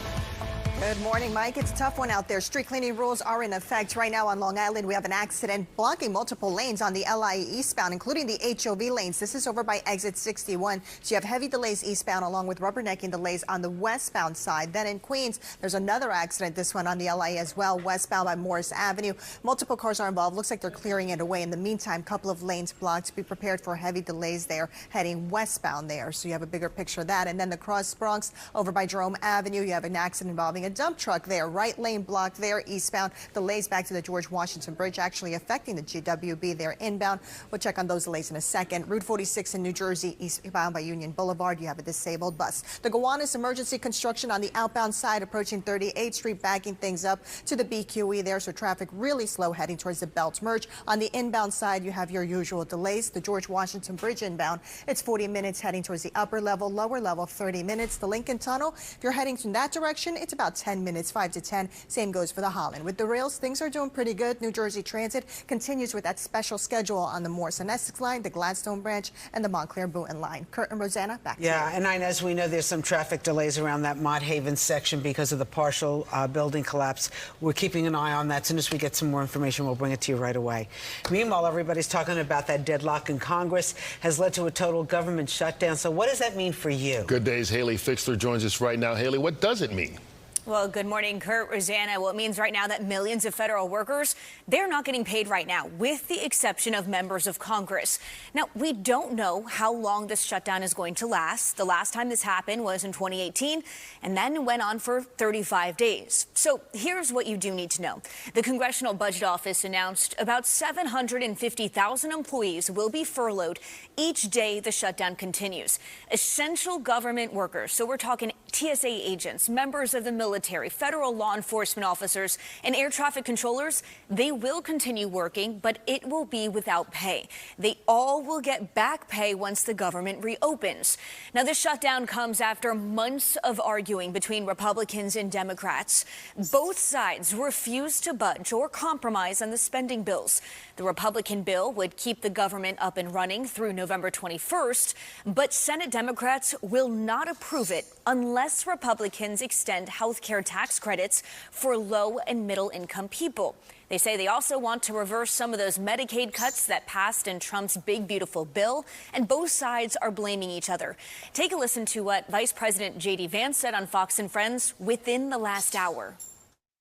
Good morning, Mike. It's a tough one out there. Street cleaning rules are in effect right now on Long Island. We have an accident blocking multiple lanes on the LI eastbound, including the HOV lanes. This is over by exit 61. So you have heavy delays eastbound along with rubbernecking delays on the westbound side. Then in Queens, there's another accident, this one on the LI as well, westbound by Morris Avenue. Multiple cars are involved. Looks like they're clearing it away. In the meantime, a couple of lanes blocked. Be prepared for heavy delays there heading westbound there. So you have a bigger picture of that. And then the cross Bronx over by Jerome Avenue, you have an accident involving a dump truck there. Right lane blocked there eastbound. Delays back to the George Washington Bridge actually affecting the GWB there inbound. We'll check on those delays in a second. Route 46 in New Jersey eastbound by Union Boulevard. You have a disabled bus. The Gowanus emergency construction on the outbound side approaching 38th Street, backing things up to the BQE there. So traffic really slow heading towards the Belt Merge. On the inbound side, you have your usual delays. The George Washington Bridge inbound, it's 40 minutes heading towards the upper level, lower level 30 minutes. The Lincoln Tunnel, if you're heading from that direction, it's about 10 minutes, 5 to 10. Same goes for the Holland. With the rails, things are doing pretty good. New Jersey Transit continues with that special schedule on the Morrison Essex line, the Gladstone branch, and the Montclair Boonton line. Curt and Rosanna, back to you. Yeah, and as we know, there's some traffic delays around that Mott Haven section because of the partial building collapse. We're keeping an eye on that. As soon as we get some more information, we'll bring it to you right away. Meanwhile, everybody's talking about that deadlock in Congress has led to a total government shutdown. So what does that mean for you? Good days. Haley Fixler joins us right now. Haley, what does it mean? Well, good morning, Curt, Rosanna. Well, it means right now that millions of federal workers, they're not getting paid right now, with the exception of members of Congress. Now, we don't know how long this shutdown is going to last. The last time this happened was in 2018, and then it went on for 35 days. So here's what you do need to know. The Congressional Budget Office announced about 750,000 employees will be furloughed each day the shutdown continues. Essential government workers, so we're talking TSA agents, members of the military, federal law enforcement officers, and air traffic controllers, they will continue working, but it will be without pay. They all will get back pay once the government reopens. Now, this shutdown comes after months of arguing between Republicans and Democrats. Both sides refused to budge or compromise on the spending bills. The Republican bill would keep the government up and running through November 21st, but Senate Democrats will not approve it unless Republicans extend health care tax credits for low and middle income people. They say they also want to reverse some of those Medicaid cuts that passed in Trump's big, beautiful bill, and both sides are blaming each other. Take a listen to what Vice President J.D. Vance said on Fox and Friends within the last hour.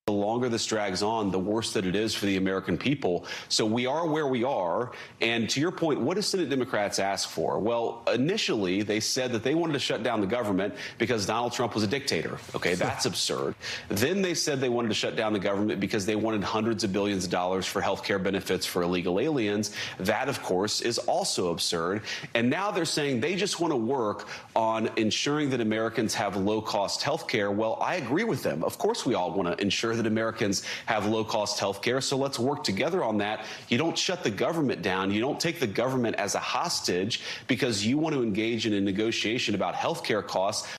The longer this drags on, the worse that it is for the American people. So we are where we are. And to your point, what do Senate Democrats ask for? Well, initially, they said that they wanted to shut down the government because Donald Trump was a dictator. Okay, that's absurd. Then they said they wanted to shut down the government because they wanted hundreds of billions of dollars for health care benefits for illegal aliens. That, of course, is also absurd. And now they're saying they just want to work on ensuring that Americans have low-cost health care. Well, I agree with them. Of course, we all want to ensure that Americans have low-cost health care, so let's work together on that. You don't shut the government down. You don't take the government as a hostage because you want to engage in a negotiation about health care costs.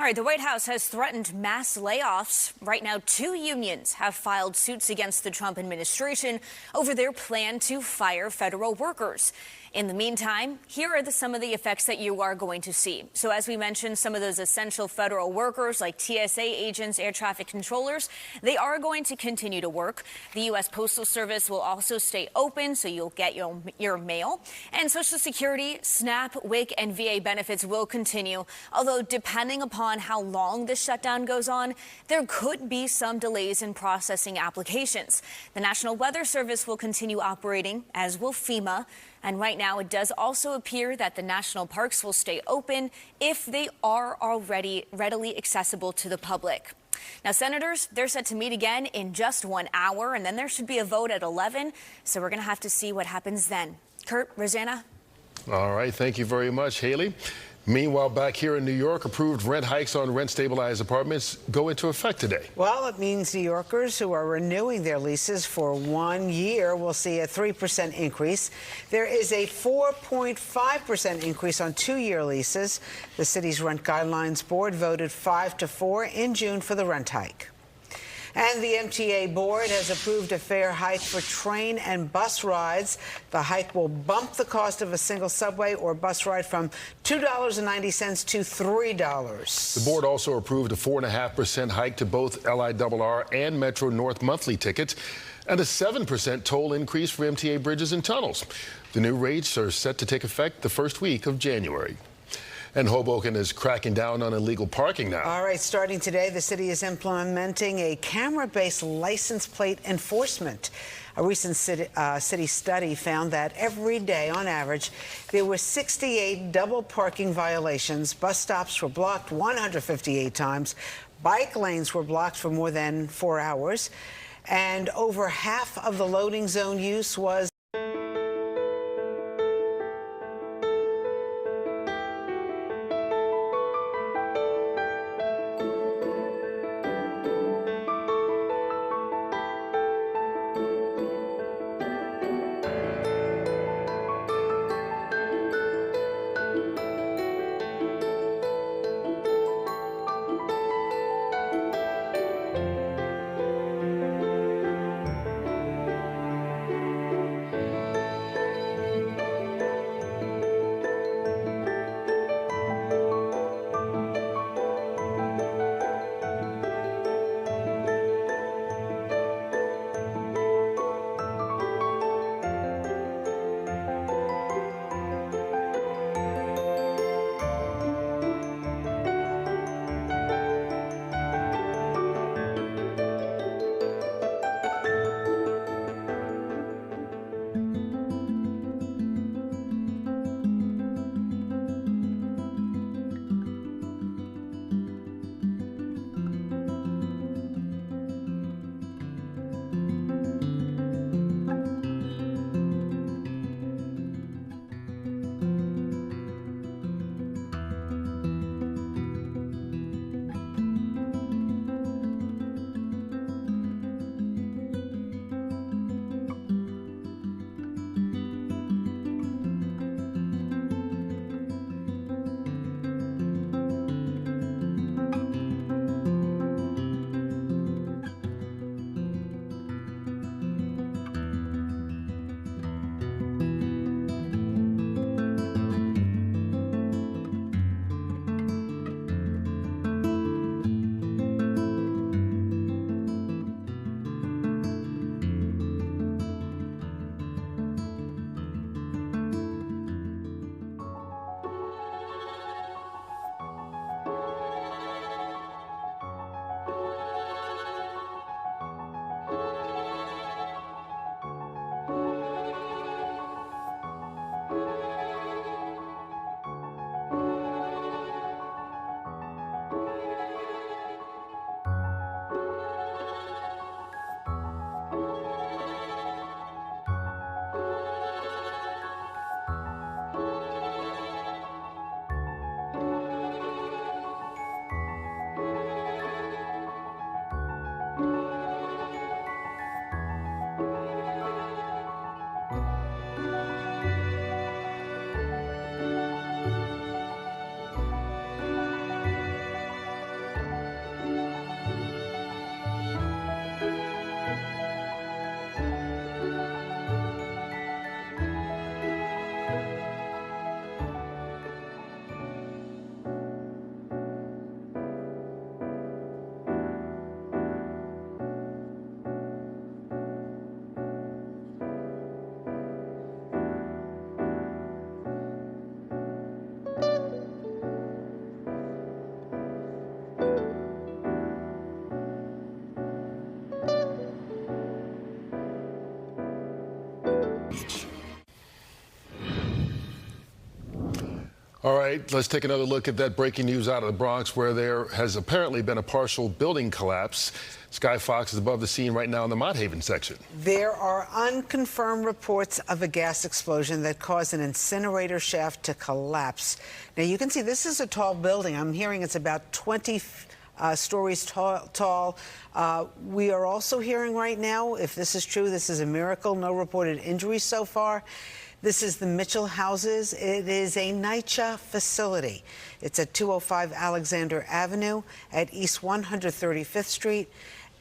All right, the White House has threatened mass layoffs. Right now, 2 unions have filed suits against the Trump administration over their plan to fire federal workers. In the meantime, here are some of the effects that you are going to see. So as we mentioned, some of those essential federal workers like TSA agents, air traffic controllers, they are going to continue to work. The U.S. Postal Service will also stay open, so you'll get your mail. And Social Security, SNAP, WIC, and VA benefits will continue. Although depending upon how long this shutdown goes on, there could be some delays in processing applications. The National Weather Service will continue operating, as will FEMA. And right now, it does also appear that the national parks will stay open if they are already readily accessible to the public. Now, senators, they're set to meet again in just 1 hour, and then there should be a vote at 11. So we're going to have to see what happens then. Curt, Rosanna? All right. Thank you very much, Haley. Meanwhile, back here in New York, approved rent hikes on rent-stabilized apartments go into effect today. Well, it means New Yorkers who are renewing their leases for 1 year will see a 3% increase. There is a 4.5% increase on 2-year leases. The city's Rent Guidelines Board voted 5-4 in June for the rent hike. And the MTA board has approved a fare hike for train and bus rides. The hike will bump the cost of a single subway or bus ride from $2.90 to $3. The board also approved a 4.5% hike to both LIRR and Metro North monthly tickets and a 7% toll increase for MTA bridges and tunnels. The new rates are set to take effect the first week of January. And Hoboken is cracking down on illegal parking now. All right, starting today, the city is implementing a camera-based license plate enforcement. A recent city study found that every day, on average, there were 68 double parking violations. Bus stops were blocked 158 times. Bike lanes were blocked for more than 4 hours. And over half of the loading zone use was All right, let's take another look at that breaking news out of the Bronx, where there has apparently been a partial building collapse. Sky Fox is above the scene right now in the Mott Haven section. There are unconfirmed reports of a gas explosion that caused an incinerator shaft to collapse. Now, you can see this is a tall building. I'm hearing it's about 20 stories tall. We are also hearing right now, if this is true, this is a miracle, no reported injuries so far. This is the Mitchell houses. It is a NYCHA facility. It's at 205 Alexander Avenue at East 135th Street.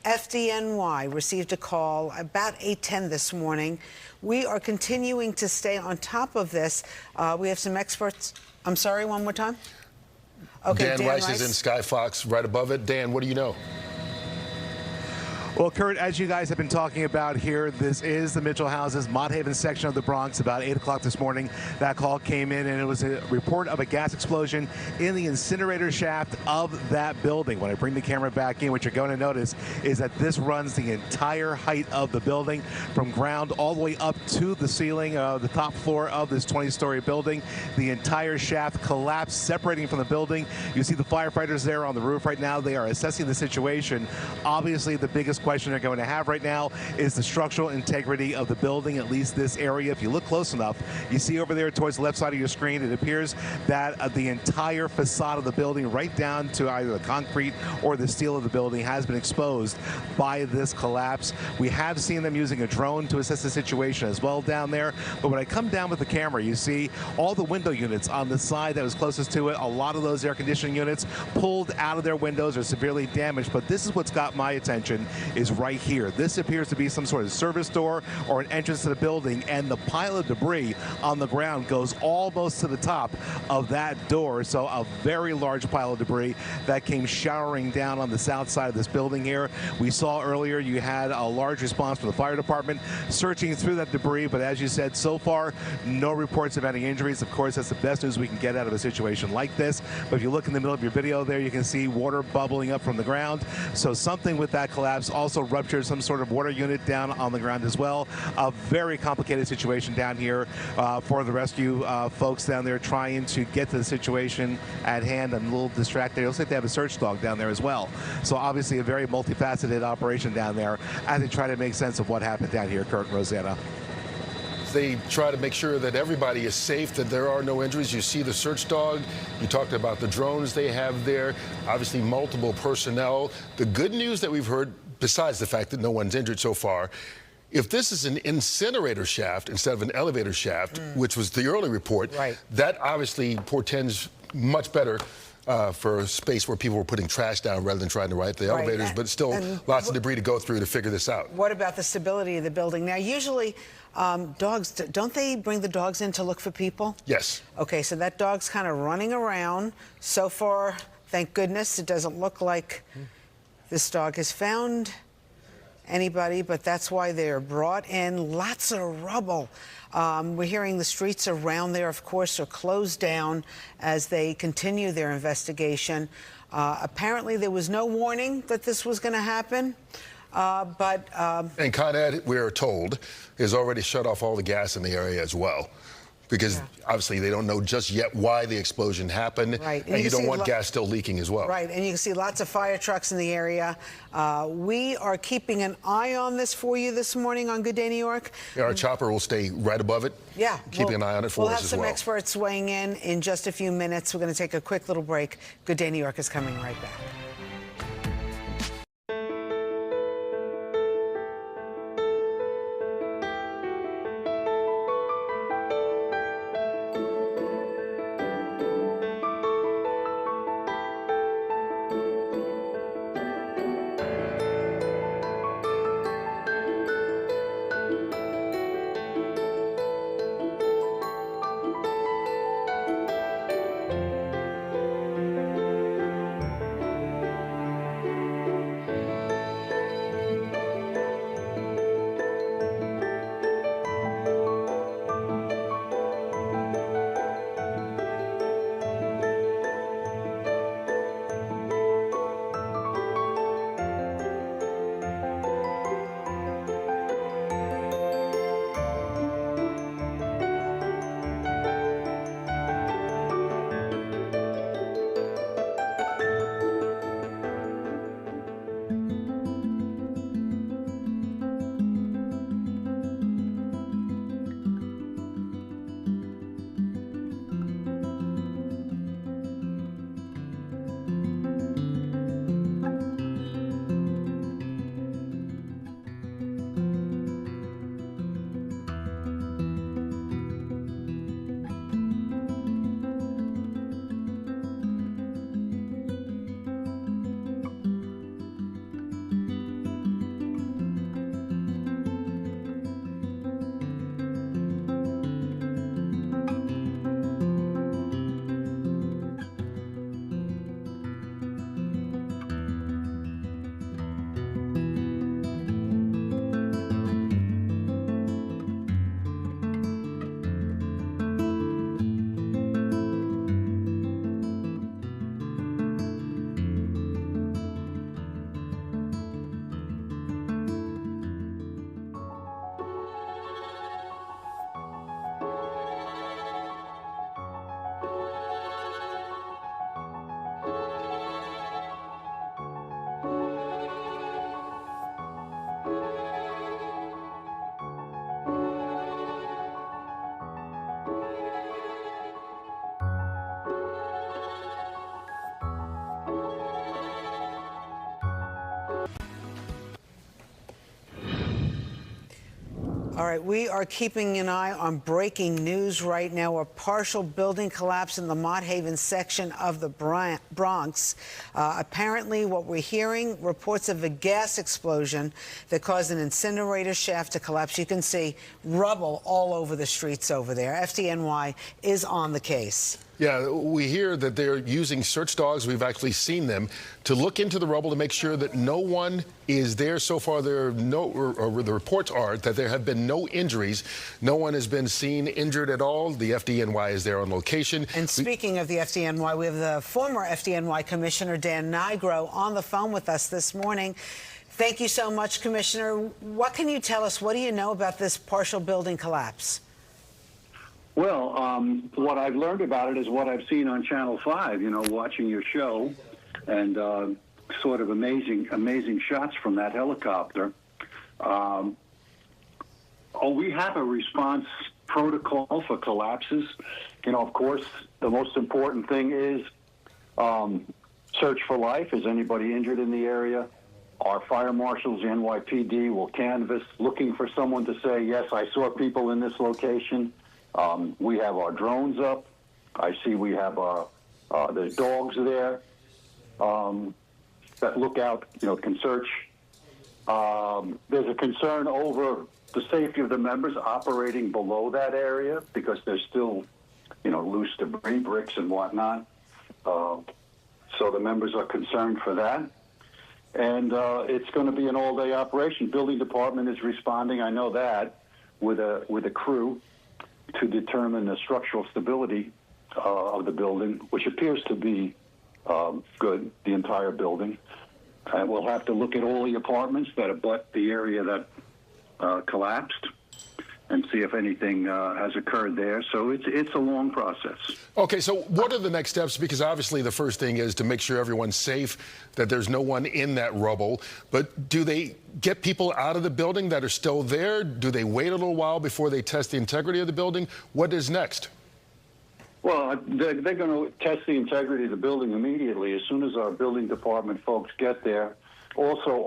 FDNY received a call about 8:10 this morning. We are continuing to stay on top of this. We have some experts. I'm sorry, one more time? Okay, Dan Rice is in Sky Fox right above it. Dan, what do you know? Well, Curt, as you guys have been talking about here, this is the Mitchell houses, Mott Haven section of the Bronx. About 8 o'clock this morning, that call came in, and it was a report of a gas explosion in the incinerator shaft of that building. When I bring the camera back in, what you're going to notice is that this runs the entire height of the building, from ground all the way up to the ceiling, the top floor of this 20-story building. The entire shaft collapsed, separating from the building. You see the firefighters there on the roof right now. They are assessing the situation. Obviously, the biggest question they're going to have right now is the structural integrity of the building, at least this area. If you look close enough, you see over there towards the left side of your screen, it appears that the entire facade of the building, right down to either the concrete or the steel of the building, has been exposed by this collapse. We have seen them using a drone to assess the situation as well down there. But when I come down with the camera, you see all the window units on the side that was closest to it. A lot of those air conditioning units pulled out of their windows or severely damaged. But this is what's got my attention, is right here. This appears to be some sort of service door or an entrance to the building, and the pile of debris on the ground goes almost to the top of that door. So a very large pile of debris that came showering down on the south side of this building here. We saw earlier you had a large response from the fire department searching through that debris, but as you said, so far, no reports of any injuries. Of course, that's the best news we can get out of a situation like this. But if you look in the middle of your video there, you can see water bubbling up from the ground. So something with that collapse also ruptured some sort of water unit down on the ground as well. A very complicated situation down here for the rescue folks down there trying to get to the situation at hand. I'm a little distracted. It looks like they have a search dog down there as well. So obviously a very multifaceted operation down there as they try to make sense of what happened down here, Curt and Rosanna. They try to make sure that everybody is safe, that there are no injuries. You see the search dog. You talked about the drones they have there. Obviously, multiple personnel. The good news that we've heard, besides the fact that no one's injured so far, if this is an incinerator shaft instead of an elevator shaft, which was the early report, that obviously portends much better for a space where people were putting trash down rather than trying to ride the elevators, but still lots of debris to go through to figure this out. What about the stability of the building? Now, usually dogs, don't they bring the dogs in to look for people? Yes. Okay, so that dog's kind of running around. So far, thank goodness, it doesn't look like this dog has found anybody, but that's why they're brought in. Lots of rubble. We're hearing the streets around there, of course, are closed down as they continue their investigation. Apparently, there was no warning that this was going to happen. And Con Ed, we're told, has already shut off all the gas in the area as well, because obviously they don't know just yet why the explosion happened, and you don't want gas still leaking as well. Right, and you can see lots of fire trucks in the area. We are keeping an eye on this for you this morning on Good Day New York. Yeah, our chopper will stay right above it. Yeah. Keeping an eye on it for us as well. We'll have some experts weighing in just a few minutes. We're going to take a quick little break. Good Day New York is coming right back. All right, we are keeping an eye on breaking news right now. A partial building collapse in the Mott Haven section of the Bronx. Apparently, what we're hearing, reports of a gas explosion that caused an incinerator shaft to collapse. You can see rubble all over the streets over there. FDNY is on the case. Yeah, we hear that they're using search dogs. We've actually seen them to look into the rubble to make sure that no one is there. So far, there are the reports are that there have been no injuries. No one has been seen injured at all. The FDNY is there on location. And speaking of the FDNY, we have the former FDNY Commissioner Dan Nigro on the phone with us this morning. Thank you so much, Commissioner. What can you tell us? What do you know about this partial building collapse? Well, what I've learned about it is what I've seen on Channel 5, you know, watching your show, and sort of amazing shots from that helicopter. We have a response protocol for collapses. You know, of course, the most important thing is search for life. Is anybody injured in the area? Our fire marshals, the NYPD, will canvass, looking for someone to say, yes, I saw people in this location. We have our drones up. I see we have there's dogs there that look out, you know, can search. There's a concern over the safety of the members operating below that area because there's still, you know, loose debris, bricks and whatnot. So the members are concerned for that. And it's going to be an all-day operation. Building department is responding, I know that, with a crew to determine the structural stability of the building, which appears to be good, the entire building. And we'll have to look at all the apartments that abut the area that collapsed and see if anything has occurred there. So it's a long process. Okay, so what are the next steps? Because obviously the first thing is to make sure everyone's safe, that there's no one in that rubble. But do they get people out of the building that are still there? Do they wait a little while before they test the integrity of the building? What is next? Well, they're going to test the integrity of the building immediately as soon as our building department folks get there. Also,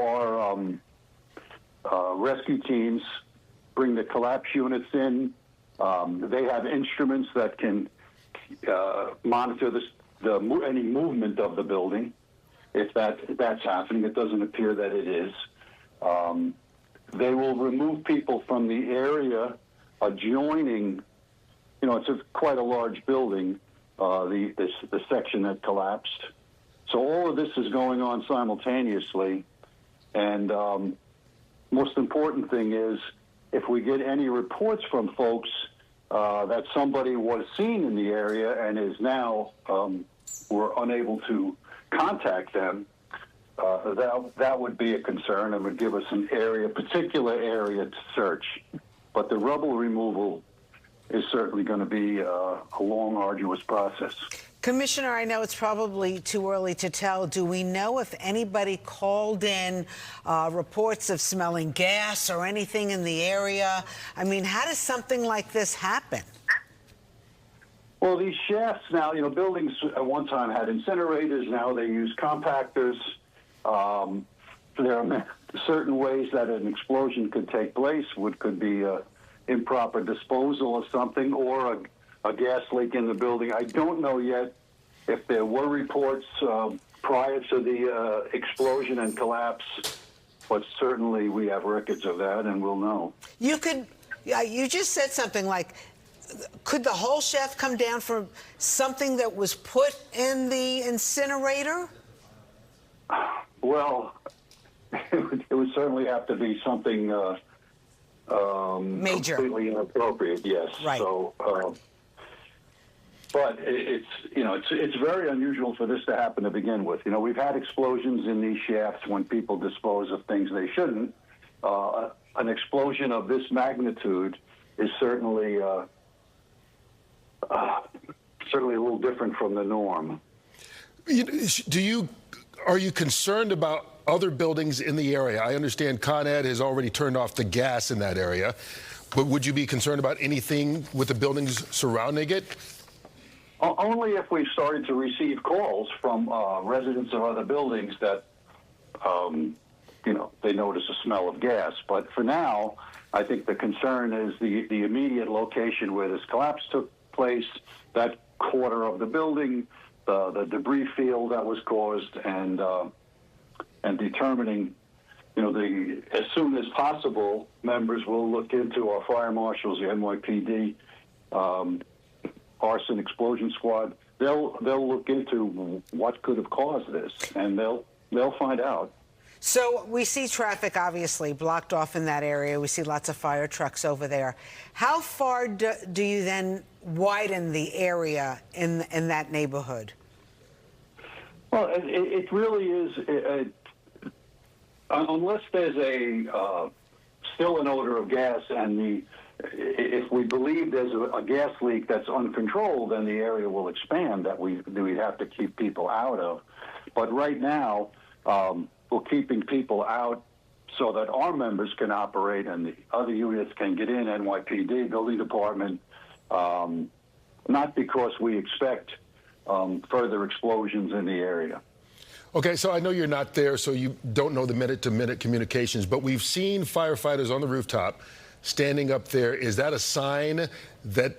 our rescue teams bring the collapse units in. They have instruments that can monitor any movement of the building. If that's happening, it doesn't appear that it is. They will remove people from the area adjoining. You know, it's quite a large building, the section that collapsed. So all of this is going on simultaneously. And most important thing is, if we get any reports from folks that somebody was seen in the area and is now we're unable to contact them, that would be a concern and would give us an particular area to search. But the rubble removal is certainly going to be a long, arduous process. Commissioner, I know it's probably too early to tell. Do we know if anybody called in reports of smelling gas or anything in the area? I mean, how does something like this happen? Well, these shafts now, you know, buildings at one time had incinerators. Now they use compactors. There are certain ways that an explosion could take place. Could be improper disposal of something or a gas leak in the building. I don't know yet if there were reports prior to the explosion and collapse, but certainly we have records of that and we'll know. You just said something like, could the whole shaft come down from something that was put in the incinerator? Well, it would certainly have to be something major, completely inappropriate. Yes. Right. So, but it's very unusual for this to happen to begin with. You know, we've had explosions in these shafts when people dispose of things they shouldn't. An explosion of this magnitude is certainly a little different from the norm. Are you concerned about other buildings in the area? I understand Con Ed has already turned off the gas in that area, but would you be concerned about anything with the buildings surrounding it? Only if we started to receive calls from residents of other buildings that they notice a smell of gas. But for now, I think the concern is the immediate location where this collapse took place, that quarter of the building, the debris field that was caused, and determining, as soon as possible, members will look into our fire marshals, the NYPD, arson explosion squad. They'll look into what could have caused this, and they'll find out. So we see traffic obviously blocked off in that area. We see lots of fire trucks over there. How far do you then widen the area in that neighborhood? Well, it really is, unless there's still an odor of gas, and if we believe there's a gas leak that's uncontrolled, then the area will expand that we have to keep people out of. But right now, we're keeping people out so that our members can operate and the other units can get in, NYPD, building department, not because we expect further explosions in the area. Okay, so I know you're not there, so you don't know the minute-to-minute communications, but we've seen firefighters on the rooftop standing up there. Is that a sign that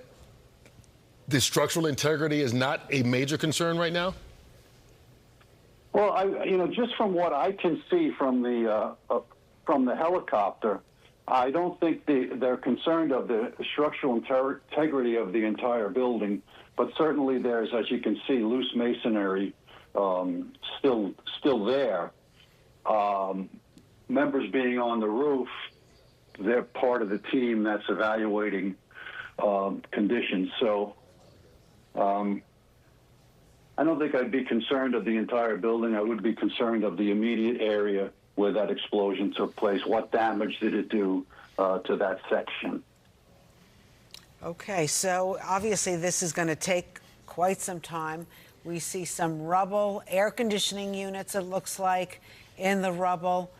the structural integrity is not a major concern right now? Well, just from what I can see from the helicopter, I don't think they're concerned of the structural integrity of the entire building, but certainly there's, as you can see, loose masonry still there. Members being on the roof, they're part of the team that's evaluating conditions. So I don't think I'd be concerned of the entire building. I would be concerned of the immediate area where that explosion took place. What damage did it do to that section? Okay, so obviously this is going to take quite some time. We see some rubble, air conditioning units, it looks like, in the rubble.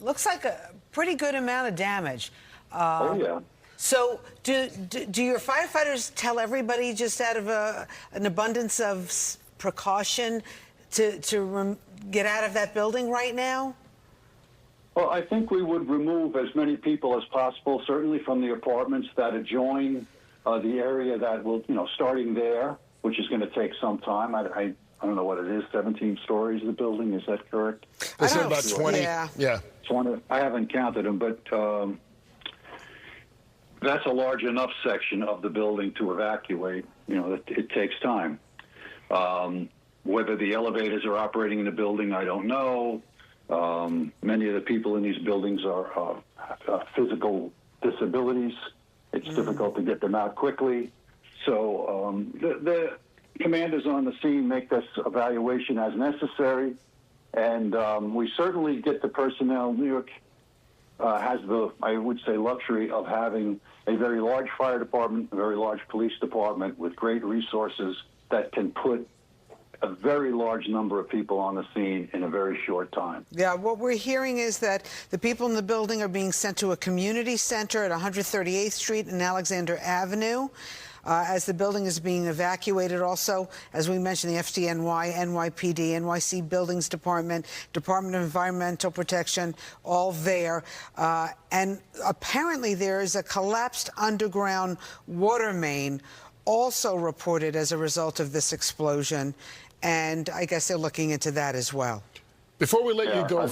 Looks like a pretty good amount of damage. Oh, yeah. So do your firefighters tell everybody, just out of an abundance of precaution, to get out of that building right now? Well, I think we would remove as many people as possible, certainly from the apartments that adjoin the area that will, starting there, which is going to take some time. I don't know what it is, 17 stories of the building, is that correct? They said about 20. Yeah. 20. I haven't counted them, but that's a large enough section of the building to evacuate. It takes time. Whether the elevators are operating in the building, I don't know. Many of the people in these buildings are physical disabilities. It's difficult to get them out quickly. So the commanders on the scene make this evaluation as necessary. And we certainly get the personnel. New York has the, I would say, luxury of having a very large fire department, a very large police department with great resources that can put a very large number of people on the scene in a very short time. Yeah, what we're hearing is that the people in the building are being sent to a community center at 138th Street and Alexander Avenue. As the building is being evacuated, also, as we mentioned, the FDNY, NYPD, NYC Buildings Department, Department of Environmental Protection, all there. And apparently there is a collapsed underground water main also reported as a result of this explosion. And I guess they're looking into that as well. Before we let you go...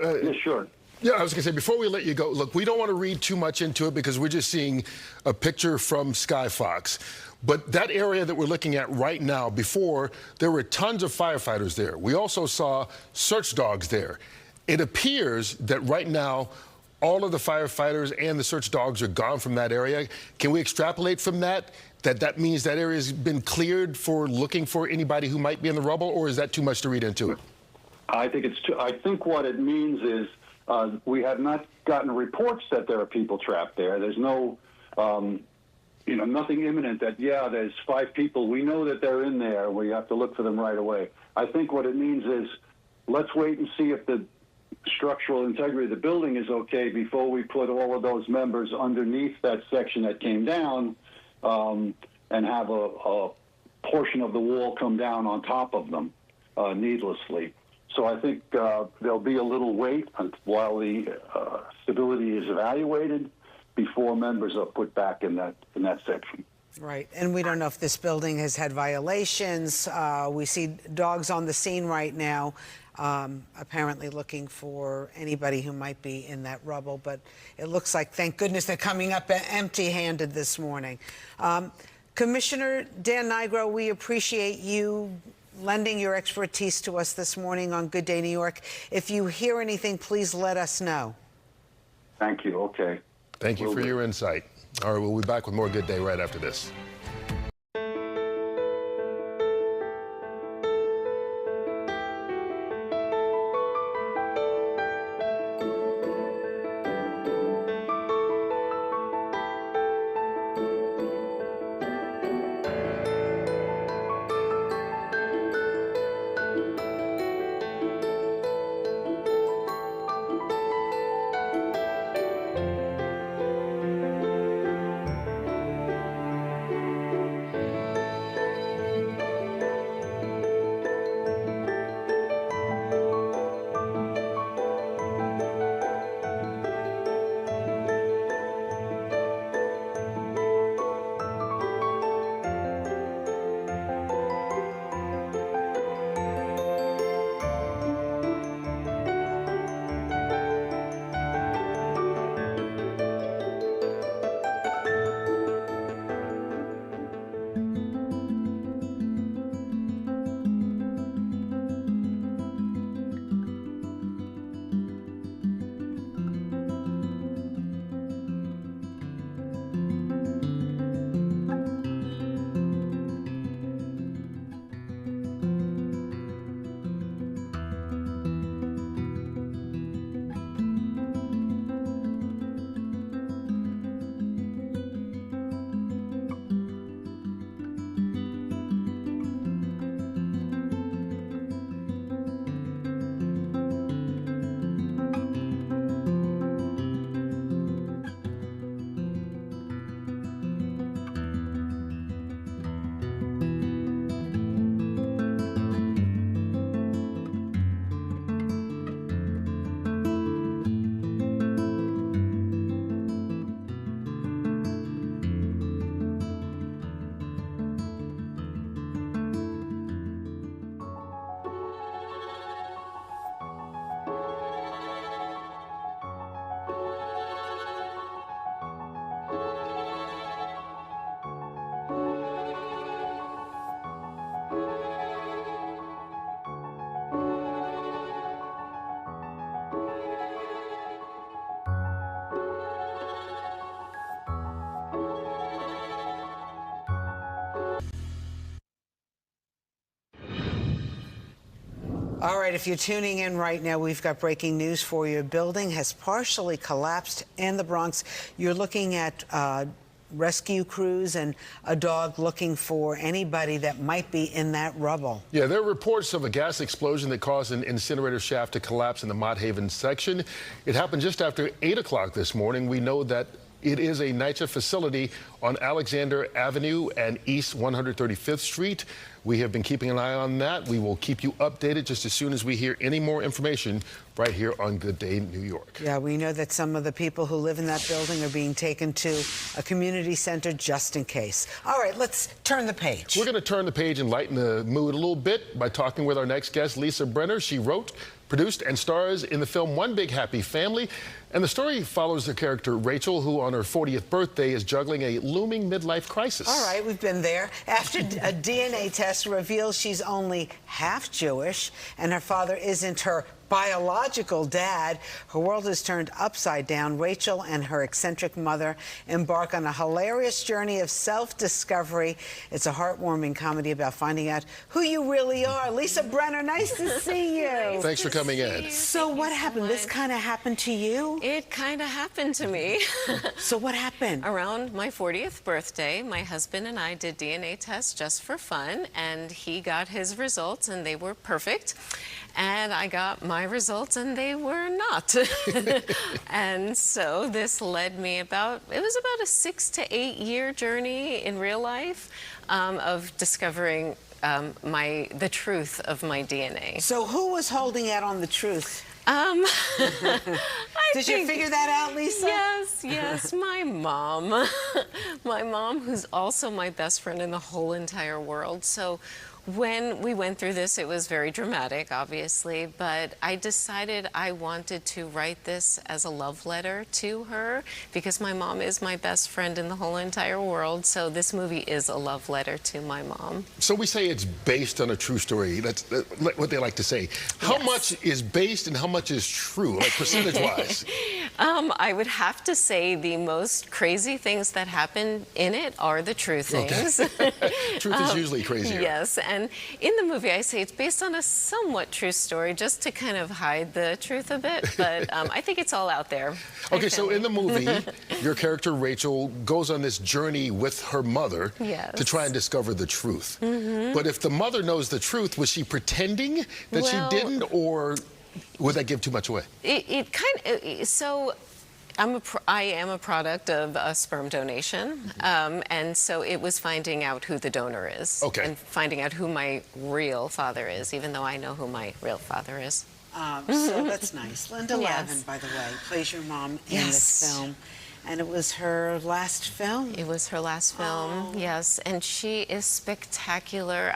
yeah, sure. Yeah, I was going to say, before we let you go, look, we don't want to read too much into it because we're just seeing a picture from Skyfox. But that area that we're looking at right now, before, there were tons of firefighters there. We also saw search dogs there. It appears that right now, all of the firefighters and the search dogs are gone from that area. Can we extrapolate from that that means that area has been cleared for looking for anybody who might be in the rubble, or is that too much to read into it? I think what it means is we have not gotten reports that there are people trapped there. There's no, nothing imminent that, yeah, there's 5 people. We know that they're in there. We have to look for them right away. I think what it means is let's wait and see if the structural integrity of the building is okay before we put all of those members underneath that section that came down and have a portion of the wall come down on top of them needlessly. So I think there'll be a little wait while the stability is evaluated before members are put back in that section. Right, and we don't know if this building has had violations. We see dogs on the scene right now, apparently looking for anybody who might be in that rubble, but it looks like, thank goodness, they're coming up empty-handed this morning. Commissioner Dan Nigro, we appreciate you lending your expertise to us this morning on Good Day New York. If you hear anything, please let us know. Thank you. Okay. Thank you for your insight. All right, we'll be back with more Good Day right after this. All right, if you're tuning in right now, we've got breaking news for you. A building has partially collapsed in the Bronx. You're looking at rescue crews and a dog looking for anybody that might be in that rubble. Yeah, there are reports of a gas explosion that caused an incinerator shaft to collapse in the Mott Haven section. It happened just after 8 o'clock this morning. We know that it is a NYCHA facility on Alexander Avenue and East 135th Street. We have been keeping an eye on that. We will keep you updated just as soon as we hear any more information right here on Good Day New York. Yeah, we know that some of the people who live in that building are being taken to a community center just in case. All right, let's turn the page. We're going to turn the page and lighten the mood a little bit by talking with our next guest, Lisa Brenner. She wrote, produced, and stars in the film One Big Happy Family. And the story follows the character Rachel, who on her 40th birthday is juggling a looming midlife crisis. All right, we've been there. After a DNA test reveals she's only half Jewish and her father isn't her biological dad, her world is turned upside down. Rachel and her eccentric mother embark on a hilarious journey of self-discovery. It's a heartwarming comedy about finding out who you really are. Lisa Brenner, nice to see you. Thanks for coming in. So what happened? This kind of happened to you? It kind of happened to me. So what happened? Around my 40th birthday, my husband and I did DNA tests just for fun, and he got his results, and they were perfect. And I got my results, and they were not. And so this led me it was about a 6 to 8 year journey in real life of discovering the truth of my DNA. So who was holding out on the truth? Did you figure that out, Lisa? Yes, my mom. My mom, who's also my best friend in the whole entire world. So when we went through this, it was very dramatic, obviously, but I decided I wanted to write this as a love letter to her because my mom is my best friend in the whole entire world. So this movie is a love letter to my mom. So we say it's based on a true story. That's what they like to say. How much is based and how much is true, like percentage-wise? I would have to say the most crazy things that happen in it are the true things. Okay. Truth is usually crazier. Yes, and in the movie I say it's based on a somewhat true story just to kind of hide the truth a bit, but I think it's all out there. Okay, so in the movie, your character Rachel goes on this journey with her mother to try and discover the truth. But if the mother knows the truth, was she pretending that she didn't, or would that give too much away? So I am a product of a sperm donation, and so it was finding out who the donor is and finding out who my real father is, even though I know who my real father is. So that's nice. Linda Lavin, by the way, plays your mom in this film. And it was her last film? It was her last film, yes. And she is spectacular.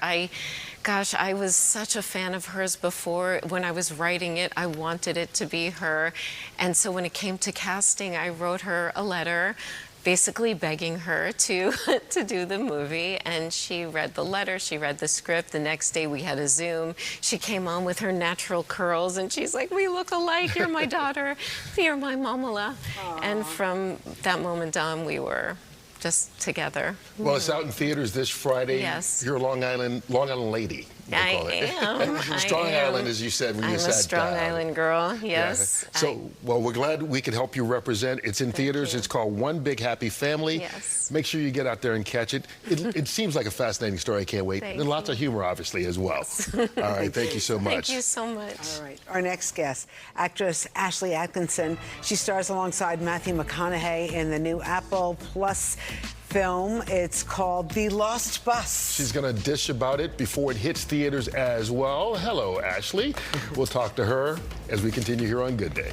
Gosh, I was such a fan of hers before. When I was writing it, I wanted it to be her. And so when it came to casting, I wrote her a letter basically begging her to do the movie, and she read the letter, she read the script. The next day we had a Zoom. She came on with her natural curls, and she's like, "We look alike, you're my daughter, you're my mamala." And from that moment on, we were just together. Well, it's out in theaters this Friday. Yes. You're a Long Island lady. I am. Strong Island, as you said when you sat down. I'm a Strong Island girl, yes. Yeah. So, well, we're glad we can help you represent. It's in theaters. It's called One Big Happy Family. Yes. Make sure you get out there and catch it. It seems like a fascinating story. I can't wait. And lots of humor, obviously, as well. All right, thank you so much. Thank you so much. All right, our next guest, actress Ashley Atkinson. She stars alongside Matthew McConaughey in the new Apple Plus film. It's called The Lost Bus. She's going to dish about it before it hits theaters as well. Hello, Ashley. We'll talk to her as we continue here on Good Day.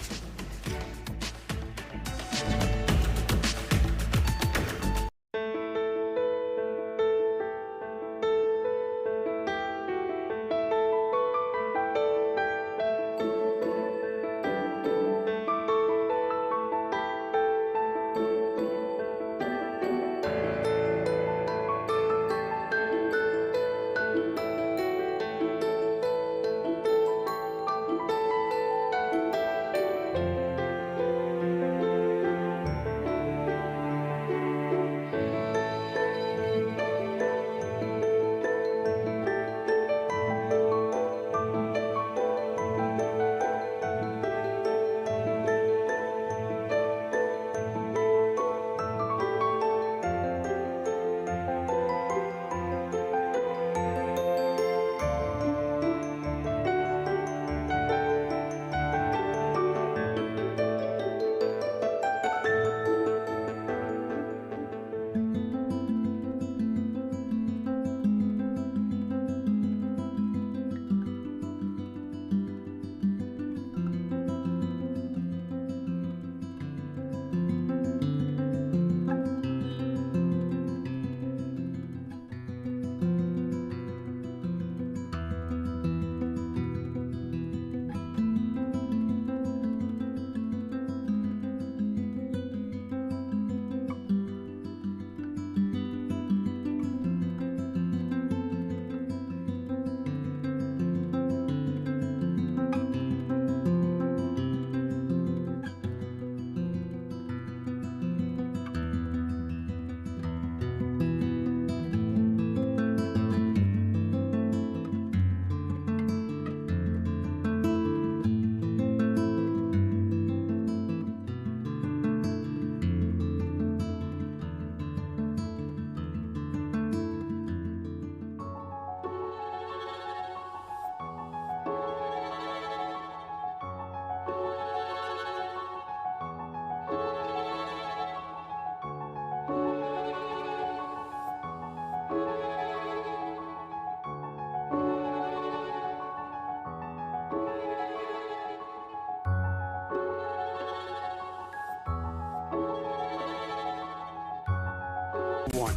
one.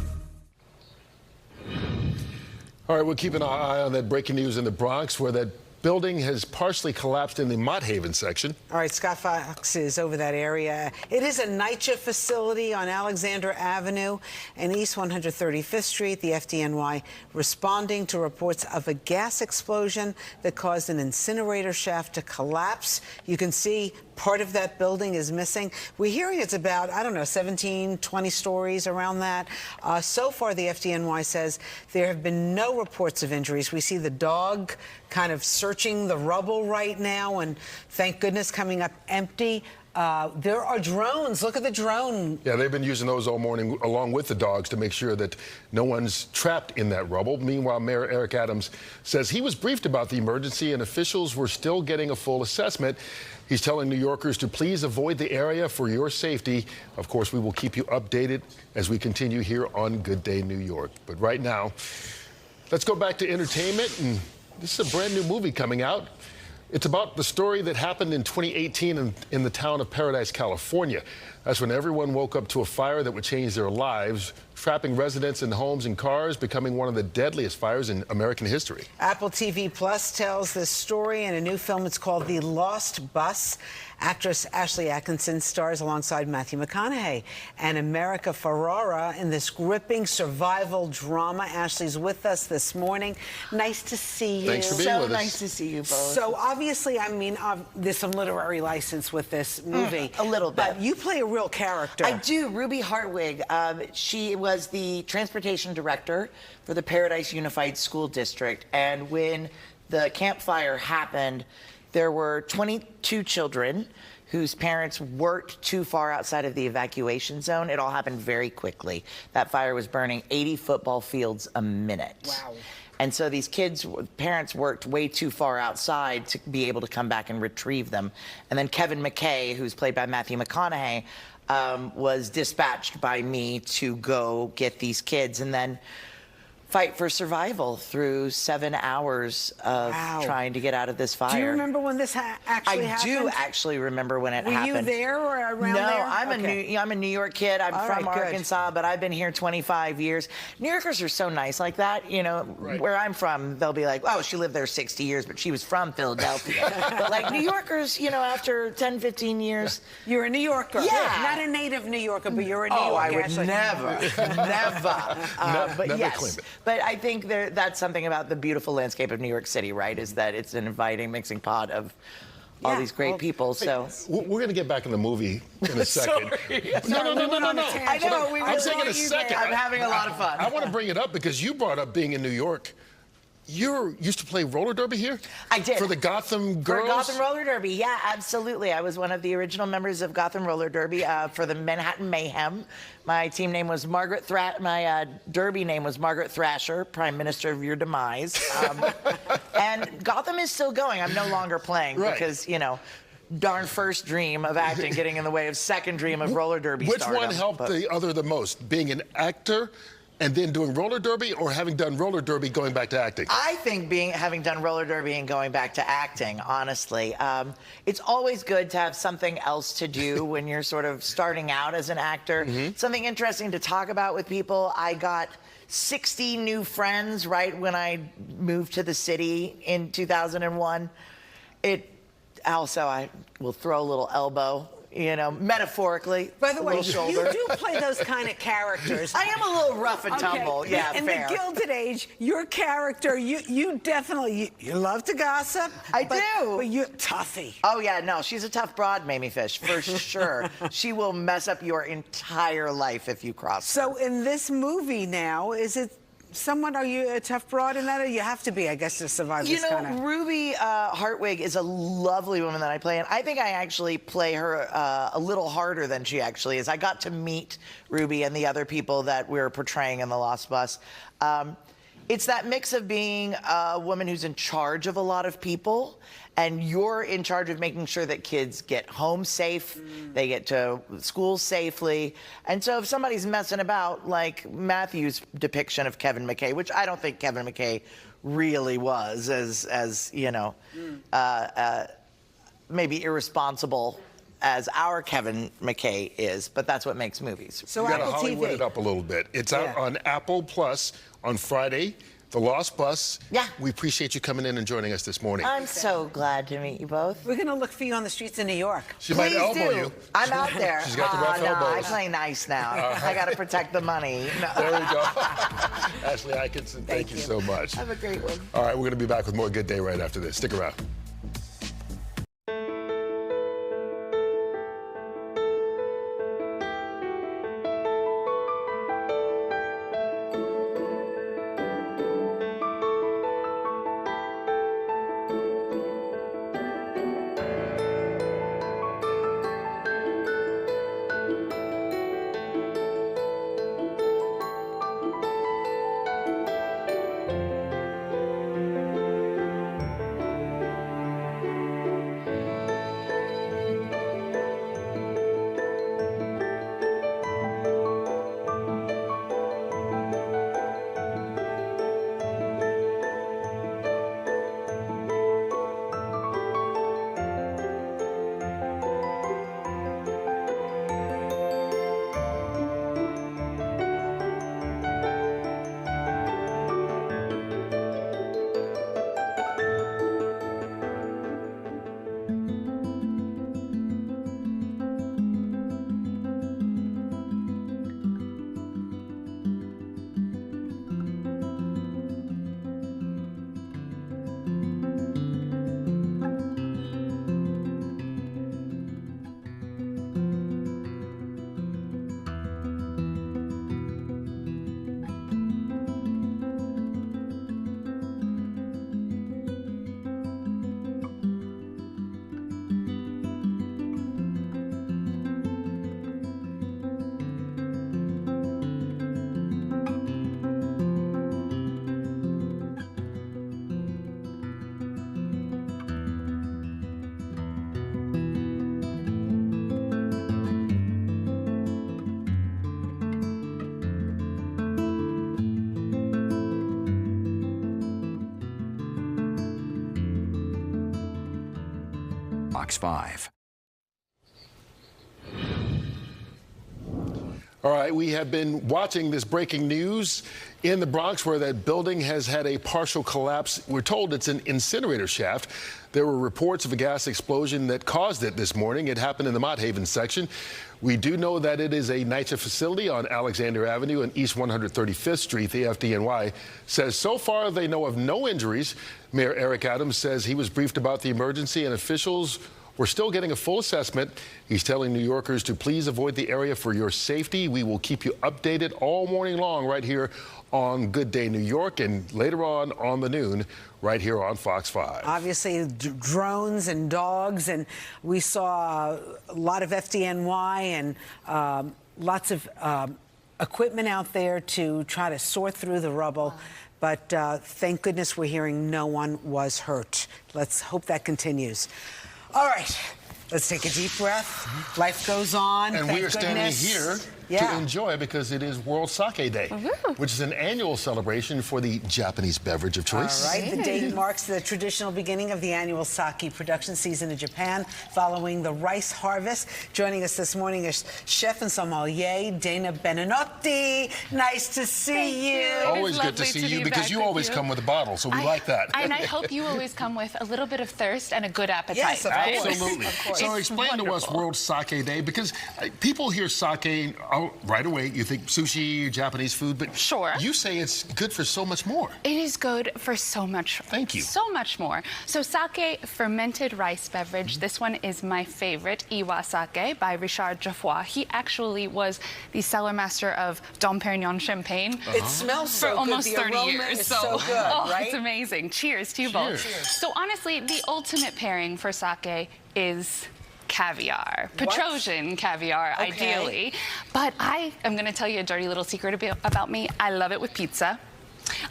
All right, we'll keep an eye on that breaking news in the Bronx, where that building has partially collapsed in the Mott Haven section. All right, Scott Fox is over that area. It is a NYCHA facility on Alexander Avenue and East 135th Street. The FDNY responding to reports of a gas explosion that caused an incinerator shaft to collapse. You can see part of that building is missing. We're hearing it's about, I don't know, 17, 20 stories around that. So far, the FDNY says there have been no reports of injuries. We see the dog kind of searching the rubble right now, and thank goodness coming up empty. There are drones. Look at the drone. Yeah, they've been using those all morning along with the dogs to make sure that no one's trapped in that rubble. Meanwhile, Mayor Eric Adams says he was briefed about the emergency and officials were still getting a full assessment. He's telling New Yorkers to please avoid the area for your safety. Of course, we will keep you updated as we continue here on Good Day New York. But right now, let's go back to entertainment. And this is a brand new movie coming out. It's about the story that happened in 2018 in the town of Paradise, California. That's when everyone woke up to a fire that would change their lives, trapping residents in homes and cars, becoming one of the deadliest fires in American history. Apple TV Plus tells this story in a new film. It's called The Lost Bus. Actress Ashley Atkinson stars alongside Matthew McConaughey and America Ferrara in this gripping survival drama. Ashley's with us this morning. Nice to see you. Thanks for being with us. So nice to see you both. So obviously, I mean, there's some literary license with this movie. A little bit. But you play a real character. I do. Ruby Hartwig. She was the transportation director for the Paradise Unified School District. And when the campfire happened, there were 22 children whose parents worked too far outside of the evacuation zone. It all happened very quickly. That fire was burning 80 football fields a minute. Wow. And so these kids' parents worked way too far outside to be able to come back and retrieve them. And then Kevin McKay, who's played by Matthew McConaughey, was dispatched by me to go get these kids and then fight for survival through 7 hours of trying to get out of this fire. Do you remember when this actually happened? I do actually remember when it happened. Were you there or around no, there? I'm a New York kid. I'm from Arkansas, but I've been here 25 years. New Yorkers are so nice like that. You know, where I'm from, they'll be like, oh, she lived there 60 years, but she was from Philadelphia. But like New Yorkers, you know, after 10, 15 years. You're a New Yorker. Yeah. Not a native New Yorker, but you're a New Yorker. Oh, I would never. But never yes. claim it. But I think that's something about the beautiful landscape of New York City, right? Is that it's an inviting mixing pot of all these great people. So we're going to get back in the movie in a second. No. I know. I'm saying in a second. I'm having a lot of fun. I want to bring it up because you brought up being in New York. You used to play roller derby here? I did. For the Gotham girls? For Gotham Roller Derby, yeah, absolutely. I was one of the original members of Gotham Roller Derby for the Manhattan Mayhem. My team name was my derby name was Margaret Thrasher, Prime Minister of Your Demise. And Gotham is still going. I'm no longer playing because, you know, darn first dream of acting getting in the way of second dream of roller derby stardom. Which one helped the other the most? Being an actor and then doing roller derby, or having done roller derby going back to acting? I think having done roller derby and going back to acting, honestly. It's always good to have something else to do when you're sort of starting out as an actor. Something interesting to talk about with people. I got 60 new friends right when I moved to the city in 2001. I will throw a little elbow, you know, metaphorically. By the way, you shoulder. do play those kind of characters. I am a little rough and tumble, yeah, In fair. the Gilded Age, your character, you definitely, you love to gossip. I do. But you're toughy. Oh, yeah, no, she's a tough broad, Mamie Fish, for sure. She will mess up your entire life if you cross her. So in this movie now, is it are you a tough broad in that, or you have to be, I guess, to survive this kind of... Ruby Hartwig is a lovely woman that I play, and I think I actually play her a little harder than she actually is. I got to meet Ruby and the other people that we were portraying in The Lost Bus. It's that mix of being a woman who's in charge of a lot of people, and you're in charge of making sure that kids get home safe, they get to school safely. And so if somebody's messing about, like Matthew's depiction of Kevin McKay, which I don't think Kevin McKay really was, as you know, maybe irresponsible as our Kevin McKay is, but that's what makes movies. So you got to Hollywood it up a little bit. It's out on Apple Plus on Friday. The Lost Bus. Yeah. We appreciate you coming in and joining us this morning. I'm so glad to meet you both. We're going to look for you on the streets of New York. She might elbow you. I'm out there. She's got the rough elbows. I play nice now. I got to protect the money. No. There we go. Ashley Atkinson, thank you so much. Have a great one. All right, we're going to be back with more Good Day right after this. Stick around. Fox 5. All right, we have been watching this breaking news in the Bronx where that building has had a partial collapse. We're told it's an incinerator shaft. There were reports of a gas explosion that caused it this morning. It happened in the Mott Haven section. We do know that it is a NYCHA facility on Alexander Avenue and East 135th Street. The FDNY says so far they know of no injuries. Mayor Eric Adams says he was briefed about the emergency and officials were still getting a full assessment. He's telling New Yorkers to please avoid the area for your safety. We will keep you updated all morning long right here on Good Day New York and later on the noon right here on Fox 5. Obviously, drones and dogs, and we saw a lot of FDNY and lots of equipment out there to try to sort through the rubble. But thank goodness we're hearing no one was hurt. Let's hope that continues. All right, let's take a deep breath. Life goes on. And we are standing here to enjoy because it is World Sake Day, which is an annual celebration for the Japanese beverage of choice. All right, the date marks the traditional beginning of the annual sake production season in Japan following the rice harvest. Joining us this morning is chef and sommelier Dana Benenotti. Nice to see you. Always good to see you because you always come with a bottle, so we like that. And I hope you always come with a little bit of thirst and a good appetite. Yes, of course. Absolutely. Of course. So explain to us World Sake Day because people hear sake right away. You think sushi, Japanese food, but you say it's good for so much more. It is good for so much. Thank you. So much more. So sake, fermented rice beverage. This one is my favorite, Iwa Sake by Richard Geoffroy. He actually was the cellar master of Dom Perignon champagne. It smells so for almost good. 30 years. Is so good, right? It's amazing. Cheers to you both. So honestly, the ultimate pairing for sake is caviar, Petrosian caviar, ideally. But I am going to tell you a dirty little secret about me. I love it with pizza.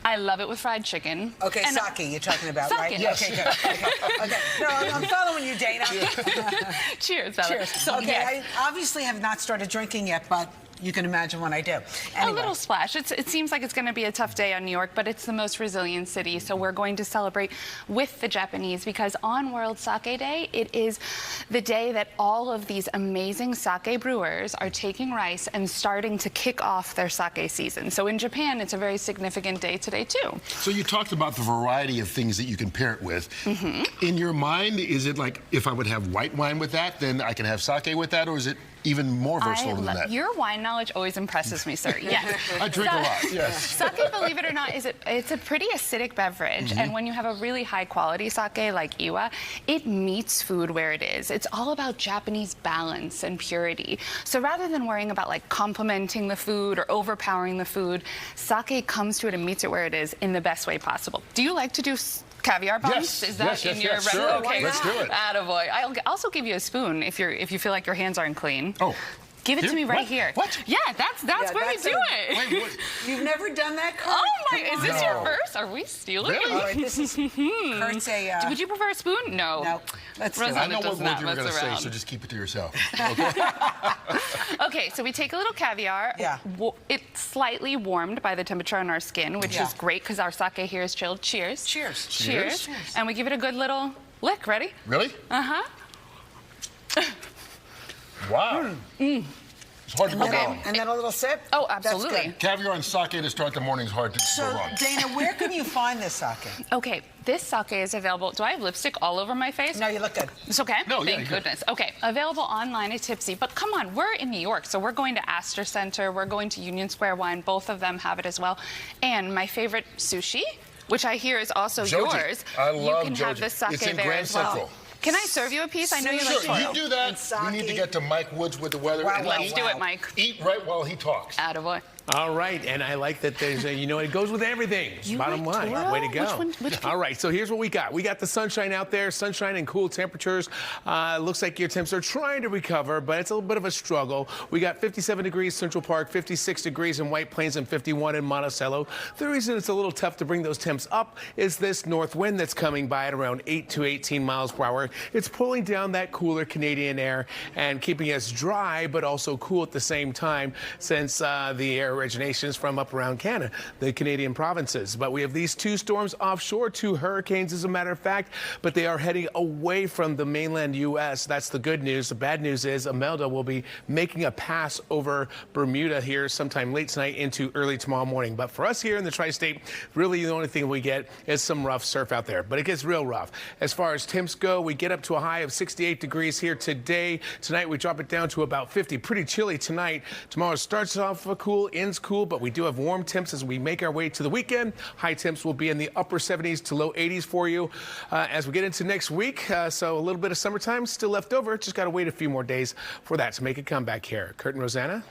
I love it with fried chicken. Okay, and sake you're talking about, right? Yes. Okay, good. Okay. No, I'm following you, Dana. Cheers, Cheers. So, okay, I obviously have not started drinking yet, but You can imagine what I do. A little splash. It seems like it's going to be a tough day on New York, but it's the most resilient city, so we're going to celebrate with the Japanese, because on World Sake Day, it is the day that all of these amazing sake brewers are taking rice and starting to kick off their sake season. So in Japan, it's a very significant day today, too. So you talked about the variety of things that you can pair it with. In your mind, is it like, if I would have white wine with that, then I can have sake with that, or is it even more versatile than that? Your wine knowledge always impresses me, sir. Yes. I drink a lot, yes. Sake, believe it or not, it's a pretty acidic beverage. And when you have a really high quality sake like Iwa, it meets food where it is. It's all about Japanese balance and purity. So rather than worrying about like complementing the food or overpowering the food, sake comes to it and meets it where it is in the best way possible. Do you like to do caviar buns? Yes. Is that in your sure. Okay. Let's do it. Attaboy. I'll also give you a spoon if you feel like your hands aren't clean. Oh. Give it to me right here. What? Yeah, that's where we do it. Wait, what? You've never done that, Curt? Oh my! Is this your first? Are we stealing? Really? All right, this is Curt's a... Would you prefer a spoon? No. No. Let's do it. I know what does not word you were going to mess say, around. so just keep it to yourself. Okay, so we take a little caviar. Yeah. It's slightly warmed by the temperature on our skin, which is great because our sake here is chilled. Cheers. Cheers. Cheers. And we give it a good little lick. Ready? Really? Uh-huh. Wow. It's hard to go wrong. And then a little sip? Oh, absolutely. That's good. Caviar and sake to start the morning is hard to go So, wrong. Dana, where can you find this sake? Okay, this sake is available. Do I have lipstick all over my face? No, you look good. It's okay? No, yeah, Thank you're goodness. Okay, available online at Tipsy. But come on, we're in New York, so we're going to Astor Center. We're going to Union Square Wine. Both of them have it as well. And my favorite sushi, which I hear is also Joji. yours. I love You can have Joji. this sake It's in there Grand as well. Central. Can I serve you a piece? I know you like Sure, to. you do that. We need to get to Mike Woods with the weather. Wow, and Let's do it, Mike. Eat right while he talks. Attaboy. All right, and I like that there's a, it goes with everything. You Bottom like line, Toro? way to go. Which All right, so here's what we got. We got the sunshine out there, sunshine and cool temperatures. Looks like your temps are trying to recover, but it's a little bit of a struggle. We got 57 degrees Central Park, 56 degrees in White Plains, and 51 in Monticello. The reason it's a little tough to bring those temps up is this north wind that's coming by at around 8 to 18 miles per hour. It's pulling down that cooler Canadian air and keeping us dry, but also cool at the same time, since the air originations from up around Canada, the Canadian provinces. But we have these two storms offshore, two hurricanes as a matter of fact, but they are heading away from the mainland U.S. That's the good news. The bad news is Imelda will be making a pass over Bermuda here sometime late tonight into early tomorrow morning. But for us here in the tri-state, really the only thing we get is some rough surf out there, but it gets real rough. As far as temps go, we get up to a high of 68 degrees here today. Tonight we drop it down to about 50. Pretty chilly tonight. Tomorrow starts off cool, ends cool, but we do have warm temps as we make our way to the weekend. High temps will be in the upper 70s to low 80s for you as we get into next week. So a little bit of summertime still left over. Just got to wait a few more days for that to make a comeback here. Curt and Rosanna.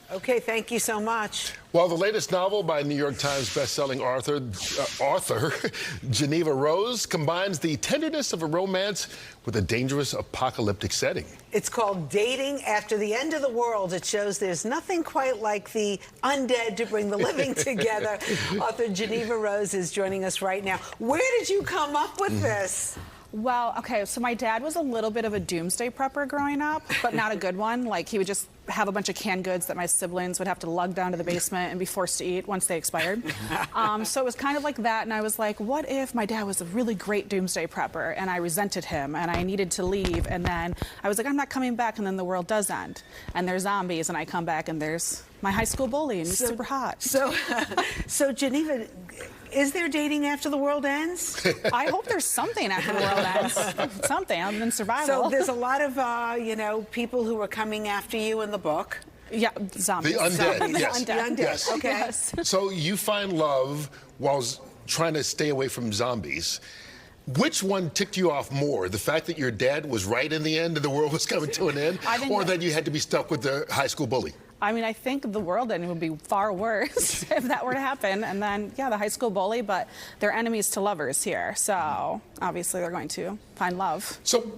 Okay, thank you so much. Well, the latest novel by New York Times bestselling author Geneva Rose combines the tenderness of a romance with a dangerous apocalyptic setting. It's called Dating After the End of the World. It shows there's nothing quite like the undead to bring the living together. Author Geneva Rose is joining us right now. Where did you come up with this? Well, okay, so my dad was a little bit of a doomsday prepper growing up, but not a good one. Like, he would just have a bunch of canned goods that my siblings would have to lug down to the basement and be forced to eat once they expired. So it was kind of like that, and I was like, what if my dad was a really great doomsday prepper, and I resented him, and I needed to leave, and then I was like, I'm not coming back, and then the world does end, and there's zombies, and I come back, and there's my high school bully, and he's super hot. So Geneva, is there dating after the world ends? I hope there's something after the world ends. Something other than survival. So there's a lot of, people who are coming after you in the book. Yeah, zombies. The undead, Zombies. yes. The undead. Yes. Okay. Yes. So you find love while trying to stay away from zombies. Which one ticked you off more? The fact that your dad was right in the end and the world was coming to an end? Or that you had to be stuck with the high school bully? I mean, I think the world ending would be far worse if that were to happen. And then, yeah, the high school bully, but they're enemies to lovers here. So obviously they're going to find love. So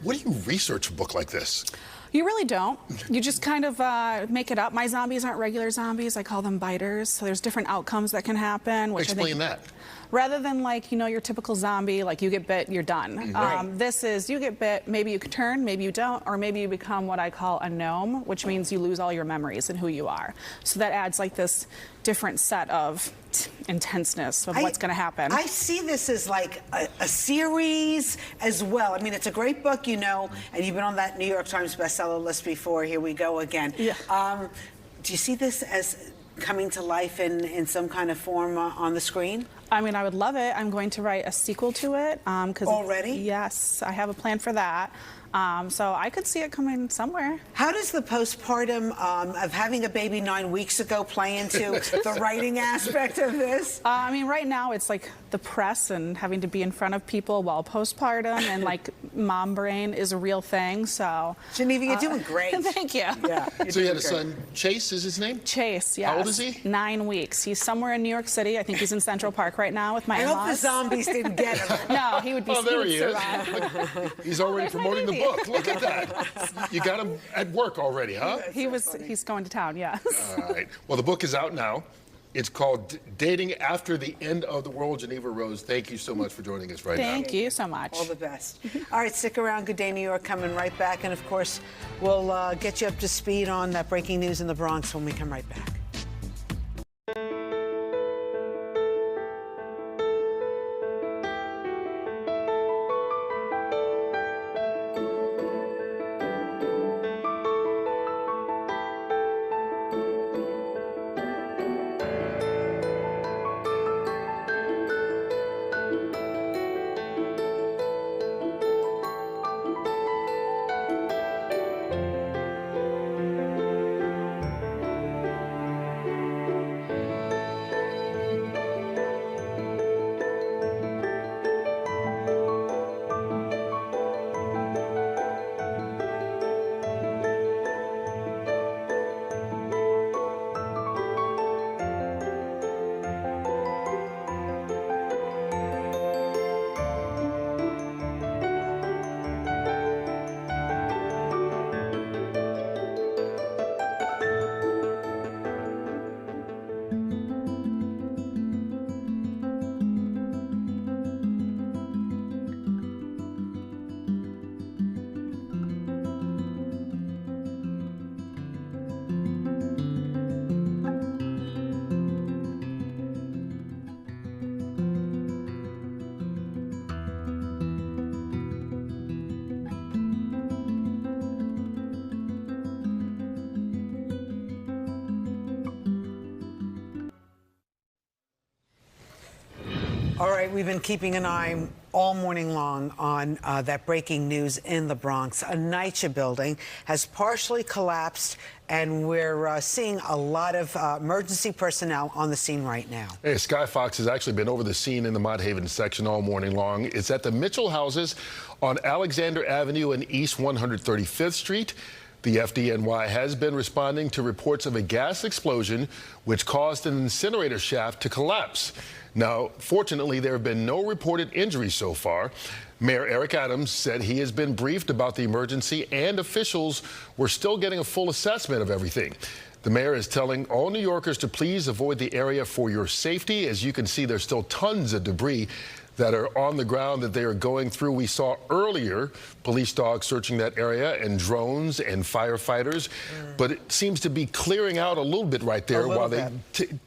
what do you research a book like this? You really don't. You just kind of make it up. My zombies aren't regular zombies. I call them biters. So there's different outcomes that can happen. Which Explain that. Rather than like, you know, your typical zombie, like you get bit, you're done. Right. This is you get bit, maybe you can turn, maybe you don't, or maybe you become what I call a gnome, which means you lose all your memories and who you are. So that adds like this different set of intenseness of what's going to happen. I see this as like a series as well. I mean, it's a great book, you know, and you've been on that New York Times bestseller list before. Here we go again. Yeah. Do you see this as coming to life in some kind of form on the screen? I mean, I would love it. I'm going to write a sequel to it. Already? Yes, I have a plan for that. So I could see it coming somewhere. How does the postpartum of having a baby 9 weeks ago play into the writing aspect of this? I mean, right now it's like the press and having to be in front of people while postpartum and like mom brain is a real thing. So Geneva, you're doing great. Thank you. Yeah. So you had a son, Chase is his name? Chase, yes. How old is he? 9 weeks. He's somewhere in New York City. I think he's in Central Park right now with my in-laws. I hope the zombies didn't get him. No, he would be. Oh, there he is. Survive. He's already promoting the book. Look at that. You got him at work already, huh? He's going to town, yes. All right. Well, the book is out now. It's called Dating After the End of the World. Geneva Rose, thank you so much for joining us right now. Thank you so much. All the best. All right, stick around. Good Day New York coming right back. And, of course, we'll get you up to speed on that breaking news in the Bronx when we come right back. All right, we've been keeping an eye all morning long on that breaking news in the Bronx. A NYCHA building has partially collapsed, and we're seeing a lot of emergency personnel on the scene right now. Hey, Sky Fox has actually been over the scene in the Mott Haven section all morning long. It's at the Mitchell houses on Alexander Avenue and East 135th Street. The FDNY has been responding to reports of a gas explosion which caused an incinerator shaft to collapse. Now, fortunately, there have been no reported injuries so far. Mayor Eric Adams said he has been briefed about the emergency and officials were still getting a full assessment of everything. The mayor is telling all New Yorkers to please avoid the area for your safety. As you can see, there's still tons of debris that are on the ground that they are going through. We saw earlier police dogs searching that area and drones and firefighters, but it seems to be clearing out a little bit right there while they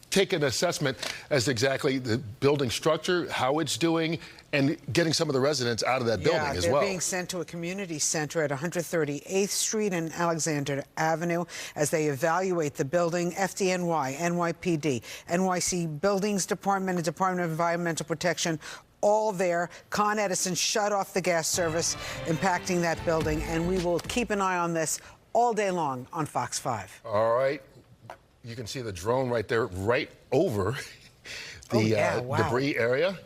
take an assessment as to exactly the building structure, how it's doing, and getting some of the residents out of that building as well. They're being sent to a community center at 138th Street and Alexander Avenue as they evaluate the building. FDNY, NYPD, NYC Buildings Department, and Department of Environmental Protection, all there. Con Edison shut off the gas service impacting that building, and we will keep an eye on this all day long on Fox 5. All right. You can see the drone right there, right over the debris area.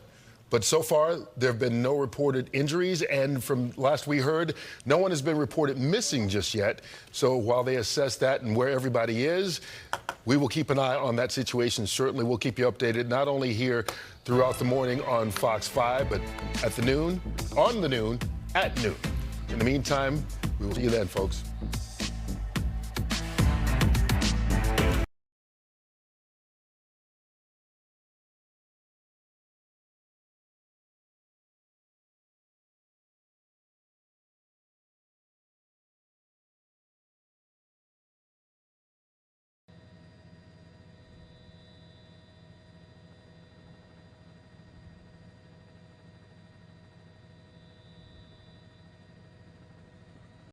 But so far, there have been no reported injuries, and from last we heard, no one has been reported missing just yet. So while they assess that and where everybody is, we will keep an eye on that situation. Certainly, we'll keep you updated, not only here throughout the morning on Fox 5, but at the noon, on the noon, at noon. In the meantime, we will see you then, folks.